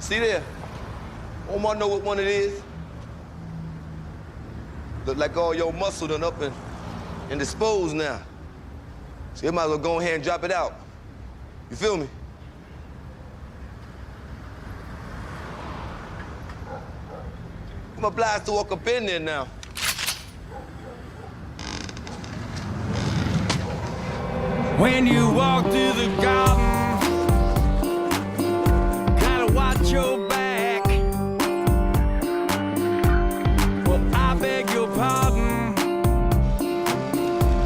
See there? Omar know what one it is. Look like all your muscle done up and disposed now. So you might as well go ahead and drop it out. You feel me? I'm obliged to walk up in there now. When you walk through the garden, gotta watch your back. Well, I beg your pardon.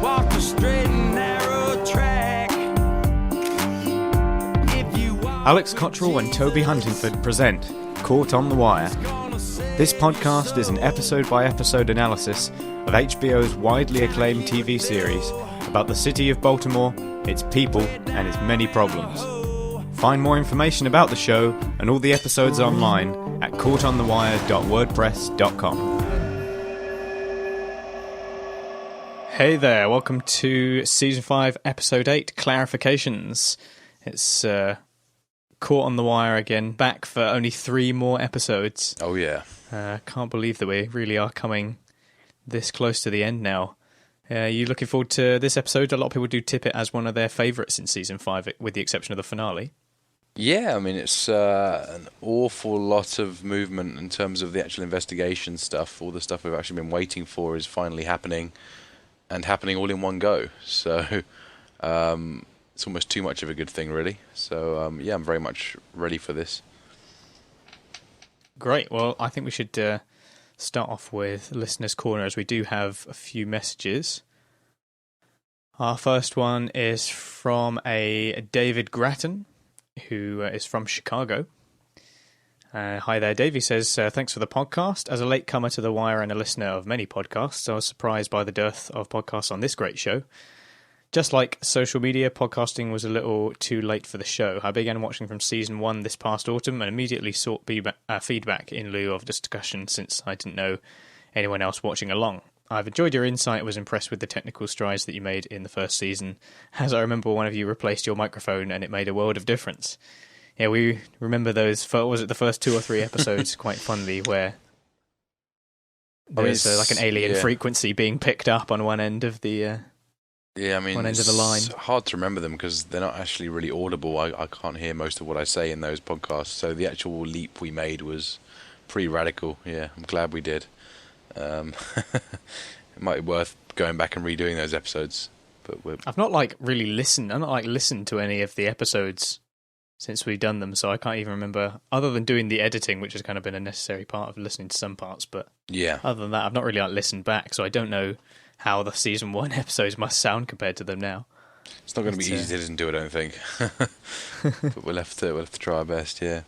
Walk the straight and narrow track. If you walk Alex Cottrell and Toby Huntingford present Caught on the Wire. This podcast is an episode-by-episode analysis of HBO's widely acclaimed TV series about the city of Baltimore, its people, and its many problems. Find more information about the show and all the episodes online at caughtonthewire.wordpress.com. Hey there, welcome to Season 5, Episode 8, Clarifications. It's Caught on the Wire again, back for only 3 more episodes. Oh yeah. Can't believe that we really are coming this close to the end now. You looking forward to this episode? A lot of people do tip it as one of their favourites in Season 5, with the exception of the finale. Yeah, I mean, it's an awful lot of movement in terms of the actual investigation stuff. All the stuff we've actually been waiting for is finally happening, and happening all in one go. So it's almost too much of a good thing, really. So yeah, I'm very much ready for this. Great. Well, I think we should start off with Listener's Corner, as we do have a few messages. Our first one is from a David Grattan, who is from Chicago. Hi there, Dave. He says, thanks for the podcast. As a latecomer to The Wire and a listener of many podcasts, I was surprised by the dearth of podcasts on this great show. Just like social media, podcasting was a little too late for the show. I began watching from Season 1 this past autumn and immediately sought feedback in lieu of discussion, since I didn't know anyone else watching along. I've enjoyed your insight and was impressed with the technical strides that you made in the first season, as I remember one of you replaced your microphone and it made a world of difference. Yeah, we remember those, was it the first 2 or 3 episodes quite fondly, where there's like an alien frequency being picked up on one end of the... Yeah, I mean, one end of the line. It's hard to remember them because they're not actually really audible. I can't hear most of what I say in those podcasts, so the actual leap we made was pretty radical. Yeah, I'm glad we did. It might be worth going back and redoing those episodes. But I've not really listened to any of the episodes since we've done them, so I can't even remember, other than doing the editing, which has kind of been a necessary part of listening to some parts. But yeah, other than that, I've not really listened back, so I don't know how the Season 1 episodes must sound compared to them now. It's not going to be easy to listen to, I don't think. But we'll have to try our best, yeah.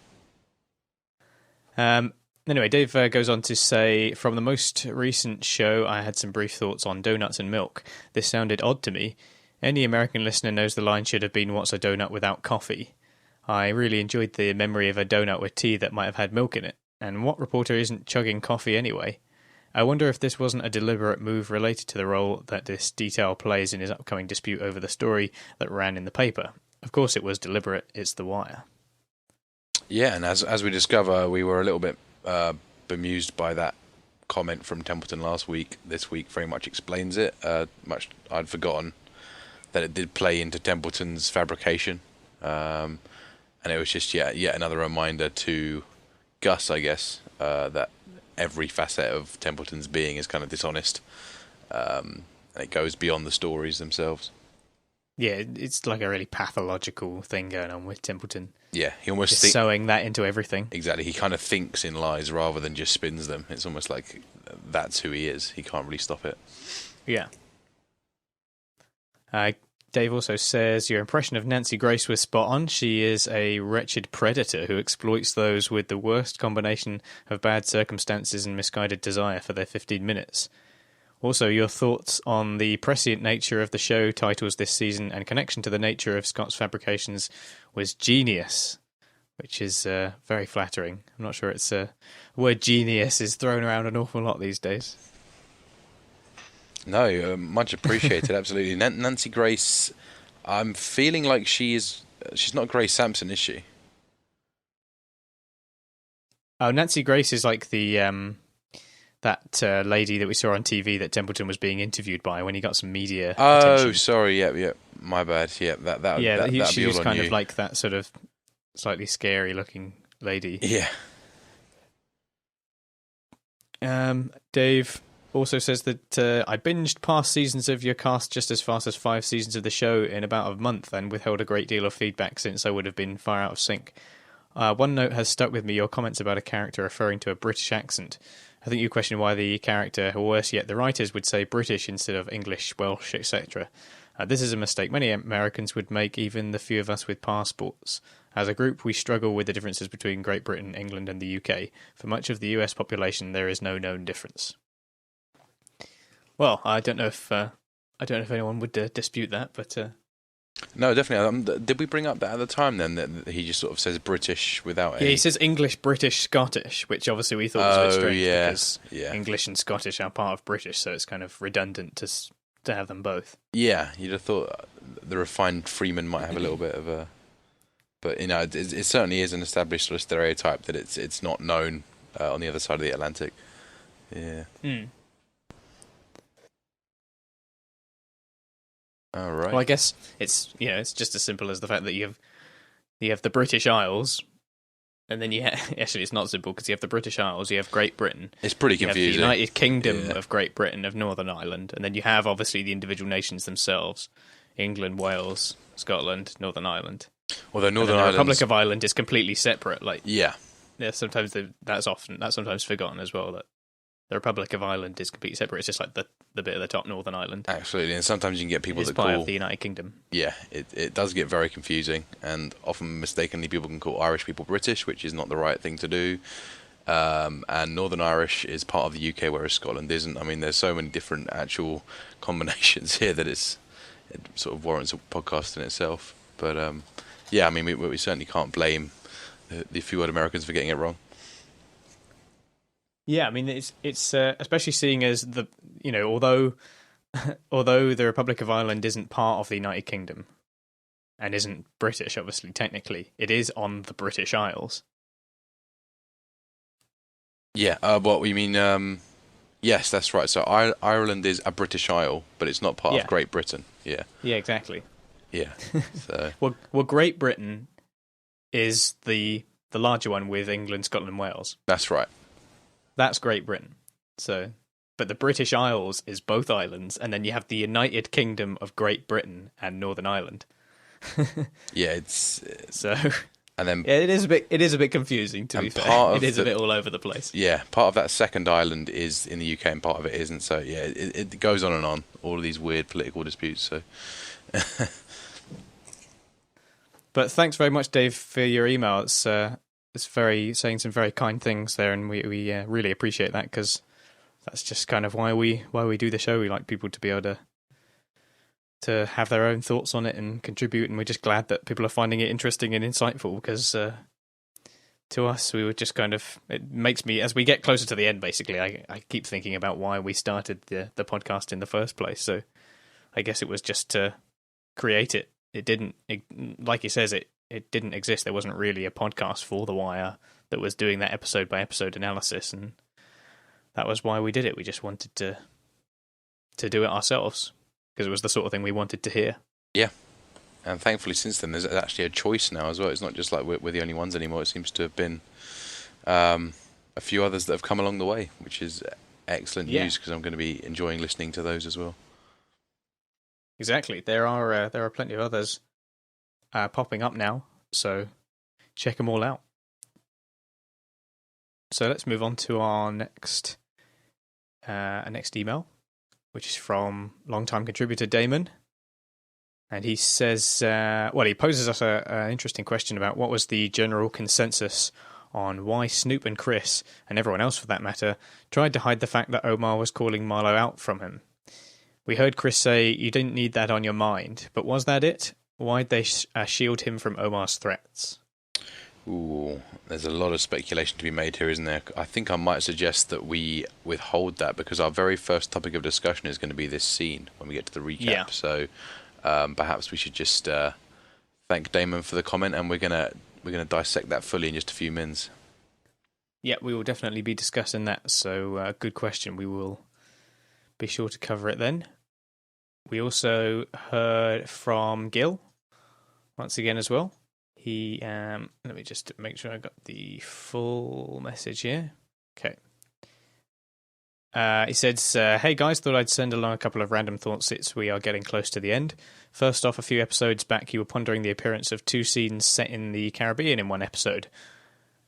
Anyway, Dave goes on to say, from the most recent show, I had some brief thoughts on donuts and milk. This sounded odd to me. Any American listener knows the line should have been, what's a donut without coffee? I really enjoyed the memory of a donut with tea that might have had milk in it. And what reporter isn't chugging coffee anyway? I wonder if this wasn't a deliberate move related to the role that this detail plays in his upcoming dispute over the story that ran in the paper. Of course it was deliberate, it's The Wire. Yeah, and as we discover, we were a little bit bemused by that comment from Templeton last week. This week very much explains it. Much I'd forgotten that it did play into Templeton's fabrication. And it was just yet another reminder to Gus, I guess, that every facet of Templeton's being is kind of dishonest. And it goes beyond the stories themselves. Yeah, it's like a really pathological thing going on with Templeton. Yeah, he almost just sewing that into everything. Exactly, he kind of thinks in lies rather than just spins them. It's almost like that's who he is. He can't really stop it. Yeah. Dave also says, your impression of Nancy Grace was spot on. She is a wretched predator who exploits those with the worst combination of bad circumstances and misguided desire for their 15 minutes. Also, your thoughts on the prescient nature of the show titles this season and connection to the nature of Scott's fabrications was genius, which is very flattering. I'm not sure it's the word genius is thrown around an awful lot these days. No, much appreciated, absolutely. Nancy Grace, I'm feeling like she's not Grace Sampson, is she? Oh, Nancy Grace is like the that lady that we saw on TV that Templeton was being interviewed by when he got some media attention. Oh, sorry. Yeah. My bad. Yeah, she was kind you. of like that sort of slightly scary looking lady. Yeah. Dave also says that I binged past seasons of your cast just as fast as 5 seasons of the show in about a month and withheld a great deal of feedback since I would have been far out of sync. One note has stuck with me, your comments about a character referring to a British accent. I think you question why the character, or worse yet, the writers would say British instead of English, Welsh, etc. This is a mistake many Americans would make, even the few of us with passports. As a group, we struggle with the differences between Great Britain, England and the UK. For much of the US population, there is no known difference. Well, I don't know if anyone would dispute that, but... No, definitely. Did we bring up that at the time, then, that he just sort of says British without any... Yeah, he says English, British, Scottish, which obviously we thought was a bit strange because yeah. English and Scottish are part of British, so it's kind of redundant to have them both. Yeah, you'd have thought the refined Freeman might have a little bit of a... But, you know, it certainly is an established sort of stereotype that it's not known on the other side of the Atlantic. Yeah. All right. Well, I guess it's just as simple as the fact that you have the British Isles, and then actually it's not simple because you have the British Isles, you have Great Britain. It's pretty confusing. You have the United Kingdom of Great Britain of Northern Ireland, and then you have obviously the individual nations themselves: England, Wales, Scotland, Northern Ireland. Although Northern Ireland, the Republic of Ireland is completely separate. Like sometimes that's sometimes forgotten as well that the Republic of Ireland is completely separate. It's just like the bit of the top Northern Ireland. Absolutely, and sometimes you can get people that part call of the United Kingdom. Yeah, it does get very confusing, and often mistakenly people can call Irish people British, which is not the right thing to do. And Northern Irish is part of the UK, whereas Scotland isn't. I mean, there's so many different actual combinations here that it sort of warrants a podcast in itself. But yeah, I mean, we certainly can't blame the few odd Americans for getting it wrong. Yeah, I mean, it's especially seeing as although the Republic of Ireland isn't part of the United Kingdom and isn't British, obviously technically, it is on the British Isles. Yeah, what you mean? Yes, that's right. So Ireland is a British Isle, but it's not part of Great Britain. Yeah. Yeah, exactly. Yeah. So well, Great Britain is the larger one with England, Scotland, and Wales. That's right. That's Great Britain. So, but the British Isles is both islands, and then you have the United Kingdom of Great Britain and Northern Ireland. Yeah, it's so. And then it is a bit confusing, to be fair. It is a bit all over the place. Yeah, part of that second island is in the UK, and part of it isn't. So yeah, it goes on and on. All of these weird political disputes. So. But thanks very much, Dave, for your email. It's very saying some very kind things there, and we really appreciate that because that's just kind of why we do the show. We like people to be able to have their own thoughts on it and contribute, and we're just glad that people are finding it interesting and insightful because to us, we were just kind of, it makes me, as we get closer to the end, basically, I keep thinking about why we started the podcast in the first place. So I guess it was just to create it. It didn't, like he says, it didn't exist. There wasn't really a podcast for The Wire that was doing that episode by episode analysis, and that was why we did it. We just wanted to do it ourselves because it was the sort of thing we wanted to hear. Yeah. And thankfully, since then, there's actually a choice now as well. It's not just like we're the only ones anymore. It seems to have been a few others that have come along the way, which is excellent news because I'm going to be enjoying listening to those as well. Exactly. There are plenty of others popping up now, so check them all out. So let's move on to our next email, which is from longtime contributor Damon. And he says, he poses us an interesting question about what was the general consensus on why Snoop and Chris, and everyone else for that matter, tried to hide the fact that Omar was calling Marlo out from him. We heard Chris say, "You didn't need that on your mind," but was that it? Why'd they shield him from Omar's threats? Ooh, there's a lot of speculation to be made here, isn't there? I think I might suggest that we withhold that because our very first topic of discussion is going to be this scene when we get to the recap. Yeah. So perhaps we should just thank Damon for the comment, and we're gonna dissect that fully in just a few minutes. Yeah, we will definitely be discussing that. So, good question. We will be sure to cover it then. We also heard from Gil once again as well. He let me just make sure I got the full message here. Okay. He says, hey guys, thought I'd send along a couple of random thoughts since we are getting close to the end. First off, a few episodes back, you were pondering the appearance of two scenes set in the Caribbean in one episode,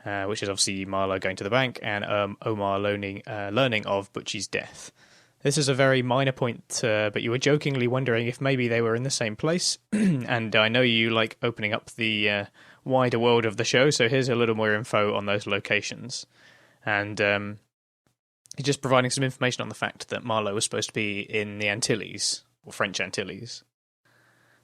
which is obviously Marlo going to the bank and Omar learning of Butchie's death. This is a very minor point, but you were jokingly wondering if maybe they were in the same place, and I know you like opening up the wider world of the show, so here's a little more info on those locations. And he's just providing some information on the fact that Marlo was supposed to be in the Antilles, or French Antilles.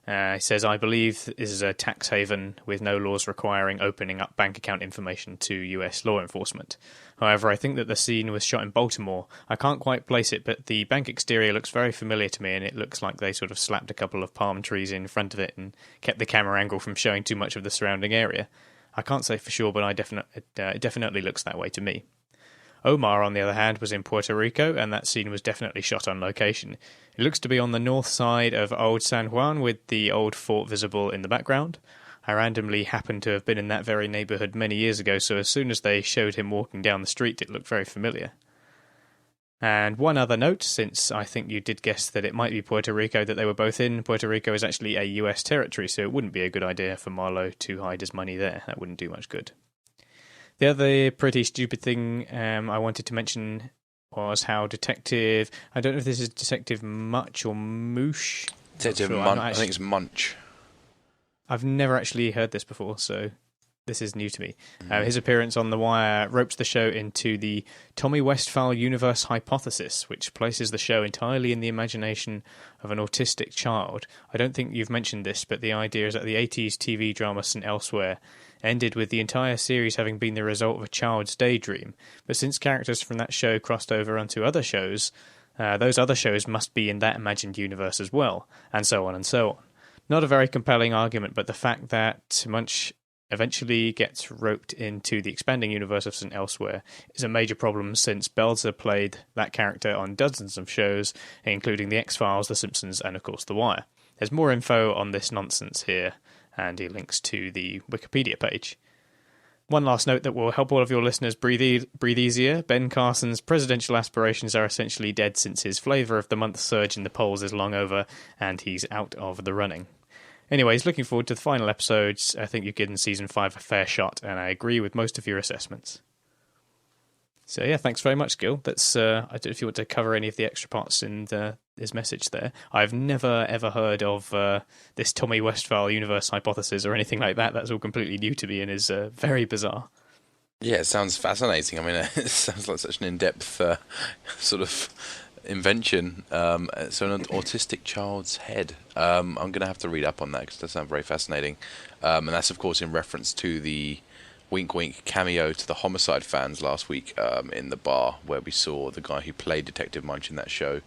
He says, I believe this is a tax haven with no laws requiring opening up bank account information to US law enforcement. However, I think that the scene was shot in Baltimore. I can't quite place it, but the bank exterior looks very familiar to me, and it looks like they sort of slapped a couple of palm trees in front of it and kept the camera angle from showing too much of the surrounding area. I can't say for sure, but it definitely looks that way to me. Omar, on the other hand, was in Puerto Rico, and that scene was definitely shot on location. It looks to be on the north side of Old San Juan, with the old fort visible in the background. I randomly happened to have been in that very neighbourhood many years ago, so as soon as they showed him walking down the street, it looked very familiar. And one other note, since I think you did guess that it might be Puerto Rico that they were both in, Puerto Rico is actually a US territory, so it wouldn't be a good idea for Marlo to hide his money there. That wouldn't do much good. The other pretty stupid thing I wanted to mention was how Detective... I don't know if this is Detective Much or Moosh. Detective Munch. I think it's Munch. I've never actually heard this before, so this is new to me. His appearance on The Wire ropes the show into the Tommy Westphal universe hypothesis, which places the show entirely in the imagination of an autistic child. I don't think you've mentioned this, but the idea is that the 80s TV drama St. Elsewhere ended with the entire series having been the result of a child's daydream. But since characters from that show crossed over onto other shows, those other shows must be in that imagined universe as well, and so on and so on. Not a very compelling argument, but the fact that Munch eventually gets roped into the expanding universe of St. Elsewhere is a major problem, since Belzer played that character on dozens of shows, including The X-Files, The Simpsons, and of course The Wire. There's more info on this nonsense here, and he links to the Wikipedia page. One last note that will help all of your listeners breathe easier. Ben Carson's presidential aspirations are essentially dead, since his flavour of the month surge in the polls is long over, and he's out of the running. Anyways, looking forward to the final episodes. I think you've given Season 5 a fair shot, and I agree with most of your assessments. So yeah, thanks very much, Gil. That's I don't know if you want to cover any of the extra parts in his message there. I've never ever heard of this Tommy Westphal universe hypothesis or anything like that. That's all completely new to me and is very bizarre. Yeah, it sounds fascinating. I mean, it sounds like such an in-depth sort of invention. So an autistic child's head. I'm going to have to read up on that because that sounds very fascinating. And that's, of course, in reference to the wink wink cameo to the Homicide fans last week in the bar, where we saw the guy who played Detective Munch in that show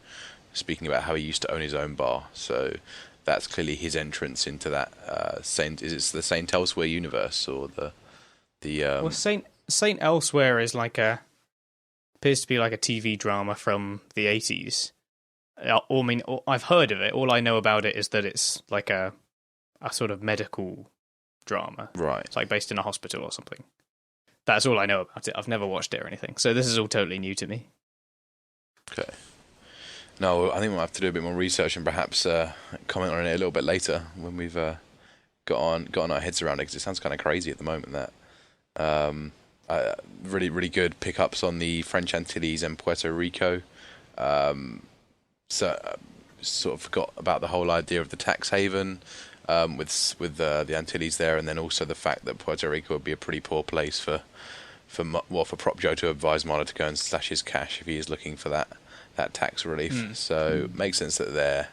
speaking about how he used to own his own bar. So that's clearly his entrance into that is it the Saint Elsewhere universe, or the well, Saint Elsewhere is appears to be like a TV drama from the 80s. I've heard of it. All I know about it is that it's like a sort of medical drama. Right. It's like based in a hospital or something. That's all I know about it. I've never watched it or anything. So this is all totally new to me. Okay. No, I think we'll have to do a bit more research and perhaps comment on it a little bit later when we've gotten our heads around it, because it sounds kind of crazy at the moment. That really, really good pickups on the French Antilles and Puerto Rico. So sort of forgot about the whole idea of the tax haven with the Antilles there, and then also the fact that Puerto Rico would be a pretty poor place for Prop Joe to advise Marlo to go and slash his cash if he is looking for that tax relief. So it makes sense that they're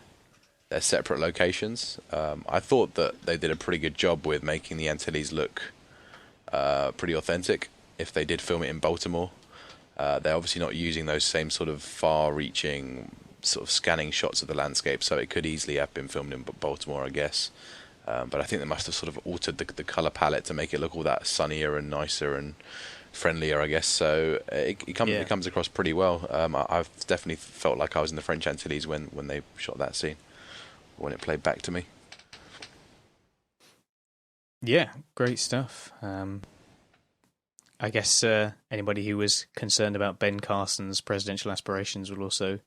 separate locations. I thought that they did a pretty good job with making the Antilles look pretty authentic if they did film it in Baltimore. They're obviously not using those same sort of far-reaching sort of scanning shots of the landscape, so it could easily have been filmed in Baltimore, I guess. But I think they must have sort of altered the colour palette to make it look all that sunnier and nicer and friendlier, I guess. So it comes across pretty well. I've definitely felt like I was in the French Antilles when they shot that scene, when it played back to me. Yeah, great stuff. I guess anybody who was concerned about Ben Carson's presidential aspirations will also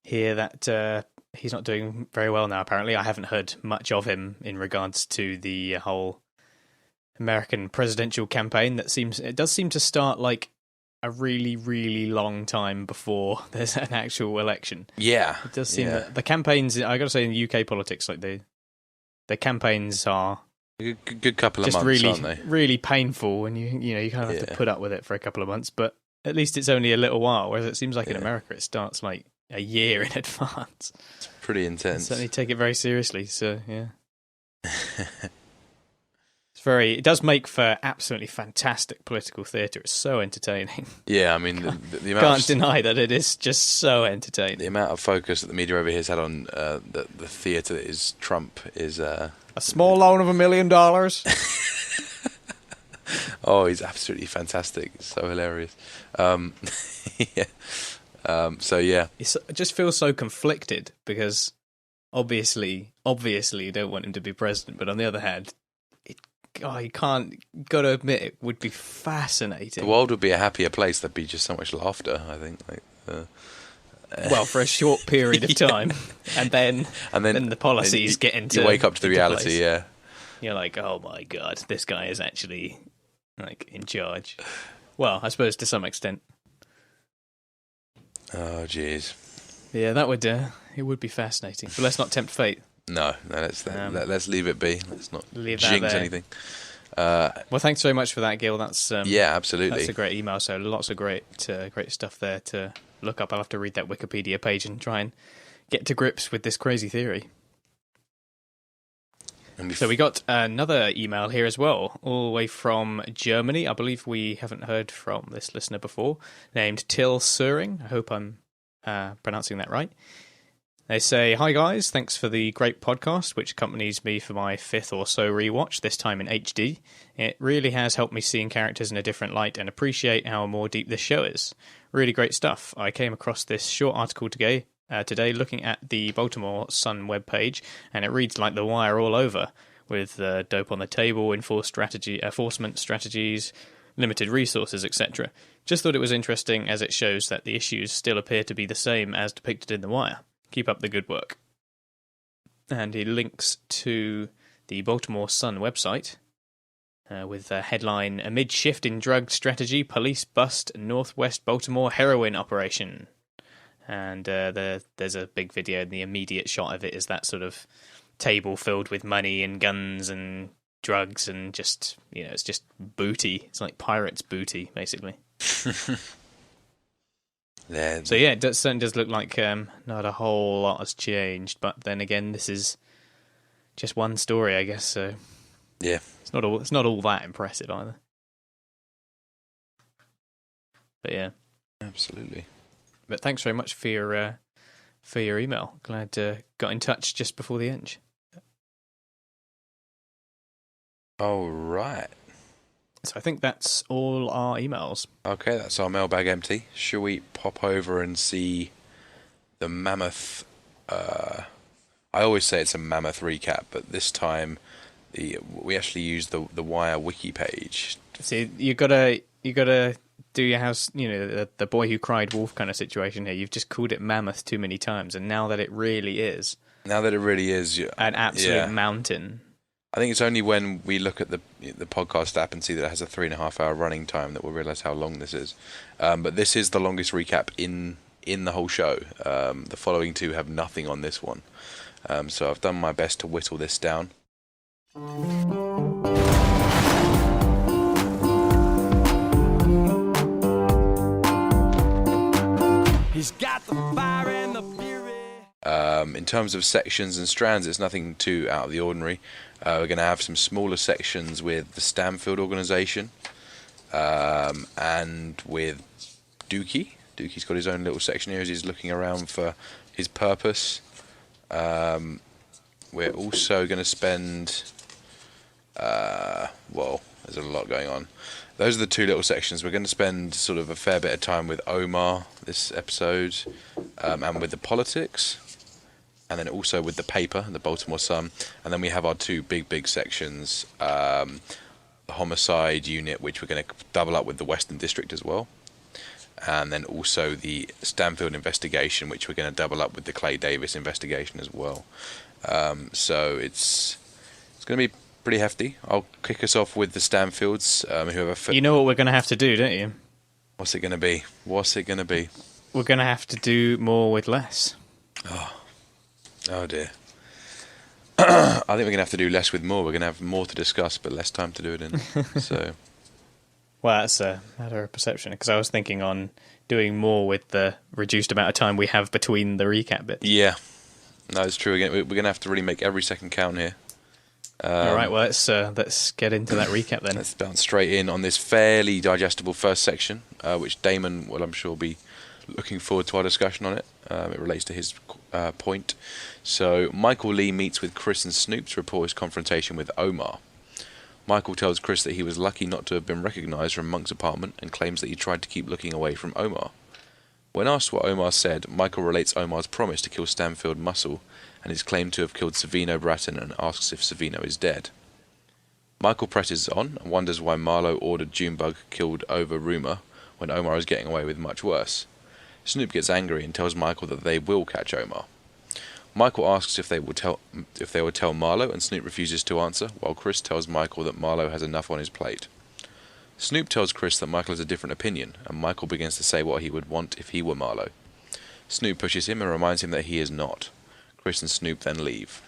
hear that he's not doing very well now, apparently. I haven't heard much of him in regards to the whole American presidential campaign. It does seem to start like a really, really long time before there's an actual election. Yeah. It does seem that the campaigns, I got to say, in UK politics, like the campaigns are a good couple of just months, really, aren't they? really painful, and you kind of have to put up with it for a couple of months. But at least it's only a little while. Whereas it seems like in America it starts like a year in advance. It's pretty intense. Certainly take it very seriously. So yeah, it does make for absolutely fantastic political theatre. It's so entertaining. Yeah, I mean the amount Can't deny that it is just so entertaining. The amount of focus that the media over here has had on the theatre that is Trump is a small loan of $1 million. Oh, he's absolutely fantastic. It's so hilarious. Yeah. So yeah, It just feels so conflicted because obviously you don't want him to be president, but on the other hand, you got to admit it would be fascinating. the world would be a happier place. There'd be just so much laughter, I think. Well, for a short period of time, and then the policies get into. You wake up to the reality. Place. Yeah, You're like, oh my god, this guy is actually like in charge. Well, I suppose to some extent. Oh jeez. Yeah, that would it would be fascinating. But let's not tempt fate. No, let's leave it be. Let's not Leave that jinx there. anything. Well, thanks very much for that, Gil. That's Yeah, absolutely. That's a great email. So lots of great stuff there to look up. I'll have to read that Wikipedia page and try and get to grips with this crazy theory. So we got another email here as well, all the way from Germany. I believe we haven't heard from this listener before, named Till Suring. I hope I'm pronouncing that right. They say, hi guys, thanks for the great podcast, which accompanies me for my 5th or so rewatch, this time in HD. It really has helped me seeing characters in a different light and appreciate how more deep this show is. Really great stuff. I came across this short article today looking at the Baltimore Sun webpage, and it reads like The Wire all over, with dope on the table, enforcement strategies, limited resources, etc. Just thought it was interesting as it shows that the issues still appear to be the same as depicted in The Wire. Keep up the good work. And he links to the Baltimore Sun website with the headline, Amid Shift in Drug Strategy, Police Bust Northwest Baltimore Heroin Operation. And there's a big video, and the immediate shot of it is that sort of table filled with money and guns and drugs and just, it's just booty. It's like pirates' booty, basically. So yeah, it certainly does look like not a whole lot has changed, but then again, this is just one story, I guess. So yeah, it's not all that impressive either. But yeah, absolutely. But thanks very much for your email. Glad got in touch just before the end. All right. So I think that's all our emails. Okay, that's our mailbag empty. Shall we pop over and see the mammoth? I always say it's a mammoth recap, but this time we actually used the Wire wiki page. See, you gotta do your house. The boy who cried wolf kind of situation here. You've just called it mammoth too many times, and now that it really is an absolute mountain. I think it's only when we look at the podcast app and see that it has a 3.5 hour running time that we'll realise how long this is. But this is the longest recap in the whole show. The following two have nothing on this one. So I've done my best to whittle this down. He's got the fire and the fury. In terms of sections and strands, it's nothing too out of the ordinary. We're going to have some smaller sections with the Stanfield organisation and with Dookie. Dookie's got his own little section here as he's looking around for his purpose. We're also going to spend, There's a lot going on. Those are the two little sections. We're going to spend sort of a fair bit of time with Omar this episode, and with the politics, and then also with the paper, the Baltimore Sun, and then we have our two big sections, the Homicide unit, which we're going to double up with the Western District as well, and then also the Stanfield investigation, which we're going to double up with the Clay Davis investigation as well. So it's going to be pretty hefty. I'll kick us off with the Stanfields. You know what we're going to have to do, don't you? What's it going to be? We're going to have to do more with less. Oh dear. I think we're going to have to do less with more. We're going to have more to discuss, but less time to do it in. So, well, that's a matter of perception, because I was thinking on doing more with the reduced amount of time we have between the recap bits. Yeah, no, it's true. Again, we're going to have to really make every second count here. All right, well, let's get into that recap then. Let's bounce straight in on this fairly digestible first section, which Damon will, I'm sure, be looking forward to our discussion on it. It relates to his point. So, Michael Lee meets with Chris and Snoop to report his confrontation with Omar. Michael tells Chris that he was lucky not to have been recognised from Monk's apartment and claims that he tried to keep looking away from Omar. When asked what Omar said, Michael relates Omar's promise to kill Stanfield Muscle and his claim to have killed Savino Bratton, and asks if Savino is dead. Michael presses on and wonders why Marlo ordered Junebug killed over rumour when Omar is getting away with much worse. Snoop gets angry and tells Michael that they will catch Omar. Michael asks if they will tell Marlo, and Snoop refuses to answer, while Chris tells Michael that Marlo has enough on his plate. Snoop tells Chris that Michael has a different opinion, and Michael begins to say what he would want if he were Marlo. Snoop pushes him and reminds him that he is not. Chris and Snoop then leave.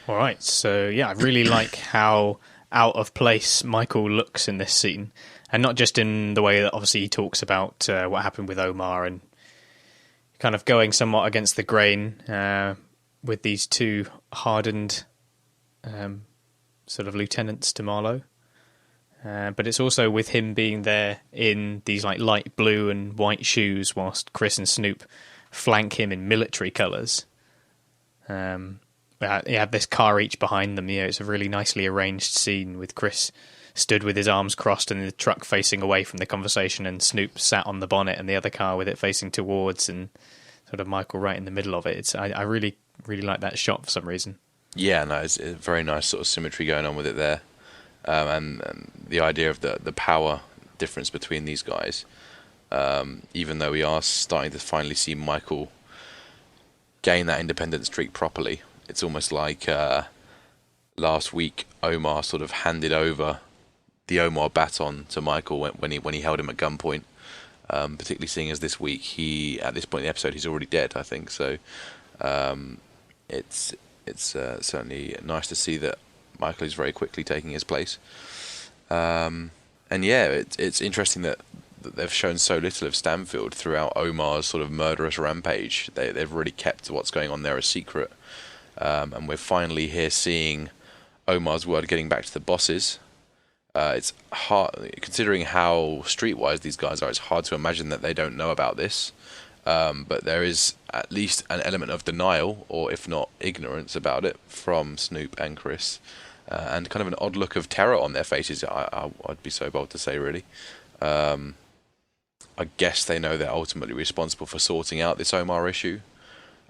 All right, so yeah, I really like how out of place Michael looks in this scene, and not just in the way that obviously he talks about what happened with Omar and kind of going somewhat against the grain with these two hardened sort of lieutenants to Marlo. But it's also with him being there in these like light blue and white shoes, whilst Chris and Snoop flank him in military colours. You have this car each behind them. It's a really nicely arranged scene with Chris stood with his arms crossed and the truck facing away from the conversation, and Snoop sat on the bonnet and the other car with it facing towards, and sort of Michael right in the middle of it. I really like that shot for some reason. Yeah, no, it's a very nice sort of symmetry going on with it there. And the idea of the power difference between these guys, even though we are starting to finally see Michael gain that independent streak properly. It's almost like last week Omar sort of handed over the Omar baton to Michael when he held him at gunpoint. Particularly seeing as this week at this point in the episode he's already dead, I think. So it's certainly nice to see that Michael is very quickly taking his place. And yeah, it's interesting that they've shown so little of Stanfield throughout Omar's sort of murderous rampage. They've really kept what's going on there a secret. And we're finally here seeing Omar's word getting back to the bosses. It's hard, considering how streetwise these guys are, it's hard to imagine that they don't know about this. But there is at least an element of denial, or if not ignorance about it, from Snoop and Chris. And kind of an odd look of terror on their faces, I'd be so bold to say, really. I guess they know they're ultimately responsible for sorting out this Omar issue.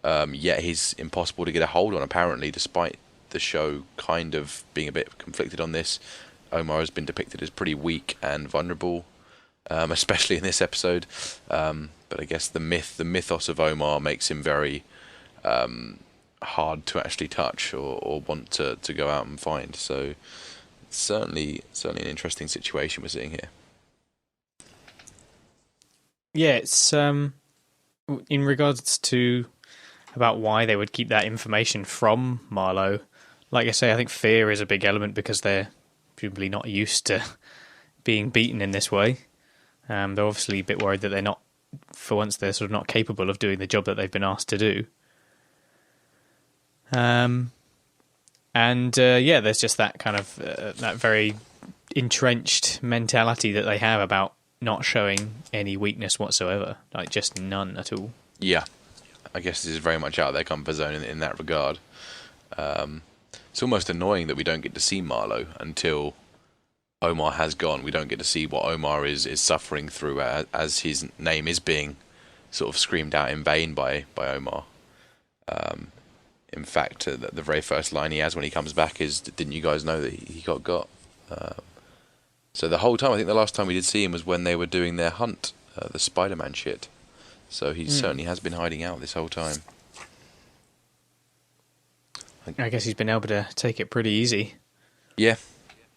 Yet he's impossible to get a hold on, apparently, despite the show kind of being a bit conflicted on this. Omar has been depicted as pretty weak and vulnerable, especially in this episode. But I guess the mythos of Omar makes him very hard to actually touch or want to go out and find. So it's certainly an interesting situation we're seeing here. Yeah, it's in regards to about why they would keep that information from Marlo. Like I say, I think fear is a big element because they're presumably not used to being beaten in this way. They're obviously a bit worried that they're not, for once, they're sort of not capable of doing the job that they've been asked to do. There's just that kind of that very entrenched mentality that they have about not showing any weakness whatsoever, like just none at all. Yeah, I guess this is very much out of their comfort zone in that regard. it's almost annoying that we don't get to see Marlo until Omar has gone. We don't get to see what Omar is suffering through as his name is being sort of screamed out in vain by Omar. In fact, the very first line he has when he comes back is, "Didn't you guys know that he got?" So the whole time, I think the last time we did see him was when they were doing their hunt, the Spider-Man shit. So he certainly has been hiding out this whole time. I guess he's been able to take it pretty easy. Yeah.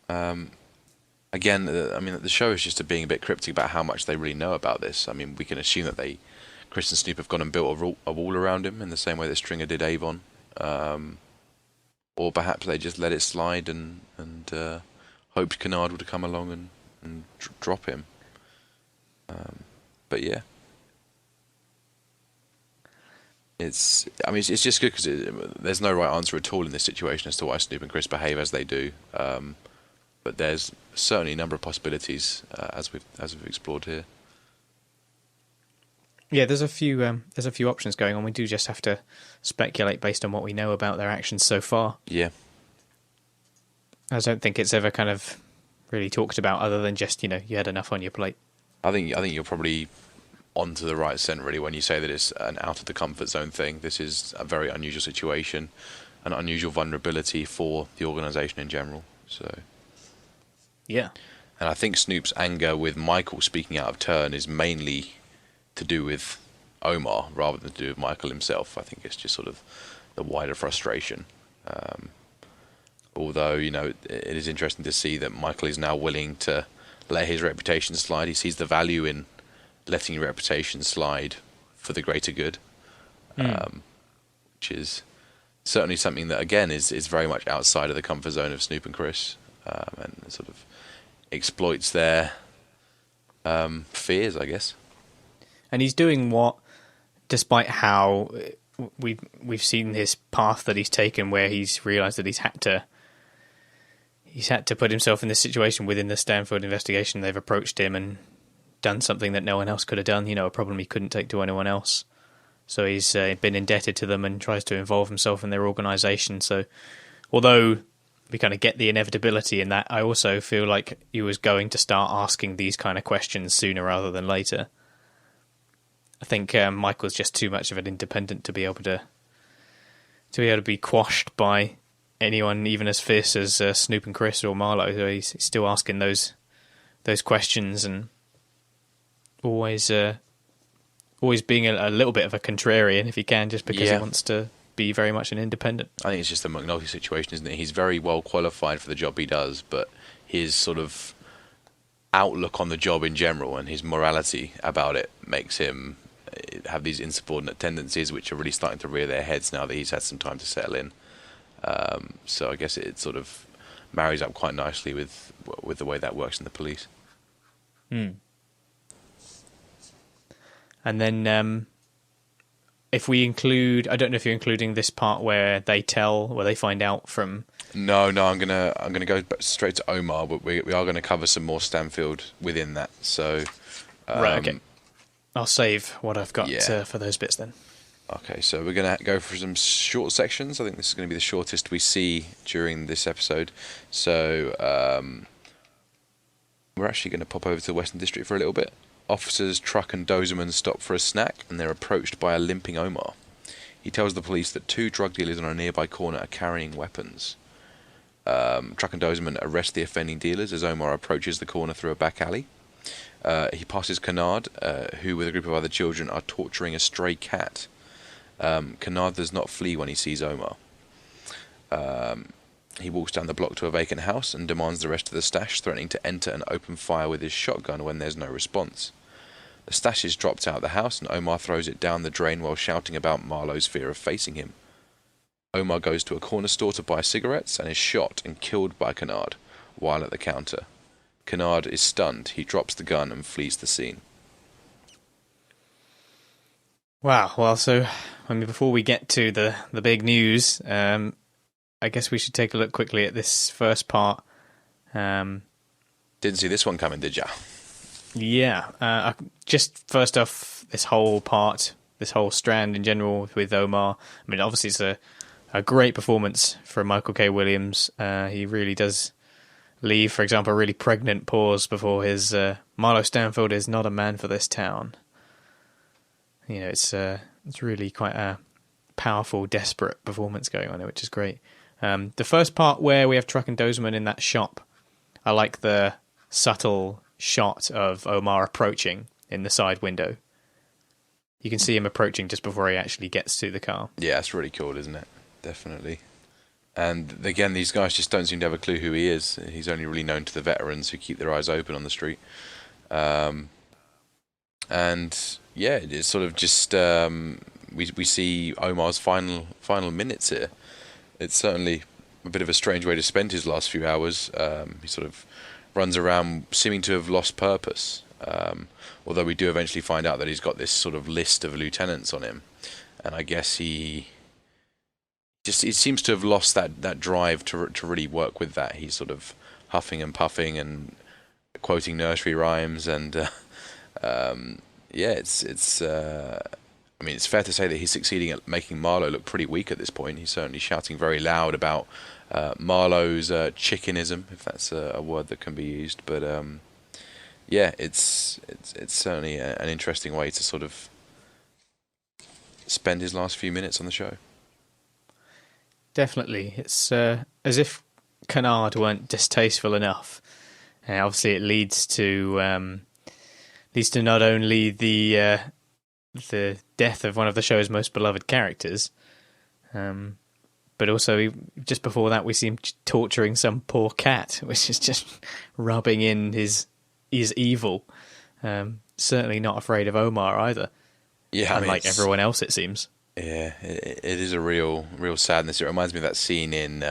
Again, I mean, the show is just being a bit cryptic about how much they really know about this. I mean, we can assume that Chris and Snoop have gone and built a wall around him in the same way that Stringer did Avon. Or perhaps they just let it slide and hoped Kennard would come along and drop him. But yeah. It's just good because there's no right answer at all in this situation as to why Snoop and Chris behave as they do. But there's certainly a number of possibilities as we've explored here. Yeah, there's a few options going on. We do just have to speculate based on what we know about their actions so far. Yeah. I don't think it's ever kind of really talked about other than just, you had enough on your plate. I think you're probably onto the right scent really when you say that it's an out of the comfort zone thing. This is a very unusual situation, an unusual vulnerability for the organisation in general. So yeah. And I think Snoop's anger with Michael speaking out of turn is mainly to do with Omar rather than to do with Michael himself. I think it's just sort of the wider frustration. Although, it is interesting to see that Michael is now willing to let his reputation slide. He sees the value in letting your reputation slide for the greater good, which is certainly something that, again, is very much outside of the comfort zone of Snoop and Chris, and sort of exploits their fears, I guess. And he's doing what, despite how we've seen his path that he's taken, where he's realised that he's had to put himself in this situation within the Stanfield investigation. They've approached him and done something that no one else could have done, a problem he couldn't take to anyone else. So he's been indebted to them and tries to involve himself in their organisation. So although we kind of get the inevitability in that, I also feel like he was going to start asking these kind of questions sooner rather than later. I think Michael's just too much of an independent to be able to be quashed by anyone even as fierce as Snoop and Chris or Marlo. So he's still asking those questions and always being a little bit of a contrarian if he can, just because he wants to be very much an independent. I think it's just the McNulty situation, isn't it? He's very well qualified for the job he does, but his sort of outlook on the job in general and his morality about it makes him have these insubordinate tendencies which are really starting to rear their heads now that he's had some time to settle in. So I guess it sort of marries up quite nicely with the way that works in the police. And then if we include, I don't know if you're including this part where they find out from. No, I'm gonna go straight to Omar, but we are going to cover some more Stanfield within that. So right, okay. I'll save what I've got for those bits then. Okay, so we're going to go for some short sections. I think this is going to be the shortest we see during this episode. So we're actually going to pop over to the Western District for a little bit. Officers, truck and dozerman stop for a snack and they're approached by a limping Omar. He tells the police that 2 drug dealers on a nearby corner are carrying weapons. Truck and dozerman arrest the offending dealers as Omar approaches the corner through a back alley. He passes Kennard, who with a group of other children are torturing a stray cat. Kennard does not flee when he sees Omar. He walks down the block to a vacant house and demands the rest of the stash, threatening to enter and open fire with his shotgun when there's no response. The stash is dropped out of the house and Omar throws it down the drain while shouting about Marlo's fear of facing him. Omar goes to a corner store to buy cigarettes and is shot and killed by Kennard while at the counter. Kennard is stunned. He drops the gun and flees the scene. Wow. Well, so before we get to the big news, I guess we should take a look quickly at this first part. Didn't see this one coming, did ya? Yeah. Just first off, this whole strand in general with Omar. I mean, obviously it's a a great performance from Michael K. Williams. He really does leave, for example, a really pregnant pause before his Marlo Stanfield is not a man for this town. You know, it's really quite a powerful, desperate performance going on there, which is great. The first part where we have Truck and Dozeman in that shop, I like the subtle shot of Omar approaching in the side window. You can see him approaching just before he actually gets to the car. Yeah, it's really cool, isn't it? Definitely. And again, these guys just don't seem to have a clue who he is. He's only really known to the veterans who keep their eyes open on the street. And yeah, it's sort of just we see Omar's final minutes here. It's certainly a bit of a strange way to spend his last few hours. He sort of runs around seeming to have lost purpose. Although we do eventually find out that he's got this sort of list of lieutenants on him, and I guess he seems to have lost that drive to really work with that. He's sort of huffing and puffing and quoting nursery rhymes, and it's I mean, it's fair to say that he's succeeding at making Marlo look pretty weak at this point. He's certainly shouting very loud about Marlo's chickenism, if that's a word that can be used, but. Yeah, it's certainly an interesting way to sort of spend his last few minutes on the show. Definitely. It's as if Canard weren't distasteful enough. Obviously, it leads to not only the death of one of the show's most beloved characters, but also just before that we see him torturing some poor cat, which is just rubbing in his evil. Certainly not afraid of Omar either. Yeah, unlike everyone else, it seems. Yeah, it is a real sadness. It reminds me of that scene in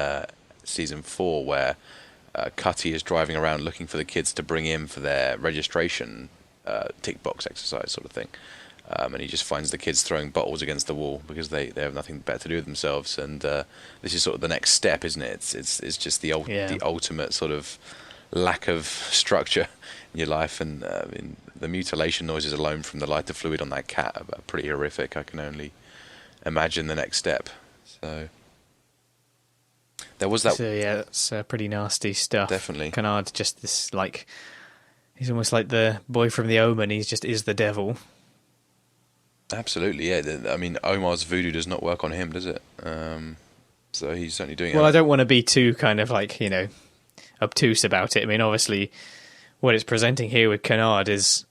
season 4 where Cutty is driving around looking for the kids to bring in for their registration tick box exercise sort of thing. And he just finds the kids throwing bottles against the wall because they have nothing better to do with themselves. And this is sort of the next step, isn't it? It's just the ultimate sort of lack of structure in your life, and the mutilation noises alone from the lighter fluid on that cat are pretty horrific. I can only imagine the next step. So there was that. So yeah, that's pretty nasty stuff. Definitely. Canard just this he's almost like the boy from The Omen. He just is the devil. Absolutely, yeah. I mean, Omar's voodoo does not work on him, does it? So he's certainly doing it. Well, I don't want to be too kind of obtuse about it. I mean, obviously, what it's presenting here with Canard is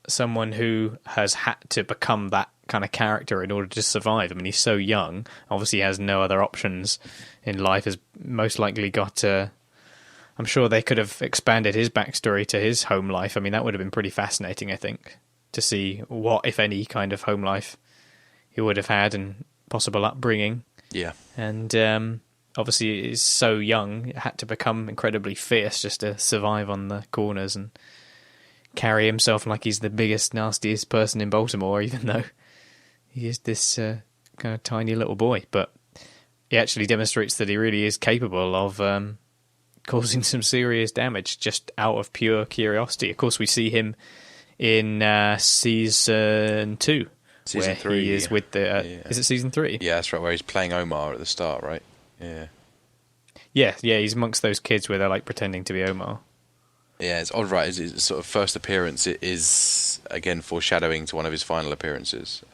someone who has had to become that kind of character in order to survive. I mean, he's so young. Obviously, he has no other options in life. Has most likely got. I'm sure they could have expanded his backstory to his home life. I mean, that would have been pretty fascinating, I think, to see what, if any, kind of home life he would have had and possible upbringing. Yeah. And obviously, he's so young, he had to become incredibly fierce just to survive on the corners and carry himself like he's the biggest, nastiest person in Baltimore, even though he is this kind of tiny little boy. But he actually demonstrates that he really is capable of causing some serious damage just out of pure curiosity. Of course, we see him in season 2. Season where 3. He is with the... Is it season 3? Yeah, that's right, where he's playing Omar at the start, right? Yeah. Yeah, he's amongst those kids where they're like pretending to be Omar. Yeah, it's odd, right? His sort of first appearance is, again, foreshadowing to one of his final appearances.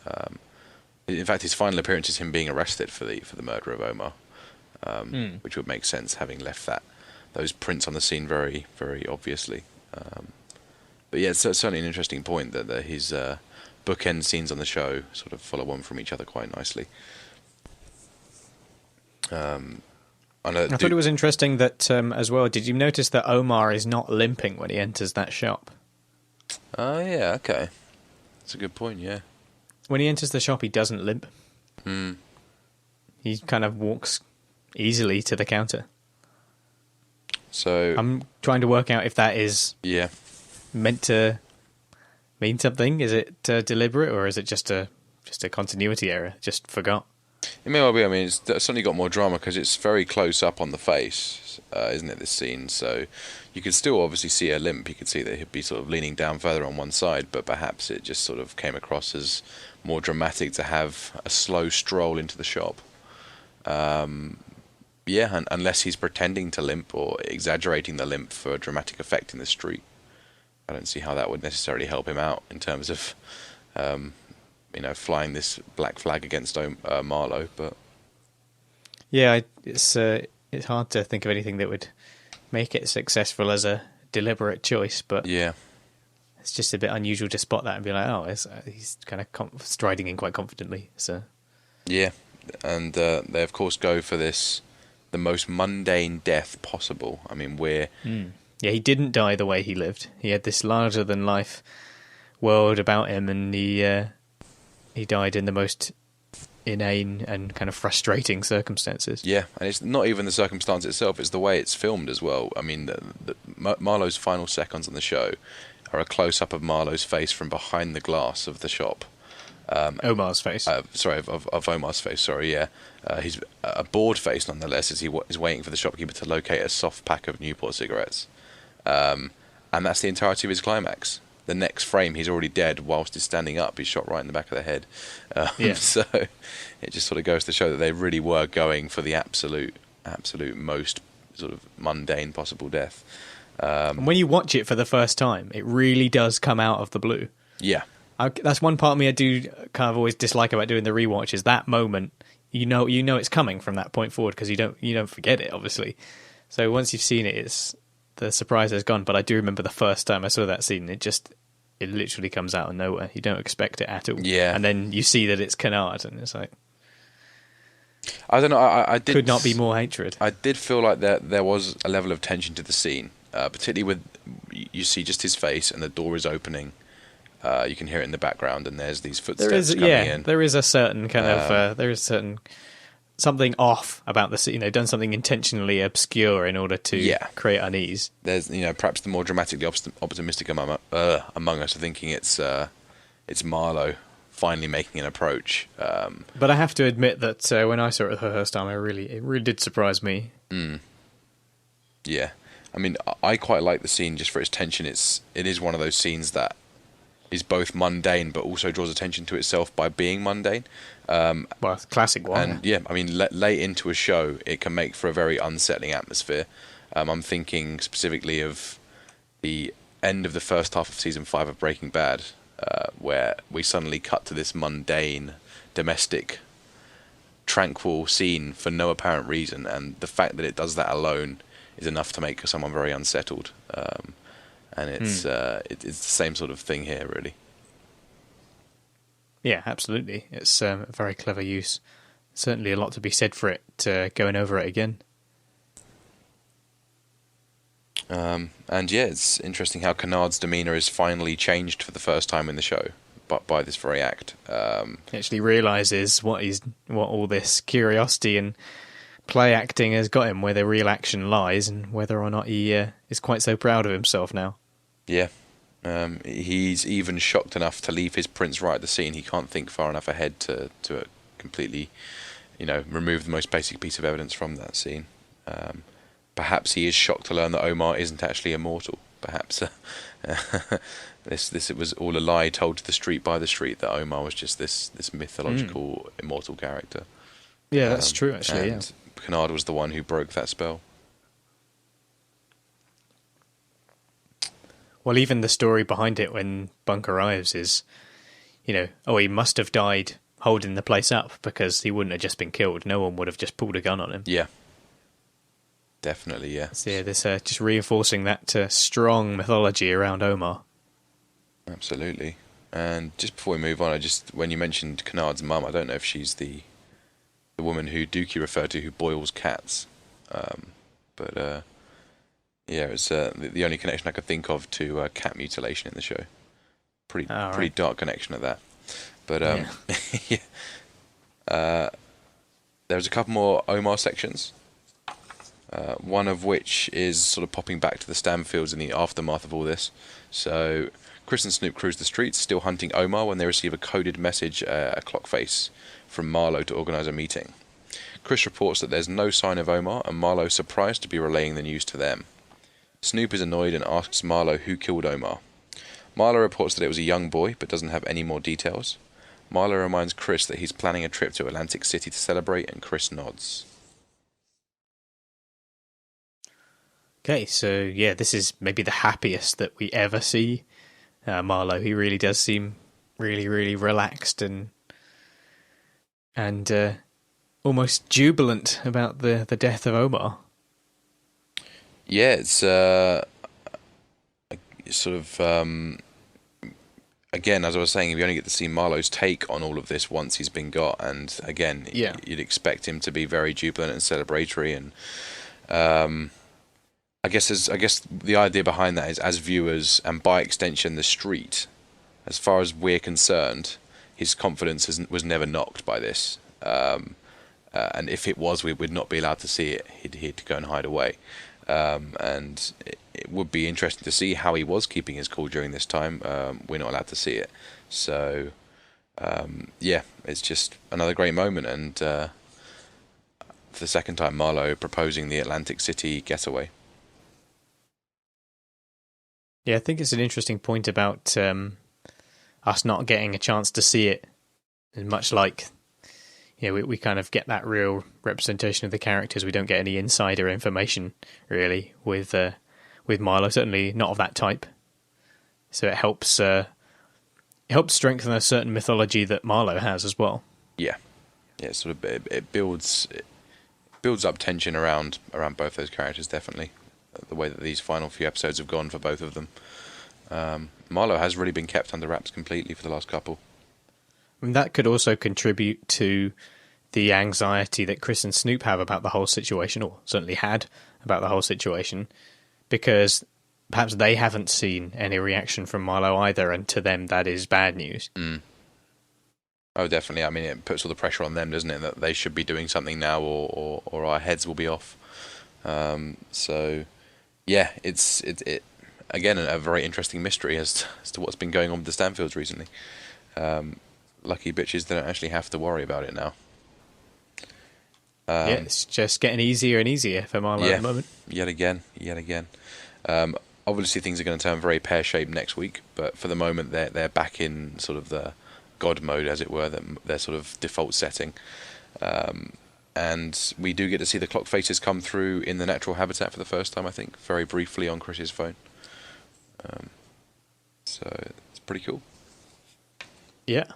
In fact, his final appearance is him being arrested for the murder of Omar, which would make sense, having left those prints on the scene very, very obviously. But yeah, it's certainly an interesting point that his bookend scenes on the show sort of follow on from each other quite nicely. I thought it was interesting that, as well, did you notice that Omar is not limping when he enters that shop? Oh, yeah, okay. That's a good point, yeah. When he enters the shop, he doesn't limp. He kind of walks easily to the counter. So I'm trying to work out if that is meant to mean something. Is it deliberate, or is it just a continuity error? Just forgot. It may well be. I mean, it's certainly got more drama because it's very close up on the face, isn't it, this scene? So you could still obviously see a limp. You could see that he'd be sort of leaning down further on one side, but perhaps it just sort of came across as more dramatic to have a slow stroll into the shop. Yeah, and unless he's pretending to limp or exaggerating the limp for dramatic effect in the street, I don't see how that would necessarily help him out in terms of, flying this black flag against Marlo. But yeah, it's hard to think of anything that would make it successful as a deliberate choice. But yeah, it's just a bit unusual to spot that and be like, oh, he's kind of striding in quite confidently. So yeah, and they of course go for the most mundane death possible. I mean, yeah, he didn't die the way he lived. He had this larger than life world about him, and he died in the most inane and kind of frustrating circumstances. Yeah, and it's not even the circumstance itself; it's the way it's filmed as well. I mean, Marlo's final seconds on the show are a close-up of Marlo's face from behind the glass of the shop. Omar's face. Of Omar's face. Sorry, yeah. He's a bored face nonetheless, as he is waiting for the shopkeeper to locate a soft pack of Newport cigarettes, and that's the entirety of his climax. The next frame, he's already dead whilst he's standing up. He's shot right in the back of the head. So it just sort of goes to show that they really were going for the absolute most sort of mundane possible death. And when you watch it for the first time, it really does come out of the blue. Yeah. That's one part of me I do kind of always dislike about doing the rewatch is that moment. You know it's coming from that point forward because you don't forget it, obviously. So once you've seen it, the surprise has gone. But I do remember the first time I saw that scene. It literally comes out of nowhere. You don't expect it at all. Yeah. And then you see that it's Kennard, and it's like, I don't know. I did, could not be more hatred. I did feel like there was a level of tension to the scene, particularly with you see just his face and the door is opening. You can hear it in the background, and there's these footsteps coming in. There is a certain kind of something off about the scene. They've done something intentionally obscure in order to create unease. There's perhaps the more dramatically optimistic among us are thinking it's Marlo finally making an approach. But I have to admit that when I saw it the first time, it really did surprise me. Yeah, I mean, I quite like the scene just for its tension. It is one of those scenes that is both mundane but also draws attention to itself by being mundane. Well, classic one. And yeah, I mean, late into a show, it can make for a very unsettling atmosphere. I'm thinking specifically of the end of the first half of season 5 of Breaking Bad, where we suddenly cut to this mundane, domestic, tranquil scene for no apparent reason, and the fact that it does that alone is enough to make someone very unsettled. And it's the same sort of thing here, really. Yeah, absolutely. It's a very clever use. Certainly a lot to be said for it, going over it again. And yeah, it's interesting how Kennard's demeanour is finally changed for the first time in the show, but by this very act. He actually realises what all this curiosity and play acting has got him, where the real action lies, and whether or not he is quite so proud of himself now. Yeah. He's even shocked enough to leave his prints right at the scene. He can't think far enough ahead to completely, remove the most basic piece of evidence from that scene. Perhaps he is shocked to learn that Omar isn't actually immortal. Perhaps this it was all a lie told to the street by the street, that Omar was just this mythological immortal character. Yeah, that's true, actually. And Kennard was the one who broke that spell. Well, even the story behind it when Bunk arrives is, he must have died holding the place up, because he wouldn't have just been killed. No one would have just pulled a gun on him. Yeah. Definitely, yeah. So yeah, this just reinforcing that strong mythology around Omar. Absolutely. And just before we move on, when you mentioned Kennard's mum, I don't know if she's the woman who Dookie referred to who boils cats. Yeah, it's the only connection I could think of to cat mutilation in the show. Pretty dark connection at that. But there's a couple more Omar sections. One of which is sort of popping back to the Stanfields in the aftermath of all this. So Chris and Snoop cruise the streets, still hunting Omar, when they receive a coded message, a clock face, from Marlo to organise a meeting. Chris reports that there's no sign of Omar, and Marlo is surprised to be relaying the news to them. Snoop is annoyed and asks Marlo who killed Omar. Marlo reports that it was a young boy, but doesn't have any more details. Marlo reminds Chris that he's planning a trip to Atlantic City to celebrate, and Chris nods. Okay, so yeah, this is maybe the happiest that we ever see Marlo. He really does seem really, really relaxed and almost jubilant about the death of Omar. Yeah, it's sort of again, as I was saying, we only get to see Marlo's take on all of this once he's been got, and again, you'd expect him to be very jubilant and celebratory, and I guess the idea behind that is, as viewers and by extension the street, as far as we're concerned, his confidence was never knocked by this. And if it was, we would not be allowed to see it. He'd go and hide away. And it would be interesting to see how he was keeping his cool during this time. We're not allowed to see it. So, yeah, it's just another great moment. And for the second time, Marlo proposing the Atlantic City getaway. Yeah, I think it's an interesting point about us not getting a chance to see it. And much like, we kind of get that real representation of the characters. We don't get any insider information, really, with Marlo, certainly not of that type. So it helps strengthen a certain mythology that Marlo has as well. Yeah, sort of it builds up tension around both those characters, definitely. The way that these final few episodes have gone for both of them. Marlo has really been kept under wraps completely for the last couple. And that could also contribute to the anxiety that Chris and Snoop have about the whole situation, or certainly had about the whole situation, because perhaps they haven't seen any reaction from Marlo either, and to them that is bad news. Oh, definitely. I mean, it puts all the pressure on them, doesn't it, that they should be doing something now, or our heads will be off. So, yeah, it's again a very interesting mystery as to what's been going on with the Stanfields recently. Lucky bitches, they don't actually have to worry about it now. It's just getting easier and easier for Marlo at the moment. Yet again. Obviously, things are going to turn very pear-shaped next week, but for the moment, they're back in sort of the God mode, as it were, their sort of default setting. And we do get to see the clock faces come through in the natural habitat for the first time, I think, very briefly on Chris's phone. So it's pretty cool. Yeah.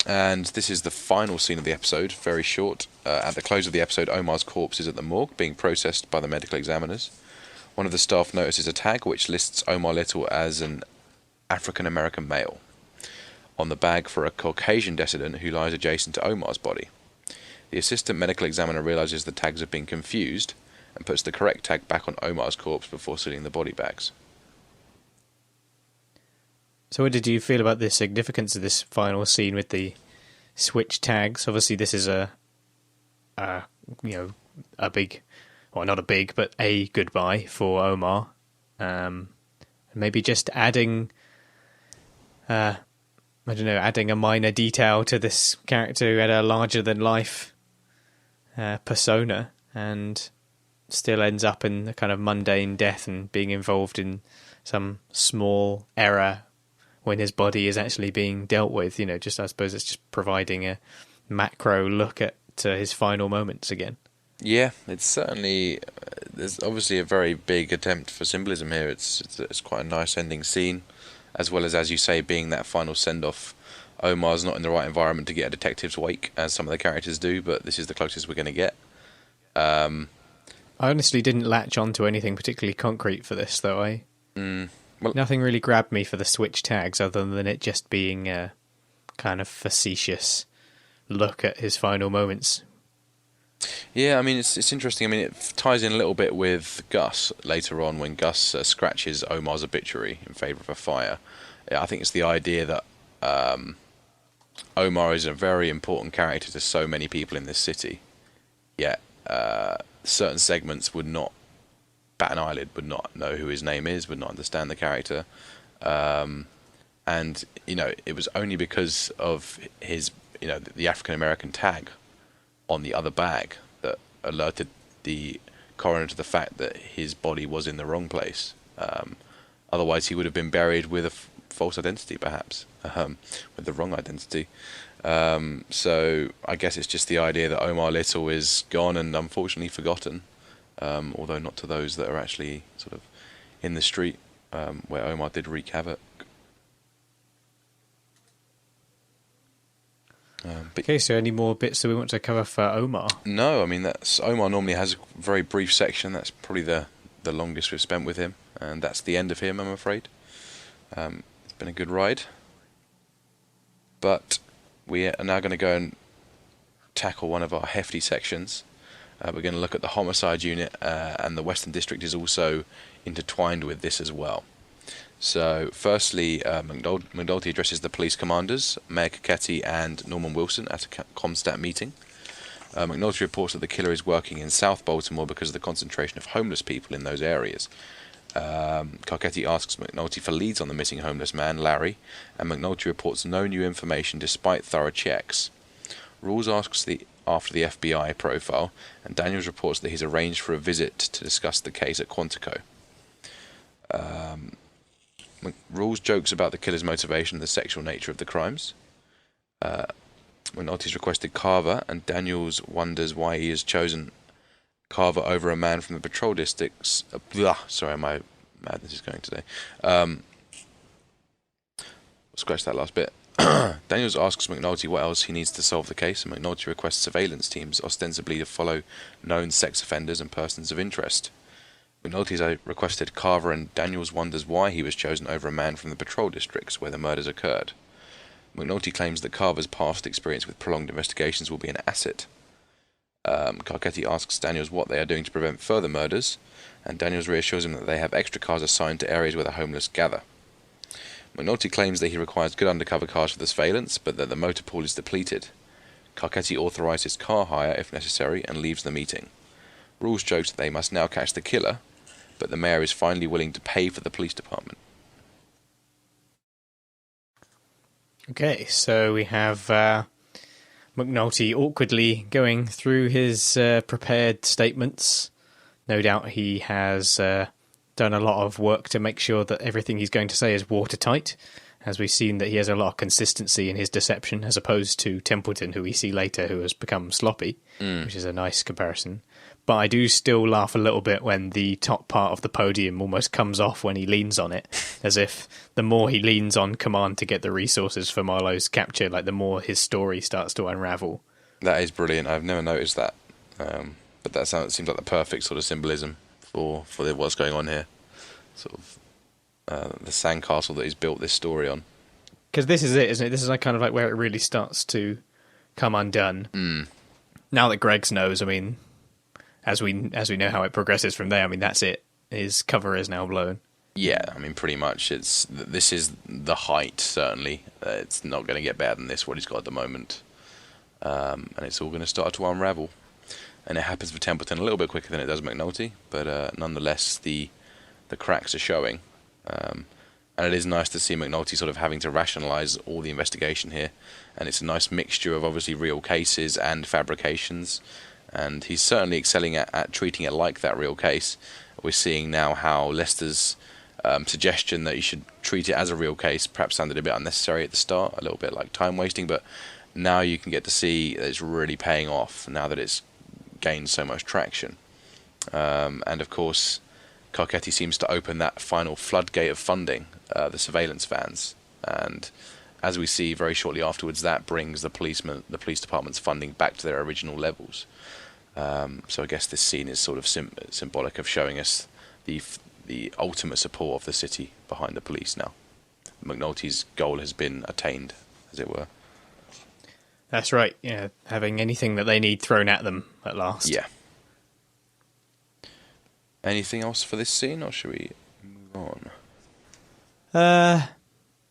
And this is the final scene of the episode, very short. At the close of the episode, Omar's corpse is at the morgue, being processed by the medical examiners. One of the staff notices a tag which lists Omar Little as an African-American male on the bag for a Caucasian dissident who lies adjacent to Omar's body. The assistant medical examiner realises the tags have been confused and puts the correct tag back on Omar's corpse before sealing the body bags. So what did you feel about the significance of this final scene with the switch tags? Obviously this is a big, well, not a big, but a goodbye for Omar. Maybe just adding a minor detail to this character who had a larger than life persona and still ends up in the kind of mundane death and being involved in some small error when his body is actually being dealt with. Just I suppose it's just providing a macro look at his final moments again. Yeah, it's certainly there's obviously a very big attempt for symbolism here. It's quite a nice ending scene, as well as you say, being that final send off. Omar's not in the right environment to get a detective's wake, as some of the characters do, but this is the closest we're going to get. I honestly didn't latch onto anything particularly concrete for this, though. Nothing really grabbed me for the switch tags other than it just being a kind of facetious look at his final moments. Yeah, I mean, it's interesting. I mean, it ties in a little bit with Gus later on when Gus scratches Omar's obituary in favour of a fire. I think it's the idea that Omar is a very important character to so many people in this city, yet certain segments would not bat an eyelid, would not know who his name is, would not understand the character. And, it was only because of his, the African-American tag on the other bag that alerted the coroner to the fact that his body was in the wrong place. Otherwise, he would have been buried with a false identity, perhaps, with the wrong identity. So I guess it's just the idea that Omar Little is gone and unfortunately forgotten, although not to those that are actually sort of in the street where Omar did wreak havoc. Okay, so any more bits that we want to cover for Omar? No, I mean, Omar normally has a very brief section. That's probably the longest we've spent with him, and that's the end of him, I'm afraid. It's been a good ride. But we are now going to go and tackle one of our hefty sections. We're going to look at the Homicide unit, and the Western District is also intertwined with this as well. So, firstly, McNulty addresses the police commanders, Mayor Carcetti and Norman Wilson, at a Comstat meeting. McNulty reports that the killer is working in South Baltimore because of the concentration of homeless people in those areas. Carcetti asks McNulty for leads on the missing homeless man, Larry, and McNulty reports no new information despite thorough checks. Rawls asks after the FBI profile, and Daniels reports that he's arranged for a visit to discuss the case at Quantico. Rawls jokes about the killer's motivation and the sexual nature of the crimes. McNulty's requested Carver, and Daniels wonders why he has chosen Carver over a man from the patrol districts. Sorry, my madness is going today. Scratch that last bit. Daniels asks McNulty what else he needs to solve the case, and McNulty requests surveillance teams, ostensibly to follow known sex offenders and persons of interest. McNulty's requested Carver, and Daniels wonders why he was chosen over a man from the patrol districts where the murders occurred. McNulty claims that Carver's past experience with prolonged investigations will be an asset. Carcetti asks Daniels what they are doing to prevent further murders, and Daniels reassures him that they have extra cars assigned to areas where the homeless gather. McNulty claims that he requires good undercover cars for the surveillance, but that the motor pool is depleted. Carcetti authorises car hire if necessary and leaves the meeting. Rawls jokes that they must now catch the killer, but the mayor is finally willing to pay for the police department. Okay, so we have McNulty awkwardly going through his prepared statements. No doubt he has done a lot of work to make sure that everything he's going to say is watertight, as we've seen that he has a lot of consistency in his deception, as opposed to Templeton, who we see later, who has become sloppy, which is a nice comparison. But I do still laugh a little bit when the top part of the podium almost comes off when he leans on it, as if the more he leans on command to get the resources for Marlo's capture, like the more his story starts to unravel. That is brilliant. I've never noticed that. But that seems like the perfect sort of symbolism for what's going on here. Sort of the sandcastle that he's built this story on. Because this is it, isn't it? This is like kind of like where it really starts to come undone. Now that Greggs knows, I mean, as we know how it progresses from there, I mean, that's it. His cover is now blown. Yeah, I mean, pretty much. This is the height, certainly. It's not going to get better than this, what he's got at the moment. And it's all going to start to unravel. And it happens for Templeton a little bit quicker than it does McNulty, but nonetheless, the cracks are showing. And it is nice to see McNulty sort of having to rationalise all the investigation here. And it's a nice mixture of obviously real cases and fabrications. And he's certainly excelling at treating it like that real case. We're seeing now how Lester's suggestion that you should treat it as a real case perhaps sounded a bit unnecessary at the start, a little bit like time wasting, but now you can get to see that it's really paying off now that it's gained so much traction. And of course, Carcetti seems to open that final floodgate of funding, the surveillance vans, and as we see very shortly afterwards, that brings the police department's funding back to their original levels. So I guess this scene is sort of symbolic of showing us the ultimate support of the city behind the police now. McNulty's goal has been attained, as it were. That's right, yeah, having anything that they need thrown at them at last. Yeah. Anything else for this scene, or should we move on?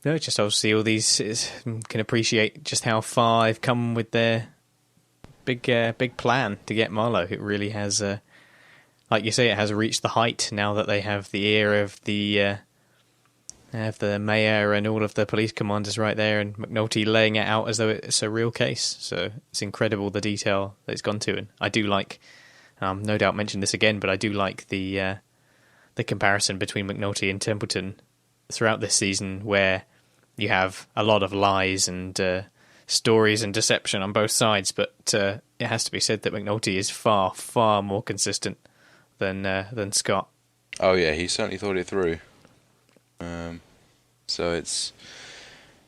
No, just obviously all these can appreciate just how far they've come with their big plan to get Marlo. It really has, like you say, it has reached the height now that they have the ear of the mayor and all of the police commanders right there, and McNulty laying it out as though it's a real case. So it's incredible the detail that it's gone to, and I do like. No doubt mention this again, but I do like the comparison between McNulty and Templeton throughout this season, where you have a lot of lies and stories and deception on both sides, but it has to be said that McNulty is far, far more consistent than Scott. Oh yeah, he certainly thought it through. So it's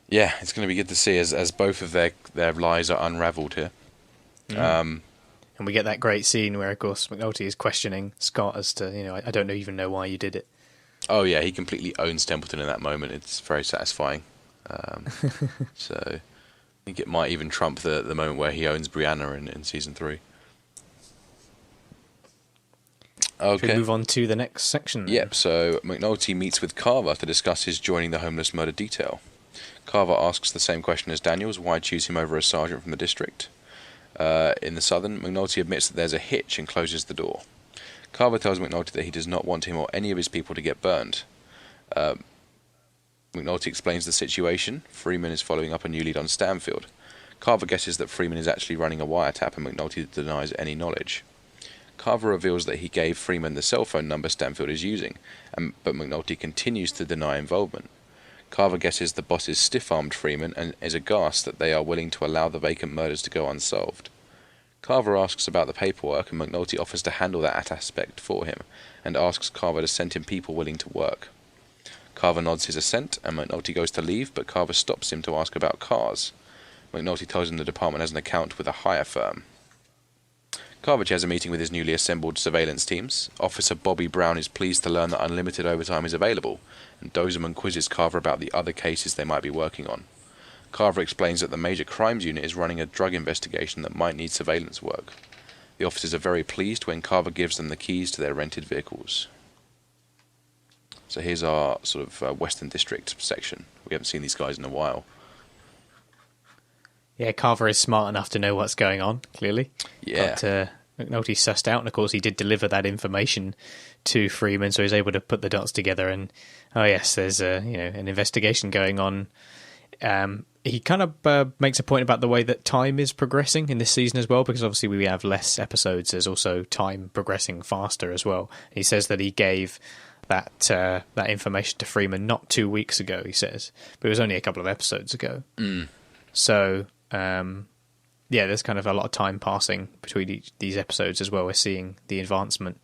going to be good to see as both of their lies are unravelled here. And we get that great scene where, of course, McNulty is questioning Scott as to, I don't even know why you did it. Oh yeah, he completely owns Templeton in that moment. It's very satisfying. So I think it might even trump the moment where he owns Brianna in season 3. Okay. Should we move on to the next section? Yep, so McNulty meets with Carver to discuss his joining the homeless murder detail. Carver asks the same question as Daniels, why choose him over a sergeant from the district? In the Southern, McNulty admits that there's a hitch and closes the door. Carver tells McNulty that he does not want him or any of his people to get burned. McNulty explains the situation. Freamon is following up a new lead on Stanfield. Carver guesses that Freamon is actually running a wiretap and McNulty denies any knowledge. Carver reveals that he gave Freamon the cell phone number Stanfield is using, but McNulty continues to deny involvement. Carver guesses the bosses stiff-armed Freamon and is aghast that they are willing to allow the vacant murders to go unsolved. Carver asks about the paperwork and McNulty offers to handle that aspect for him and asks Carver to send him people willing to work. Carver nods his assent and McNulty goes to leave, but Carver stops him to ask about cars. McNulty tells him the department has an account with a hire firm. Carver chairs a meeting with his newly assembled surveillance teams. Officer Bobby Brown is pleased to learn that unlimited overtime is available, and Dozeman quizzes Carver about the other cases they might be working on. Carver explains that the Major Crimes Unit is running a drug investigation that might need surveillance work. The officers are very pleased when Carver gives them the keys to their rented vehicles. So here's our sort of Western District section. We haven't seen these guys in a while. Yeah, Carver is smart enough to know what's going on, clearly. Yeah. But McNulty sussed out, and of course he did deliver that information to Freamon, so he's able to put the dots together. And oh yes, there's an investigation going on. He kind of makes a point about the way that time is progressing in this season as well, because obviously we have less episodes. There's also time progressing faster as well. He says that he gave that information to Freamon not 2 weeks ago. He says, but it was only a couple of episodes ago. So. There's kind of a lot of time passing between these episodes as well. We're seeing the advancement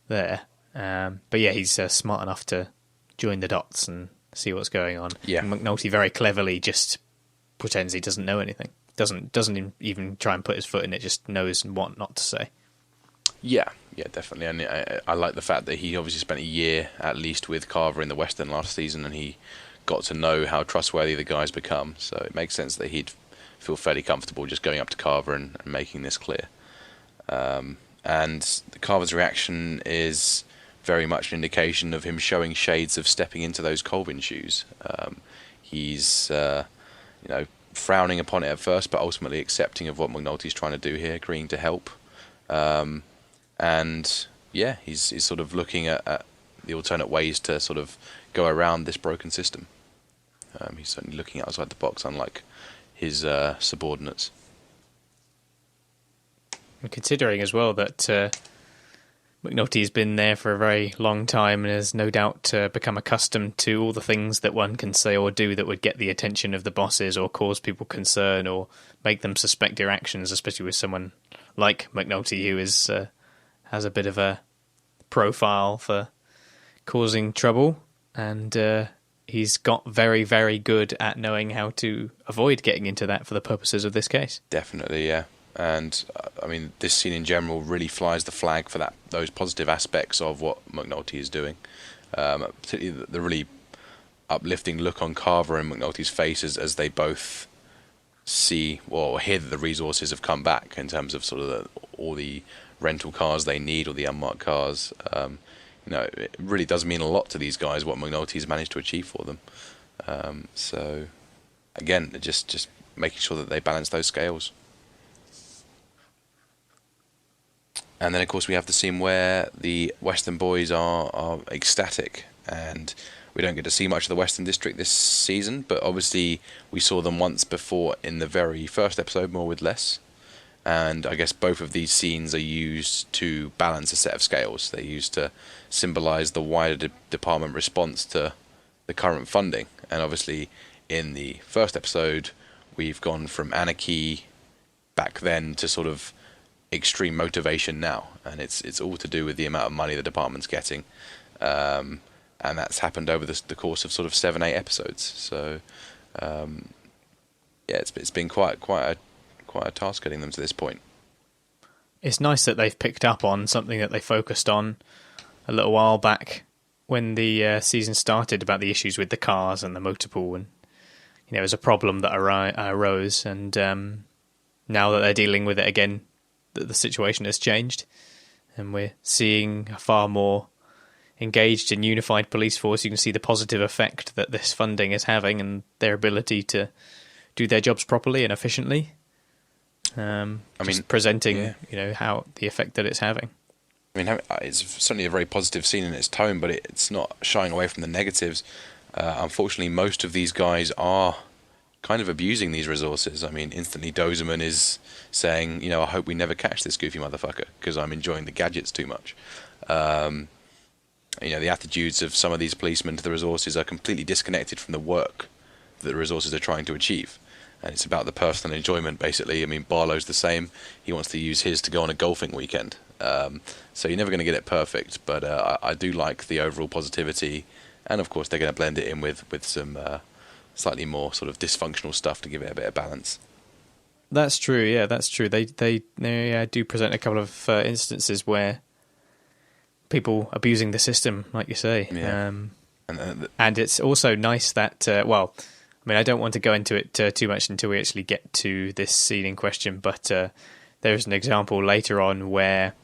there. But yeah, he's smart enough to join the dots and see what's going on. Yeah. And McNulty very cleverly just pretends he doesn't know anything. Doesn't even try and put his foot in it, just knows what not to say. Yeah, definitely. And I like the fact that he obviously spent a year at least with Carver in the Western last season, and he got to know how trustworthy the guy's become. So it makes sense that he'd feel fairly comfortable just going up to Carver and making this clear. And Carver's reaction is very much an indication of him showing shades of stepping into those Colvin shoes. He's frowning upon it at first, but ultimately accepting of what McNulty's trying to do here, agreeing to help. He's sort of looking at the alternate ways to sort of go around this broken system. He's certainly looking outside the box, unlike his subordinates. And considering as well that McNulty's been there for a very long time and has no doubt become accustomed to all the things that one can say or do that would get the attention of the bosses or cause people concern or make them suspect their actions, especially with someone like McNulty who is has a bit of a profile for causing trouble, and he's got very, very good at knowing how to avoid getting into that for the purposes of this case. Definitely, yeah. And this scene in general really flies the flag for those positive aspects of what McNulty is doing. Particularly the really uplifting look on Carver and McNulty's faces as they both see or hear that the resources have come back in terms of sort of all the rental cars they need or the unmarked cars. It really does mean a lot to these guys what McNulty's managed to achieve for them. So, again, just making sure that they balance those scales. And then, of course, we have the scene where the Western boys are ecstatic, and we don't get to see much of the Western District this season, but obviously we saw them once before in the very first episode, More with Less. And I guess both of these scenes are used to balance a set of scales. They're used to symbolise the wider department response to the current funding. And obviously, in the first episode, we've gone from anarchy back then to sort of extreme motivation now, and it's all to do with the amount of money the department's getting, and that's happened over the course of sort of 7-8 episodes. So it's been quite a task getting them to this point. It's nice that they've picked up on something that they focused on a little while back when the season started, about the issues with the cars and the motor pool, and it was a problem that arose, and now that they're dealing with it again, the situation has changed, and we're seeing a far more engaged and unified police force. You can see the positive effect that this funding is having, and their ability to do their jobs properly and efficiently. Presenting, how the effect that it's having. I mean, it's certainly a very positive scene in its tone, but it's not shying away from the negatives. Unfortunately, most of these guys are kind of abusing these resources. I mean, instantly Dozerman is saying, I hope we never catch this goofy motherfucker because I'm enjoying the gadgets too much. The attitudes of some of these policemen to the resources are completely disconnected from the work that the resources are trying to achieve. And it's about the personal enjoyment, basically. I mean, Barlow's the same. He wants to use his to go on a golfing weekend. So you're never going to get it perfect, but I do like the overall positivity. And, of course, they're going to blend it in with some slightly more sort of dysfunctional stuff to give it a bit of balance. That's true, yeah, that's true. They do present a couple of instances where people abusing the system, like you say. Yeah. And it's also nice that, I don't want to go into it too much until we actually get to this scene in question, but there's an example later on where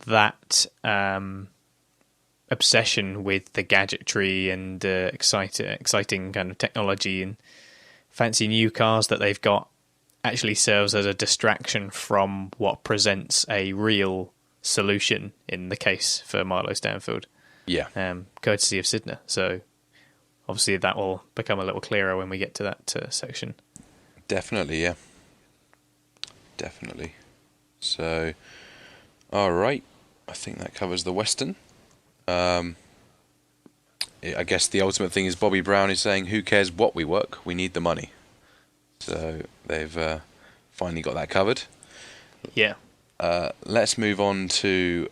that obsession with the gadgetry and exciting kind of technology and fancy new cars that they've got actually serves as a distraction from what presents a real solution in the case for Marlo Stanfield. Yeah. Courtesy of Sydnor. So obviously that will become a little clearer when we get to that section. Definitely, yeah. Definitely. So, all right. I think that covers the Western. I guess the ultimate thing is Bobby Brown is saying, who cares what we work? We need the money. So they've finally got that covered. Yeah. Let's move on to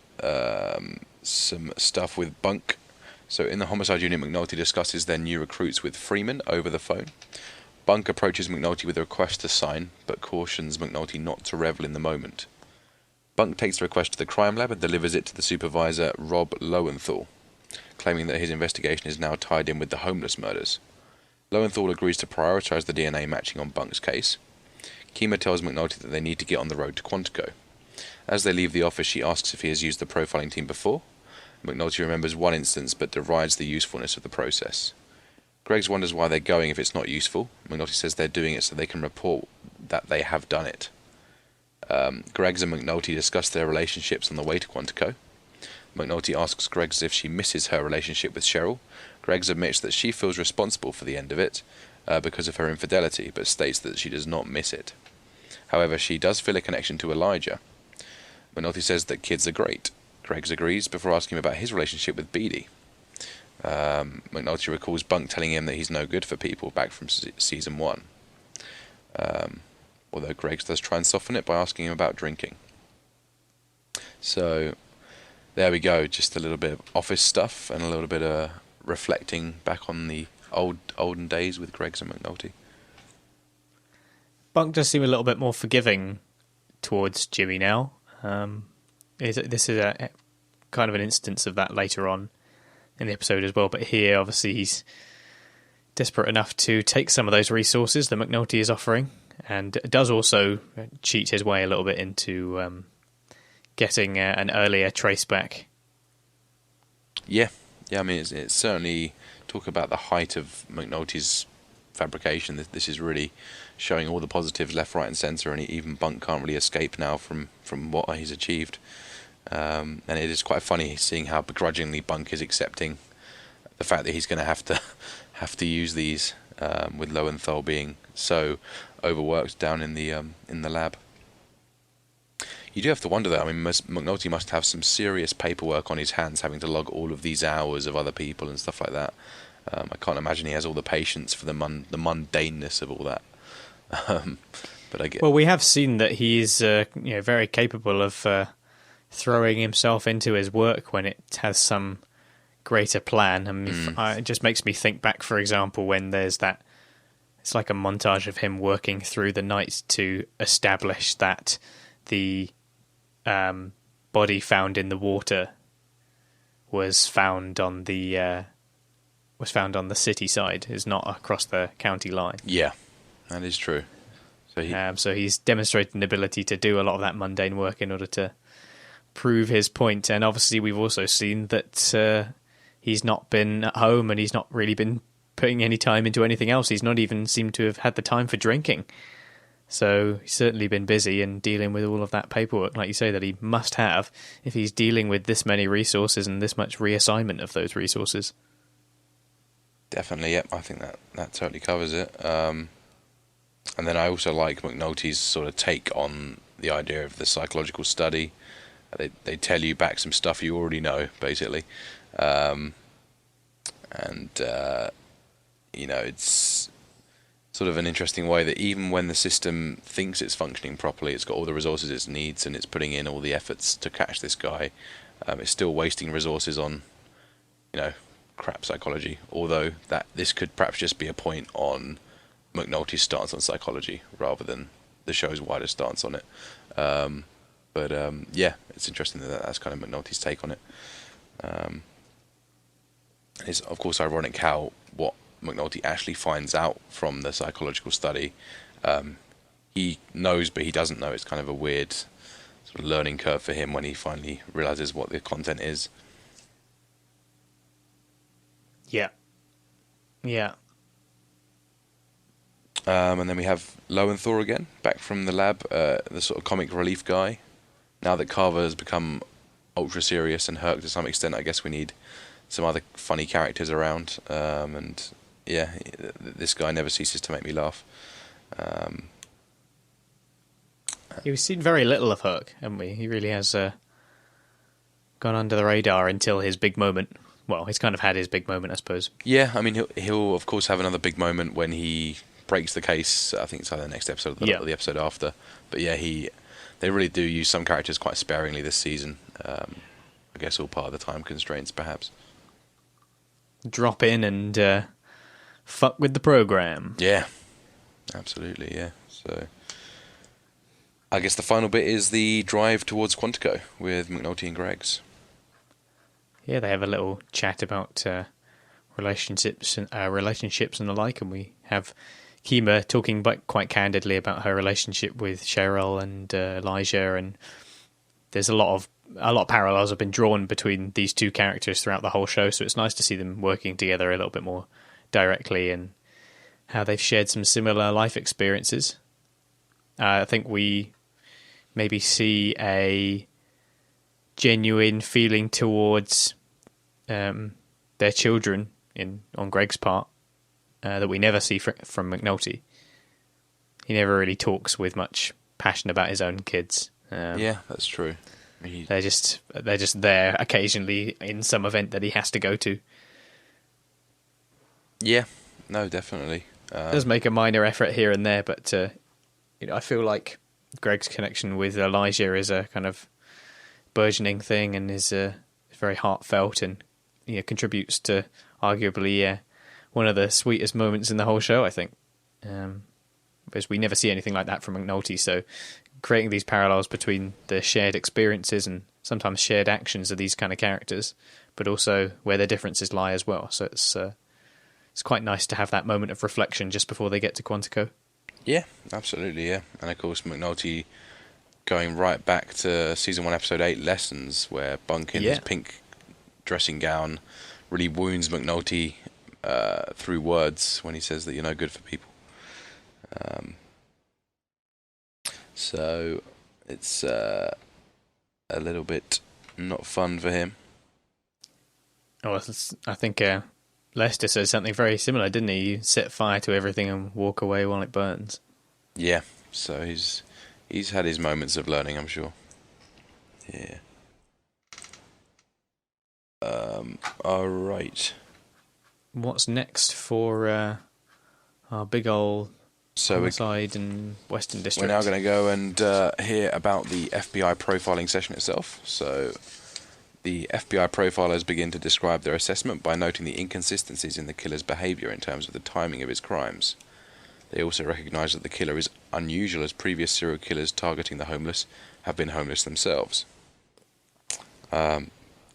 some stuff with Bunk. So in the Homicide unit, McNulty discusses their new recruits with Freamon over the phone. Bunk approaches McNulty with a request to sign, but cautions McNulty not to revel in the moment. Bunk takes the request to the crime lab and delivers it to the supervisor, Rob Lowenthal, claiming that his investigation is now tied in with the homeless murders. Lowenthal agrees to prioritise the DNA matching on Bunk's case. Kima tells McNulty that they need to get on the road to Quantico. As they leave the office, she asks if he has used the profiling team before. McNulty remembers one instance but derides the usefulness of the process. Greggs wonders why they're going if it's not useful. McNulty says they're doing it so they can report that they have done it. Greggs and McNulty discuss their relationships on the way to Quantico. McNulty asks Greggs if she misses her relationship with Cheryl. Greggs admits that she feels responsible for the end of it because of her infidelity, but states that she does not miss it. However, she does feel a connection to Elijah. McNulty says that kids are great. Greggs agrees before asking him about his relationship with Beadie. McNulty recalls Bunk telling him that he's no good for people back from season 1. Although Greggs does try and soften it by asking him about drinking. So there we go, just a little bit of office stuff and a little bit of reflecting back on the olden days with Greggs and McNulty. Bunk does seem a little bit more forgiving towards Jimmy now. This is a kind of an instance of that later on in the episode as well, but here obviously he's desperate enough to take some of those resources that McNulty is offering, and does also cheat his way a little bit into getting an earlier trace back. Yeah, I mean, it's certainly, talk about the height of McNulty's fabrication. This is really showing all the positives left, right and centre, and even Bunk can't really escape now from what he's achieved. And it is quite funny seeing how begrudgingly Bunk is accepting the fact that he's going to have to use these, with Lowenthal being so overworked down in the lab. You do have to wonder, though. I mean, McNulty must have some serious paperwork on his hands, having to log all of these hours of other people and stuff like that. I can't imagine he has all the patience for the mundaneness of all that. But I get. Well, we have seen that he's very capable of throwing himself into his work when it has some greater plan. I mean, it just makes me think back, for example, when there's that. It's like a montage of him working through the night to establish that the body found in the water was found on the city side, is not across the county line. Yeah, that is true. So he's demonstrated an ability to do a lot of that mundane work in order to prove his point. And obviously we've also seen that he's not been at home and he's not really been putting any time into anything else. He's not even seemed to have had the time for drinking. So he's certainly been busy and dealing with all of that paperwork, like you say, that he must have if he's dealing with this many resources and this much reassignment of those resources. Definitely, yep. I think that totally covers it. And then I also like McNulty's sort of take on the idea of the psychological study. They tell you back some stuff you already know, basically. It's sort of an interesting way that even when the system thinks it's functioning properly, it's got all the resources it needs and it's putting in all the efforts to catch this guy, it's still wasting resources on, crap psychology. Although this could perhaps just be a point on McNulty's stance on psychology rather than the show's wider stance on it. Yeah, it's interesting that's kind of McNulty's take on it. It's of course ironic how what McNulty actually finds out from the psychological study, he knows but he doesn't know. It's kind of a weird sort of learning curve for him when he finally realizes what the content is. Yeah. And then we have Lowenthal again, back from the lab, the sort of comic relief guy. Now that Carver has become ultra serious and Herc to some extent, I guess we need some other funny characters around. And yeah, this guy never ceases to make me laugh. We've seen very little of Herc, haven't we? He really has gone under the radar until his big moment. Well, he's kind of had his big moment, I suppose. Yeah, I mean, he'll of course have another big moment when he breaks the case. I think it's either the next episode or the episode after. But yeah, they really do use some characters quite sparingly this season. I guess all part of the time constraints, perhaps. Drop in and fuck with the program. Yeah, absolutely, yeah. So I guess the final bit is the drive towards Quantico with McNulty and Greggs. Yeah, they have a little chat about relationships and the like, and we have Kima talking quite candidly about her relationship with Cheryl and Elijah, and there's a lot of parallels have been drawn between these two characters throughout the whole show, so it's nice to see them working together a little bit more directly and how they've shared some similar life experiences. I think we maybe see a genuine feeling towards their children on Greg's part that we never see from McNulty. He never really talks with much passion about his own kids. Yeah, that's true. They're just there occasionally in some event that he has to go to. Yeah, no, definitely. Does make a minor effort here and there, but I feel like Greg's connection with Elijah is a kind of burgeoning thing and is very heartfelt and contributes to arguably one of the sweetest moments in the whole show, I think. Because we never see anything like that from McNulty, so creating these parallels between the shared experiences and sometimes shared actions of these kind of characters, but also where their differences lie as well. So it's quite nice to have that moment of reflection just before they get to Quantico. Yeah, absolutely, yeah. And of course McNulty going right back to season 1 episode 8 Lessons, where Bunk in his pink dressing gown really wounds McNulty through words when he says that you're no good for people. So it's a little bit not fun for him. Oh, I think Lester said something very similar, didn't he? You set fire to everything and walk away while it burns. Yeah, so he's had his moments of learning, I'm sure. Yeah. All right. what's next for our big old Homicide in Western District? We're now going to go and hear about the FBI profiling session itself. So the FBI profilers begin to describe their assessment by noting the inconsistencies in the killer's behaviour in terms of the timing of his crimes. They also recognise that the killer is unusual, as previous serial killers targeting the homeless have been homeless themselves.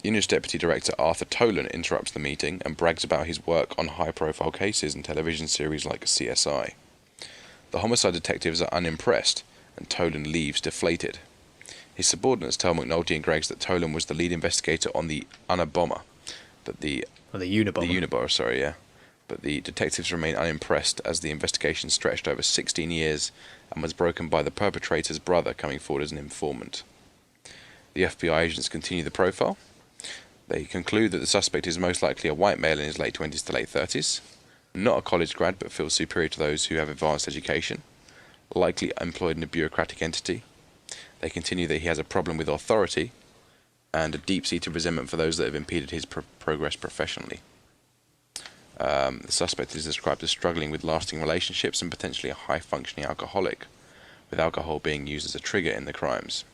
Union's Deputy Director Arthur Tolan interrupts the meeting and brags about his work on high-profile cases and television series like CSI. The homicide detectives are unimpressed, and Tolan leaves deflated. His subordinates tell McNulty and Greggs that Tolan was the lead investigator on the Unabomber, but the Unabomber, sorry, yeah. But the detectives remain unimpressed as the investigation stretched over 16 years and was broken by the perpetrator's brother coming forward as an informant. The FBI agents continue the profile. They conclude that the suspect is most likely a white male in his late 20s to late 30s, not a college grad but feels superior to those who have advanced education, likely employed in a bureaucratic entity. They continue that he has a problem with authority and a deep-seated resentment for those that have impeded his progress professionally. The suspect is described as struggling with lasting relationships and potentially a high-functioning alcoholic, with alcohol being used as a trigger in the crimes.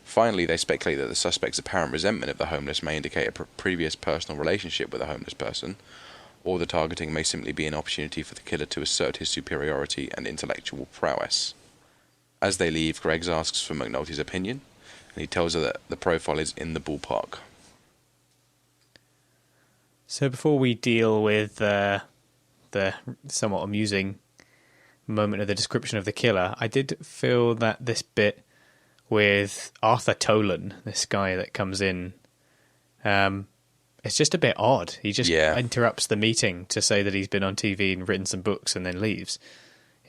Finally, they speculate that the suspect's apparent resentment of the homeless may indicate a previous personal relationship with a homeless person, or the targeting may simply be an opportunity for the killer to assert his superiority and intellectual prowess. As they leave, Greggs asks for McNulty's opinion, and he tells her that the profile is in the ballpark. So before we deal with the somewhat amusing moment of the description of the killer, I did feel that this bit with Arthur Tolan, this guy that comes in, it's just a bit odd. He just interrupts the meeting to say that he's been on TV and written some books and then leaves.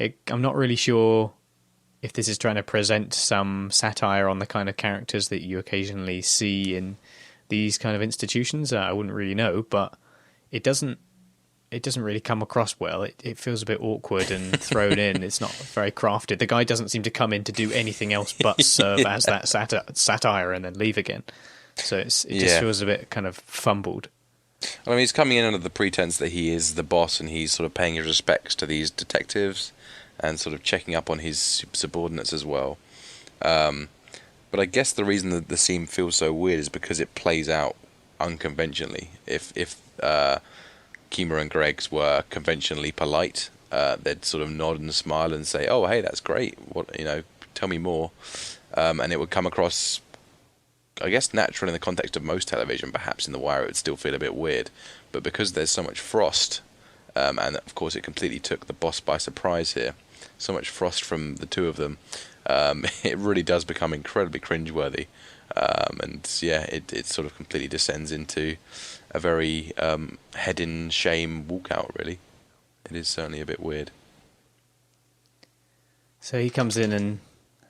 I'm not really sure if this is trying to present some satire on the kind of characters that you occasionally see in these kind of institutions. I wouldn't really know, but it doesn't really come across well. It feels a bit awkward and thrown in. It's not very crafted. The guy doesn't seem to come in to do anything else but serve as that satire and then leave again. So it just feels a bit kind of fumbled. I mean, he's coming in under the pretense that he is the boss and he's sort of paying his respects to these detectives and sort of checking up on his subordinates as well. But I guess the reason that the scene feels so weird is because it plays out unconventionally. If Kima and Greggs were conventionally polite, they'd sort of nod and smile and say, "Oh, hey, that's great. What, tell me more." And it would come across, I guess, natural in the context of most television. Perhaps in The Wire it would still feel a bit weird, but because there's so much frost, and of course it completely took the boss by surprise here, so much frost from the two of them, it really does become incredibly cringeworthy. And yeah, it sort of completely descends into a very head in shame walkout, really. It is certainly a bit weird. So he comes in and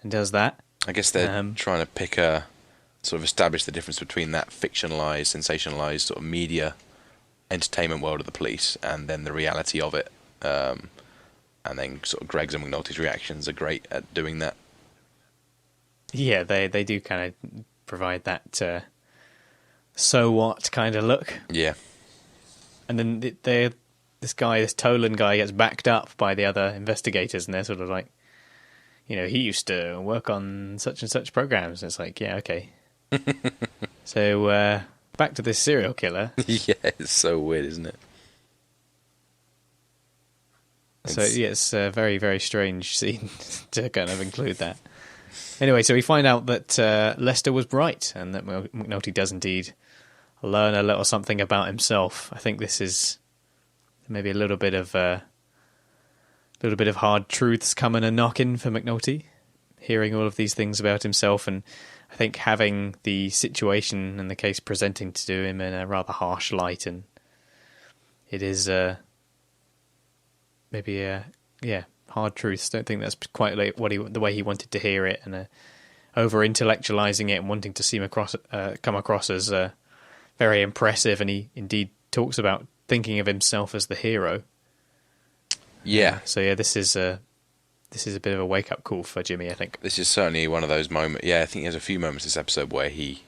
does that. I guess they're trying to pick a sort of establish the difference between that fictionalized, sensationalized sort of media entertainment world of the police and then the reality of it. And then sort of Greggs and McNulty's reactions are great at doing that. Yeah, they do kind of provide that so what kind of look. Yeah. And then this Tolan guy gets backed up by the other investigators, and they're sort of like, he used to work on such and such programs. And it's like, yeah, okay. So back to this serial killer. Yeah, it's so weird, isn't it? So yeah, it's a very, very strange scene to kind of include that. Anyway, so we find out that Lester was right, and that McNulty does indeed learn a little something about himself. I think this is maybe a little bit of hard truths coming and knocking for McNulty, hearing all of these things about himself, and I think having the situation and the case presenting to him in a rather harsh light, and it is hard truths. Don't think that's quite like the way he wanted to hear it, and over intellectualizing it and wanting to come across as very impressive. And he indeed talks about thinking of himself as the hero. Yeah. So yeah, this is a bit of a wake up call for Jimmy, I think. This is certainly one of those moments. Yeah, I think there's a few moments this episode where he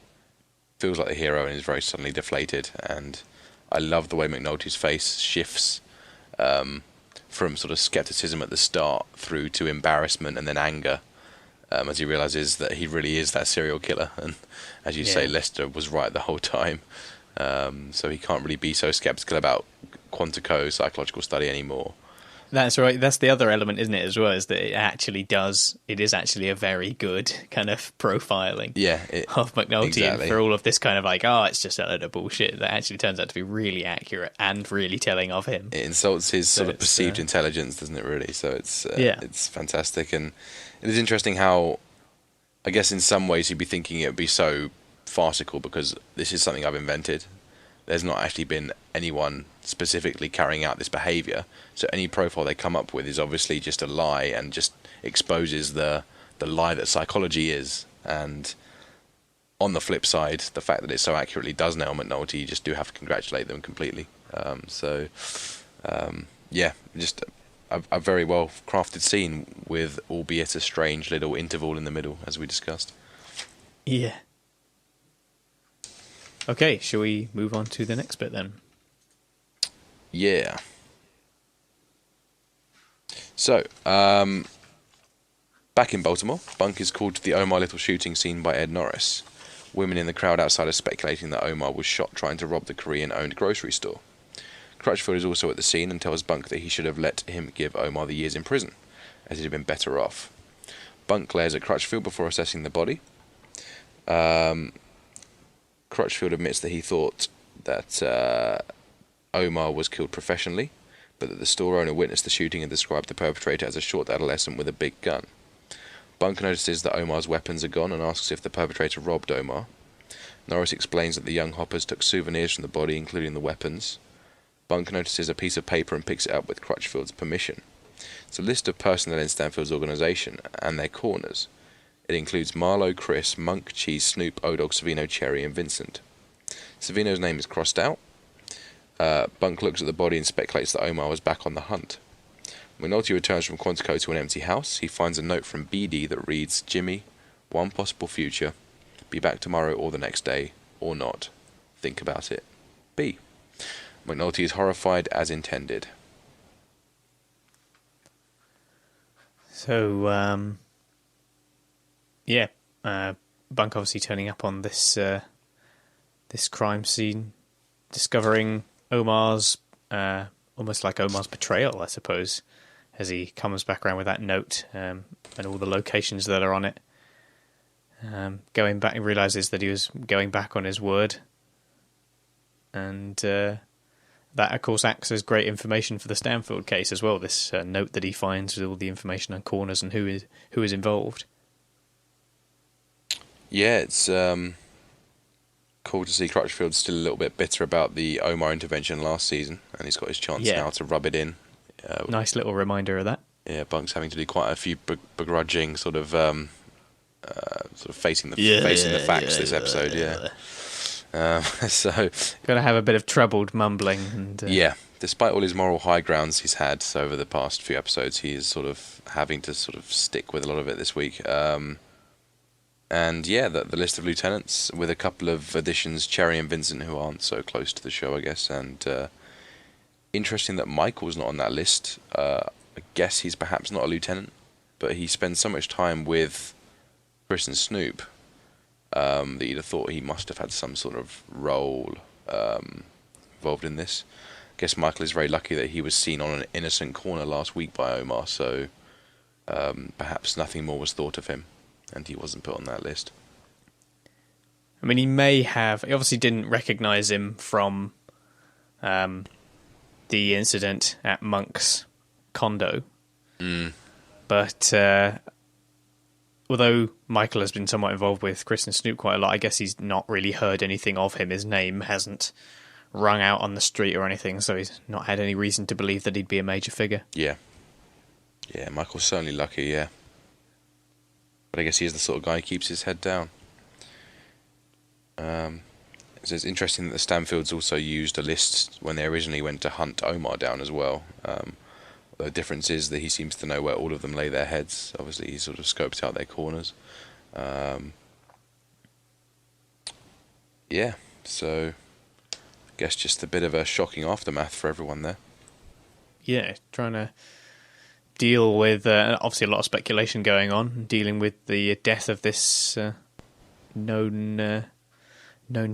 feels like the hero and is very suddenly deflated. And I love the way McNulty's face shifts from sort of skepticism at the start through to embarrassment and then anger as he realizes that he really is that serial killer. And as you say, Lester was right the whole time. So he can't really be so skeptical about Quantico psychological study anymore. That's right. That's the other element, isn't it, as well, is that it is actually a very good kind of profiling of McNulty. Exactly. And for all of this kind of like, oh, it's just a load of bullshit, that actually turns out to be really accurate and really telling of him. It insults his sort of perceived intelligence, doesn't it, really? So it's fantastic. And it is interesting how, I guess in some ways you'd be thinking it would be so farcical because this is something I've invented. There's not actually been anyone specifically carrying out this behaviour, so any profile they come up with is obviously just a lie and just exposes the lie that psychology is. And on the flip side, the fact that it so accurately does nail McNulty, you just do have to congratulate them completely. Just a very well crafted scene with albeit a strange little interval in the middle, as we discussed. Yeah. Okay, shall we move on to the next bit then? Yeah. So, back in Baltimore, Bunk is called to the Omar Little shooting scene by Ed Norris. Women in the crowd outside are speculating that Omar was shot trying to rob the Korean-owned grocery store. Crutchfield is also at the scene and tells Bunk that he should have let him give Omar the years in prison, as he'd have been better off. Bunk glares at Crutchfield before assessing the body. Crutchfield admits that he thought that Omar was killed professionally, but that the store owner witnessed the shooting and described the perpetrator as a short adolescent with a big gun. Bunk notices that Omar's weapons are gone and asks if the perpetrator robbed Omar. Norris explains that the young hoppers took souvenirs from the body, including the weapons. Bunk notices a piece of paper and picks it up with Crutchfield's permission. It's a list of personnel in Stanfield's organisation and their corners. It includes Marlo, Chris, Monk, Cheese, Snoop, O-Dog, Savino, Cherry, and Vincent. Savino's name is crossed out. Bunk looks at the body and speculates that Omar was back on the hunt. When McNulty returns from Quantico to an empty house, he finds a note from BD that reads, "Jimmy, one possible future. Be back tomorrow or the next day, or not. Think about it. B." McNulty is horrified as intended. So, Bunk obviously turning up on this this crime scene, discovering Omar's almost like Omar's betrayal, I suppose, as he comes back around with that note and all the locations that are on it. Going back, he realizes that he was going back on his word, and that, of course, acts as great information for the Stanfield case as well. This note that he finds with all the information on corners and who is involved. Yeah, it's cool to see Crutchfield still a little bit bitter about the Omar intervention last season, and he's got his chance now to rub it in. Nice little reminder of that. Yeah, Bunk's having to do quite a few begrudging sort of facing the facts this episode. So got to have a bit of troubled mumbling. And despite all his moral high grounds he's had over the past few episodes, he is sort of having to sort of stick with a lot of it this week. The list of lieutenants with a couple of additions, Cherry and Vincent, who aren't so close to the show, I guess. And interesting that Michael's not on that list. I guess he's perhaps not a lieutenant, but he spends so much time with Chris and Snoop that you'd have thought he must have had some sort of role involved in this. I guess Michael is very lucky that he was seen on an innocent corner last week by Omar, so perhaps nothing more was thought of him, and he wasn't put on that list. I mean, he obviously didn't recognise him from the incident at Monk's condo. But although Michael has been somewhat involved with Chris and Snoop quite a lot, I guess he's not really heard anything of him. His name hasn't rung out on the street or anything, so he's not had any reason to believe that he'd be a major figure. Yeah, Michael's certainly lucky, But I guess he is the sort of guy who keeps his head down. So it's interesting that the Stanfields also used a list when they originally went to hunt Omar down as well. The difference is that he seems to know where all of them lay their heads. Obviously, he sort of scoped out their corners. So guess just a bit of a shocking aftermath for everyone there. Yeah, trying to deal with obviously a lot of speculation going on, dealing with the death of this known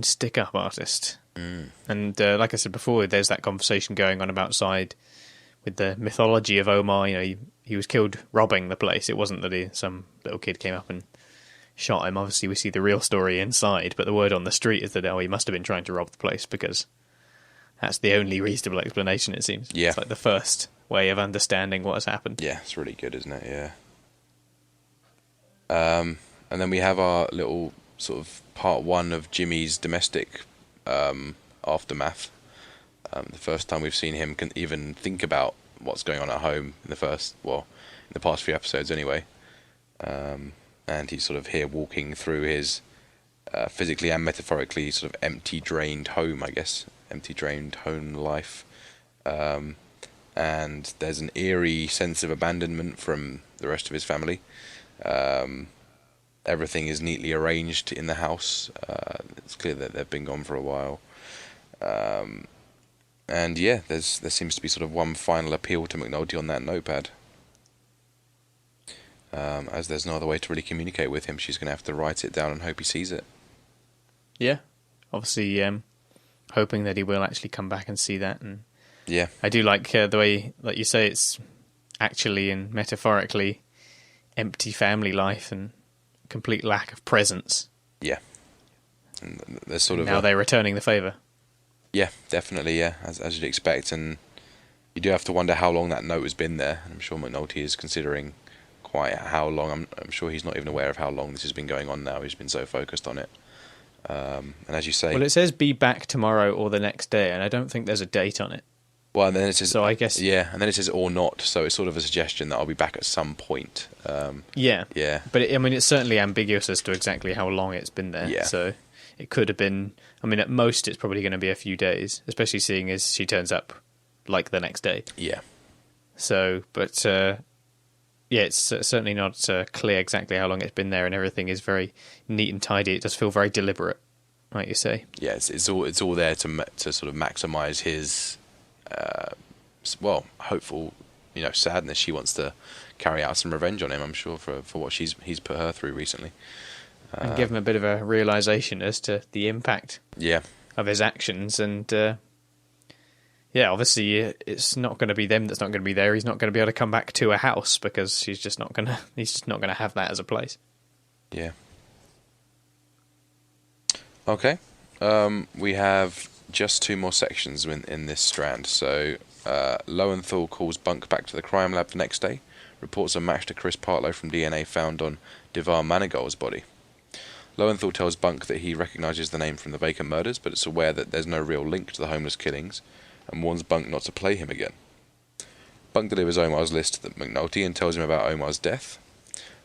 stick-up artist. And like I said before, there's that conversation going on about outside with the mythology of Omar. You know, he was killed robbing the place. It wasn't that some little kid came up and shot him. Obviously, we see the real story inside, but the word on the street is that he must have been trying to rob the place, because that's the only reasonable explanation, it seems. Yeah. It's like the first way of understanding what has happened. Yeah, it's really good, isn't it? Yeah. And then we have our little sort of part one of Jimmy's domestic aftermath. The first time we've seen him can even think about what's going on at home in the past few episodes anyway. And he's sort of here walking through his physically and metaphorically sort of empty, drained home, I guess. Empty, drained home life. And there's an eerie sense of abandonment from the rest of his family. Everything is neatly arranged in the house. It's clear that they've been gone for a while. And yeah, there seems to be sort of one final appeal to McNulty on that notepad. As there's no other way to really communicate with him, she's going to have to write it down and hope he sees it. Yeah, obviously hoping that he will actually come back and see that. And yeah, I do like the way, like you say, it's actually and metaphorically empty family life and complete lack of presence. Yeah, and there's sort of now they're returning the favour. Yeah, definitely. Yeah, as you'd expect, and you do have to wonder how long that note has been there. I'm sure McNulty is considering quite how long. I'm sure he's not even aware of how long this has been going on now. He's been so focused on it. And as you say, well, it says be back tomorrow or the next day, and I don't think there's a date on it. Well, and then it says, so I guess, yeah, and then it says or not, so it's sort of a suggestion that I'll be back at some point. Yeah, but I mean, it's certainly ambiguous as to exactly how long it's been there. Yeah. So it could have been. I mean, at most, it's probably going to be a few days, especially seeing as she turns up like the next day. Yeah. So, but yeah, it's certainly not clear exactly how long it's been there, and everything is very neat and tidy. It does feel very deliberate, like you say. Yeah, it's all there to sort of maximise his. Hopeful, sadness. She wants to carry out some revenge on him, I'm sure, for what he's put her through recently. And give him a bit of a realisation as to the impact of his actions. And, obviously it's not going to be them that's not going to be there. He's not going to be able to come back to a house because he's just not going to have that as a place. Yeah. Okay. We have just two more sections in this strand. So Lowenthal calls Bunk back to the crime lab the next day. Reports are matched to Chris Partlow from DNA found on Devar Manigault's body. Lowenthal tells Bunk that he recognises the name from the vacant murders, but it's aware that there's no real link to the homeless killings, and warns Bunk not to play him again. Bunk delivers Omar's list to McNulty and tells him about Omar's death.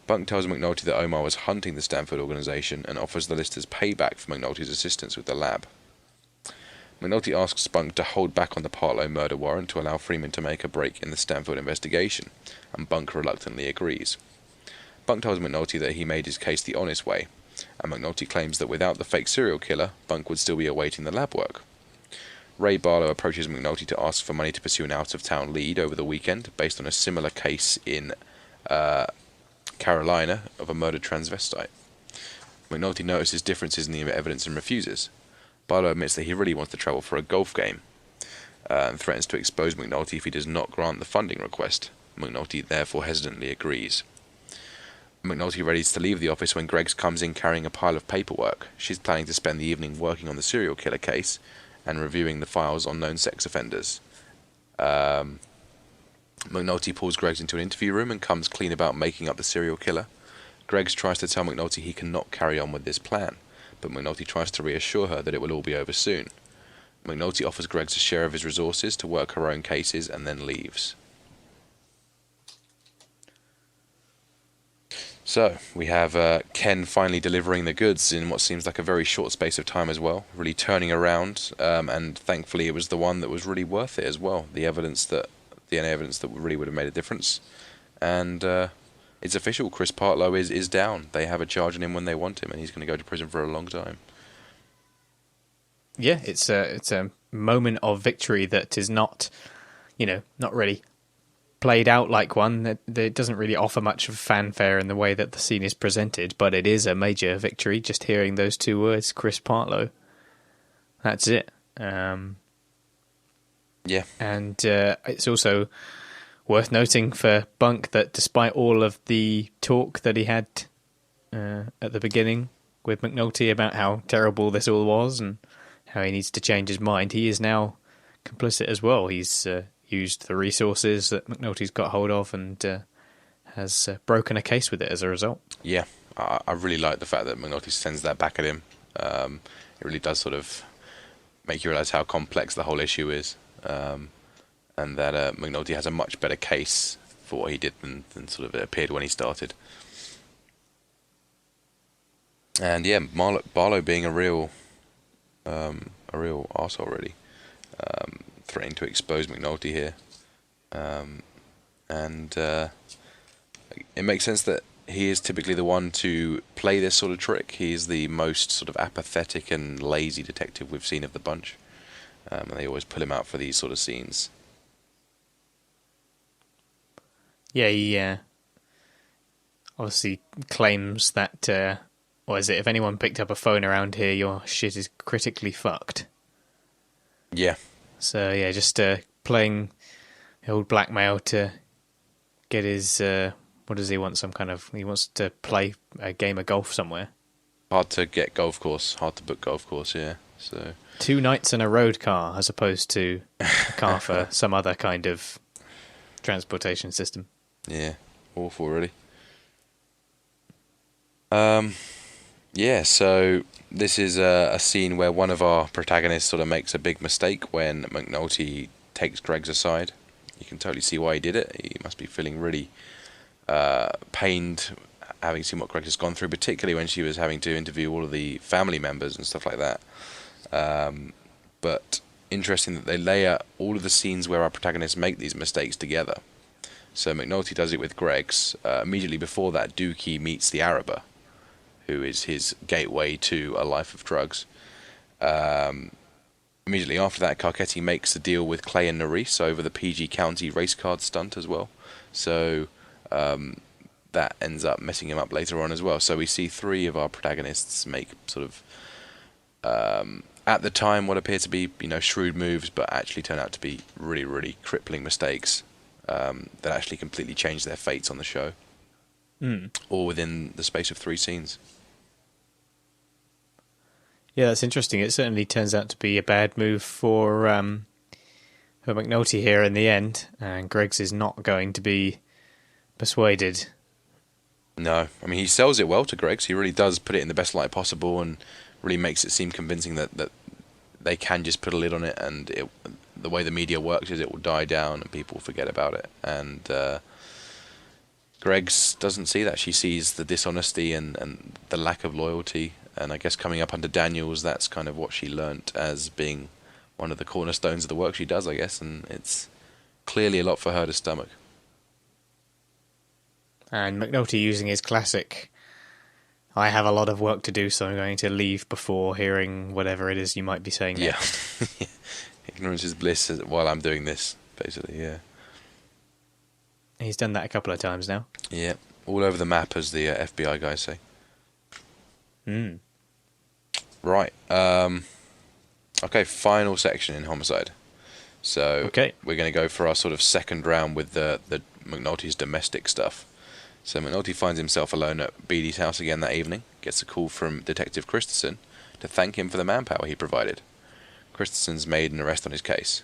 Bunk tells McNulty that Omar was hunting the Stanfield organisation and offers the list as payback for McNulty's assistance with the lab. McNulty asks Bunk to hold back on the Partlow murder warrant to allow Freamon to make a break in the Stanfield investigation, and Bunk reluctantly agrees. Bunk tells McNulty that he made his case the honest way, and McNulty claims that without the fake serial killer, Bunk would still be awaiting the lab work. Ray Barlow approaches McNulty to ask for money to pursue an out-of-town lead over the weekend, based on a similar case in Carolina of a murdered transvestite. McNulty notices differences in the evidence and refuses. Barlow admits that he really wants to travel for a golf game, and threatens to expose McNulty if he does not grant the funding request. McNulty therefore hesitantly agrees. McNulty readies to leave the office when Greggs comes in carrying a pile of paperwork. She's planning to spend the evening working on the serial killer case and reviewing the files on known sex offenders. McNulty pulls Greggs into an interview room and comes clean about making up the serial killer. Greggs tries to tell McNulty he cannot carry on with this plan, but McNulty tries to reassure her that it will all be over soon. McNulty offers Greggs a share of his resources to work her own cases and then leaves. So, we have Ken finally delivering the goods in what seems like a very short space of time as well, really turning around, and thankfully it was the one that was really worth it as well, DNA evidence that really would have made a difference. And it's official, Chris Partlow is down. They have a charge on him when they want him, and he's going to go to prison for a long time. Yeah, it's a moment of victory that is not, not really played out like one. That it doesn't really offer much of fanfare in the way that the scene is presented, but it is a major victory. Just hearing those two words, Chris Partlow, that's it. Yeah. And it's also worth noting for Bunk that despite all of the talk that he had at the beginning with McNulty about how terrible this all was and how he needs to change his mind, he is now complicit as well. He's used the resources that McNulty's got hold of and has broken a case with it as a result. Yeah, I really like the fact that McNulty sends that back at him. It really does sort of make you realise how complex the whole issue is, and that McNulty has a much better case for what he did than sort of it appeared when he started. And yeah, Barlow being a real arsehole really, threatening to expose McNulty here, and it makes sense that he is typically the one to play this sort of trick. He is the most sort of apathetic and lazy detective we've seen of the bunch, and they always pull him out for these sort of scenes. Yeah, he obviously claims that, what is it, if anyone picked up a phone around here, your shit is critically fucked. Yeah. So, yeah, just playing the old blackmail to get his, what does he want, he wants to play a game of golf somewhere. Hard to get golf course, hard to book golf course, yeah. So 2 nights in a road car as opposed to a car for some other kind of transportation system. Yeah, awful really. Yeah, so this is a scene where one of our protagonists sort of makes a big mistake when McNulty takes Greg's aside. You can totally see why he did it. He must be feeling really pained having seen what Greg has gone through, particularly when she was having to interview all of the family members and stuff like that. But interesting that they layer all of the scenes where our protagonists make these mistakes together. So McNulty does it with Greg's. Immediately before that, Dookie meets the Araber, who is his gateway to a life of drugs. Immediately after that, Carcetti makes a deal with Clay and Nerisse over the PG County race card stunt as well. So that ends up messing him up later on as well. So we see 3 of our protagonists make sort of, at the time, what appear to be shrewd moves, but actually turn out to be really, really crippling mistakes that actually completely change their fates on the show. All within the space of 3 scenes. Yeah, that's interesting. It certainly turns out to be a bad move for McNulty here in the end, and Greg's is not going to be persuaded. No, I mean, he sells it well to Greg's. He really does put it in the best light possible and really makes it seem convincing that they can just put a lid on it, and the way the media works is it will die down and people will forget about it. And Greg's doesn't see that. She sees the dishonesty and the lack of loyalty. And I guess coming up under Daniels, that's kind of what she learnt as being one of the cornerstones of the work she does, I guess. And it's clearly a lot for her to stomach. And McNulty using his classic, I have a lot of work to do, so I'm going to leave before hearing whatever it is you might be saying next. Yeah. Ignorance is bliss while I'm doing this, basically, yeah. He's done that a couple of times now. Yeah, all over the map, as the FBI guys say. Right. Okay, final section in Homicide. So we're going to go for our sort of second round with the McNulty's domestic stuff. So McNulty finds himself alone at Beattie's house again that evening, gets a call from Detective Christensen to thank him for the manpower he provided. Christensen's made an arrest on his case.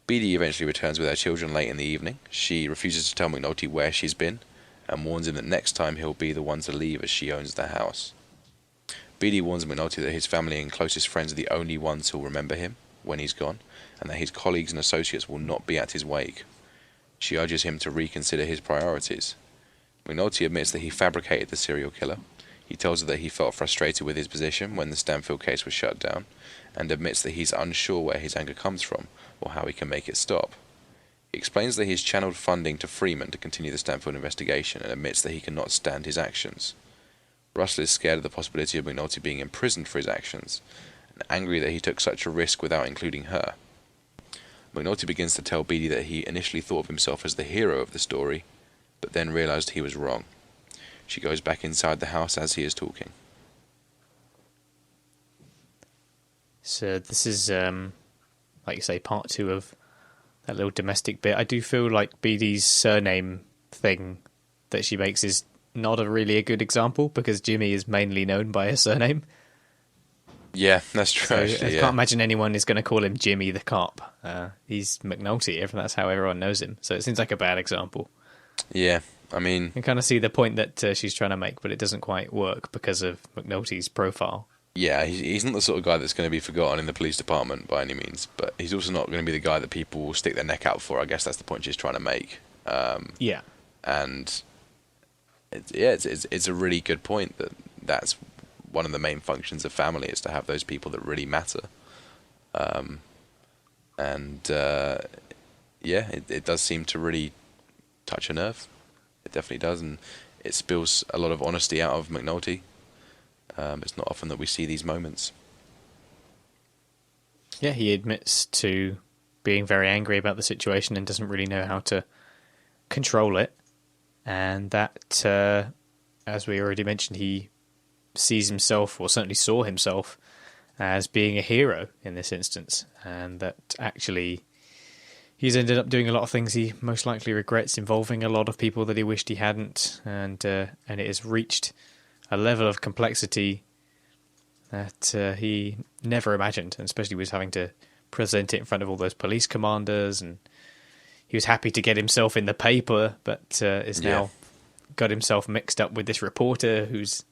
Beattie eventually returns with her children late in the evening. She refuses to tell McNulty where she's been and warns him that next time he'll be the one to leave as she owns the house. Beattie warns McNulty that his family and closest friends are the only ones who'll remember him when he's gone, and that his colleagues and associates will not be at his wake. She urges him to reconsider his priorities. McNulty admits that he fabricated the serial killer. He tells her that he felt frustrated with his position when the Stanfield case was shut down, and admits that he's unsure where his anger comes from or how he can make it stop. He explains that he's channeled funding to Freamon to continue the Stanfield investigation and admits that he cannot stand his actions. Russell is scared of the possibility of McNulty being imprisoned for his actions and angry that he took such a risk without including her. McNulty begins to tell Beatty that he initially thought of himself as the hero of the story, but then realised he was wrong. She goes back inside the house as he is talking. So this is, like you say, part 2 of that little domestic bit. I do feel like Beatty's surname thing that she makes is not really a good example, because Jimmy is mainly known by his surname. Yeah, that's true. So actually, I can't imagine anyone is going to call him Jimmy the cop. He's McNulty. That's how everyone knows him. So it seems like a bad example. Yeah, I mean... You can kind of see the point that she's trying to make, but it doesn't quite work because of McNulty's profile. Yeah, he's not the sort of guy that's going to be forgotten in the police department by any means, but he's also not going to be the guy that people will stick their neck out for. I guess that's the point she's trying to make. Yeah. And it's a really good point that's one of the main functions of family, is to have those people that really matter. It does seem to really touch a nerve. It definitely does, and it spills a lot of honesty out of McNulty. It's not often that we see these moments. Yeah, he admits to being very angry about the situation and doesn't really know how to control it. And that, as we already mentioned, he sees himself, or certainly saw himself, as being a hero in this instance. And that actually he's ended up doing a lot of things he most likely regrets, involving a lot of people that he wished he hadn't. And it has reached a level of complexity that he never imagined, and especially was having to present it in front of all those police commanders, and he was happy to get himself in the paper, but is now got himself mixed up with this reporter who's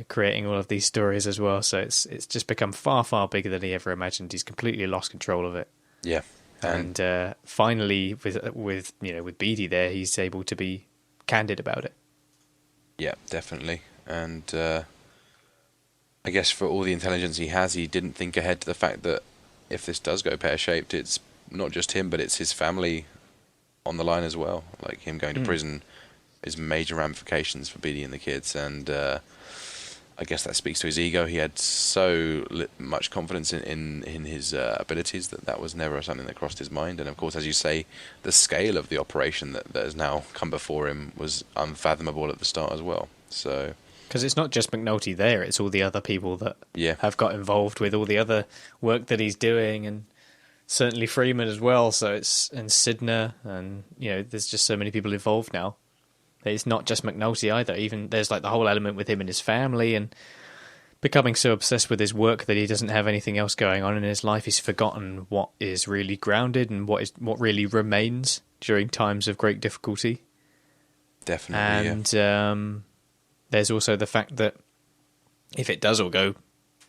creating all of these stories as well. So it's just become far, far bigger than he ever imagined. He's completely lost control of it. Yeah. And finally, with Beatty there, he's able to be candid about it. Yeah, definitely. And I guess for all the intelligence he has, he didn't think ahead to the fact that if this does go pear-shaped, it's not just him, but it's his family on the line as well. Like, him going to prison is major ramifications for Beatty and the kids. And I guess that speaks to his ego. He had so much confidence in his abilities that was never something that crossed his mind. And of course, as you say, the scale of the operation that has now come before him was unfathomable at the start as well. So, because it's not just McNulty there, it's all the other people that have got involved with all the other work that he's doing, and certainly Freamon as well. So and Sydnor, and there's just so many people involved now. It's not just McNulty either. Even there's like the whole element with him and his family, and becoming so obsessed with his work that he doesn't have anything else going on in his life. He's forgotten what is really grounded and what really remains during times of great difficulty. Definitely, and there's also the fact that if it does all go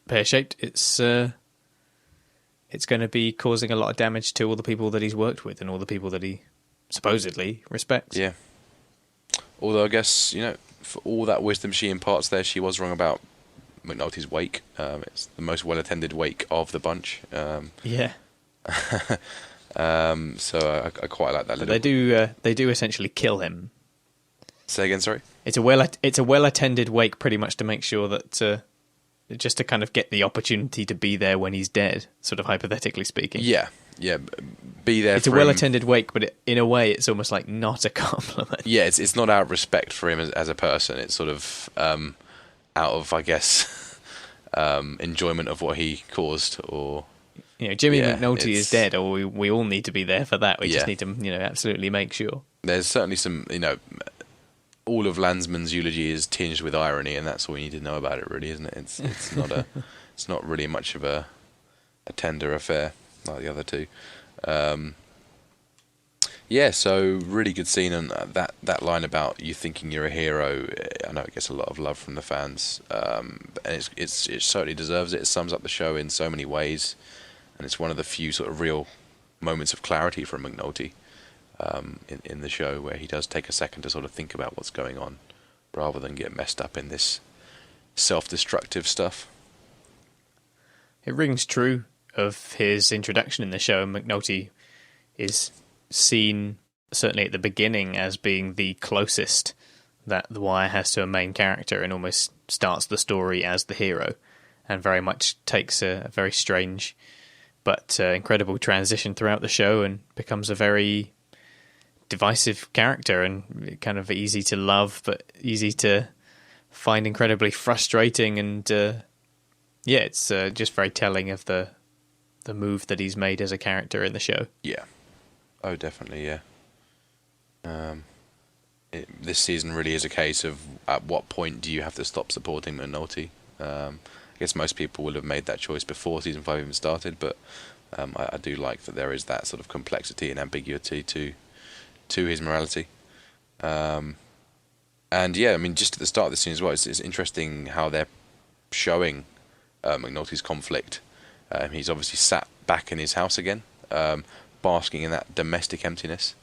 pear-shaped, it's going to be causing a lot of damage to all the people that he's worked with and all the people that he supposedly respects. Yeah. Although I guess, for all that wisdom she imparts there, she was wrong about McNulty's wake. It's the most well-attended wake of the bunch. Yeah. So I quite like that. But they do essentially kill him. Say again, sorry? It's a well-attended wake, pretty much to make sure that just to kind of get the opportunity to be there when he's dead, sort of hypothetically speaking. Yeah. Be there. It's a well-attended wake, but in a way, it's almost like not a compliment. Yeah, it's not out of respect for him as a person. It's sort of out of, I guess, enjoyment of what he caused, or Jimmy McNulty is dead, or we all need to be there for that. We just need to, absolutely make sure. There's certainly some, all of Landsman's eulogy is tinged with irony, and that's all you need to know about it, really, isn't it? It's not it's not really much of a tender affair like the other two. So really good scene, and that line about you thinking you're a hero, I know it gets a lot of love from the fans, and it certainly deserves it. It sums up the show in so many ways, and it's one of the few sort of real moments of clarity from McNulty in the show, where he does take a second to sort of think about what's going on, rather than get messed up in this self-destructive stuff. It rings true of his introduction in the show. McNulty is seen, certainly at the beginning, as being the closest that The Wire has to a main character, and almost starts the story as the hero. and very much takes a very strange but incredible transition throughout the show and becomes a very divisive character and kind of easy to love but easy to find incredibly frustrating. And it's just very telling of the move that he's made as a character in the show. Yeah. Oh, definitely, yeah. This season really is a case of at what point do you have to stop supporting McNulty. I guess most people will have made that choice before season 5 even started, but I do like that there is that sort of complexity and ambiguity to his morality. And yeah, I mean, just at the start of the scene as well, it's interesting how they're showing McNulty's conflict. He's obviously sat back in his house again, basking in that domestic emptiness.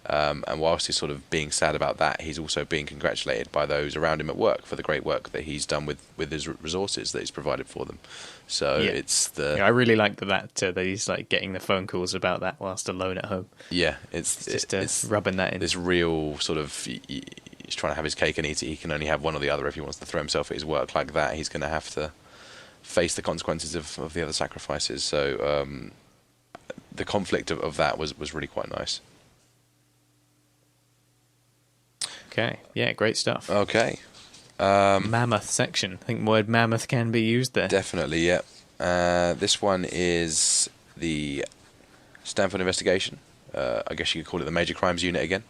And whilst he's sort of being sad about that, he's also being congratulated by those around him at work for the great work that he's done with his resources that he's provided for them. So it's the... Yeah, I really like that he's like getting the phone calls about that whilst alone at home. Yeah, it's rubbing that in. This real sort of... He's trying to have his cake and eat it. He can only have one or the other. If he wants to throw himself at his work like that, he's going to have to face the consequences of the other sacrifices. So the conflict of that was really quite nice. Okay, yeah, great stuff. Okay. Mammoth section. I think the word mammoth can be used there. Definitely, yeah. This one is the Stanfield investigation. I guess you could call it the Major Crimes Unit again.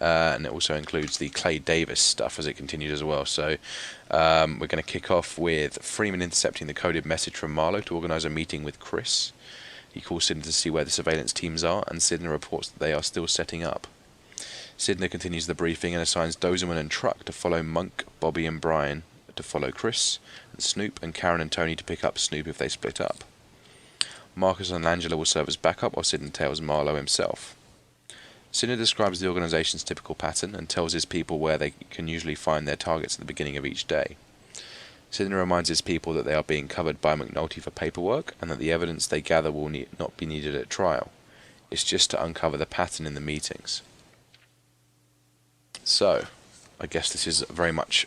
And it also includes the Clay Davis stuff as it continues as well. So we're going to kick off with Freamon intercepting the coded message from Marlo to organise a meeting with Chris. He calls Sydnor to see where the surveillance teams are, and Sydnor reports that they are still setting up. Sydnor continues the briefing and assigns Dozeman and Truck to follow Monk, Bobby and Brian to follow Chris, and Snoop and Karen and Tony to pick up Snoop if they split up. Marcus and Angela will serve as backup while Sydnor tails Marlo himself. Sydnor describes the organisation's typical pattern and tells his people where they can usually find their targets at the beginning of each day. Sydnor reminds his people that they are being covered by McNulty for paperwork and that the evidence they gather will not be needed at trial. It's just to uncover the pattern in the meetings. So, I guess this is very much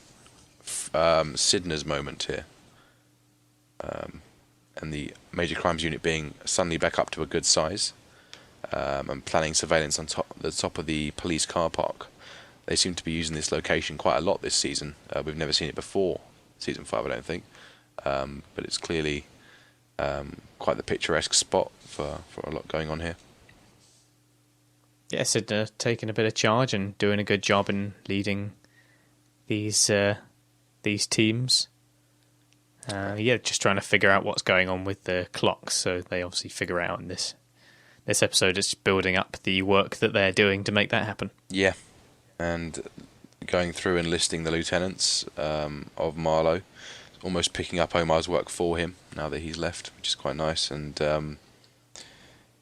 Sydnor's moment here. And the Major Crimes Unit being suddenly back up to a good size. And planning surveillance on the top of the police car park. They seem to be using this location quite a lot this season. We've never seen it before season 5, I don't think. But it's clearly quite the picturesque spot for a lot going on here. Yeah, Sydnor taking a bit of charge and doing a good job in leading these teams. Just trying to figure out what's going on with the clocks. So they obviously figure out in this episode it's building up the work that they're doing to make that happen. Yeah, and going through and listing the lieutenants of Marlo, almost picking up Omar's work for him now that he's left, which is quite nice. And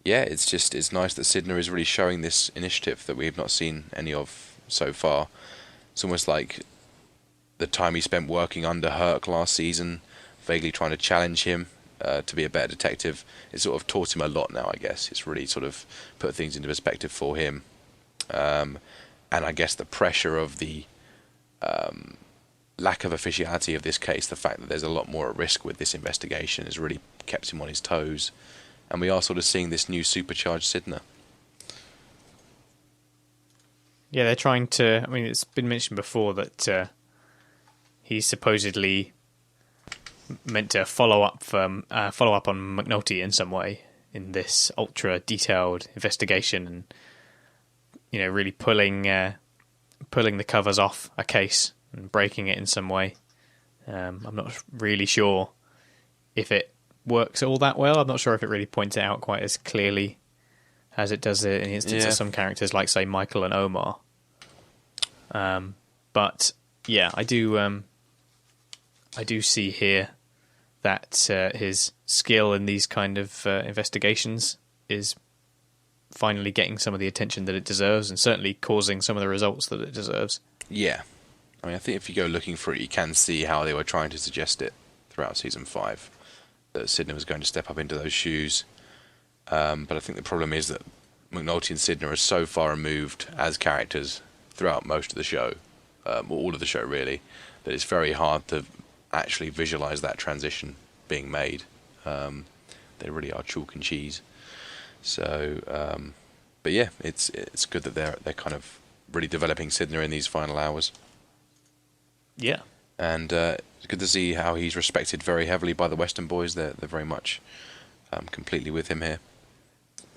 it's nice that Sydnor is really showing this initiative that we have not seen any of so far. It's almost like the time he spent working under Herc last season, vaguely trying to challenge him to be a better detective. It sort of taught him a lot now, I guess. It's really sort of put things into perspective for him. And I guess the pressure of the lack of officiality of this case, the fact that there's a lot more at risk with this investigation, has really kept him on his toes. And we are sort of seeing this new supercharged Sydnor. Yeah, they're trying to... I mean, it's been mentioned before that he's supposedly meant to follow up on McNulty in some way in this ultra detailed investigation, and really pulling the covers off a case and breaking it in some way. I'm not really sure if it works all that well. I'm not sure if it really points it out quite as clearly as it does in the instance of some characters like, say, Michael and Omar. But yeah, I do see here that his skill in these kind of investigations is finally getting some of the attention that it deserves, and certainly causing some of the results that it deserves. Yeah. I mean, I think if you go looking for it, you can see how they were trying to suggest it throughout season 5, that Sydnor was going to step up into those shoes. But I think the problem is that McNulty and Sydnor are so far removed as characters throughout most of the show, or all of the show really, that it's very hard to actually visualize that transition being made. They really are chalk and cheese. So, but yeah, it's good that they're kind of really developing Sydnor in these final hours. Yeah. And it's good to see how he's respected very heavily by the Western boys. They're very much completely with him here.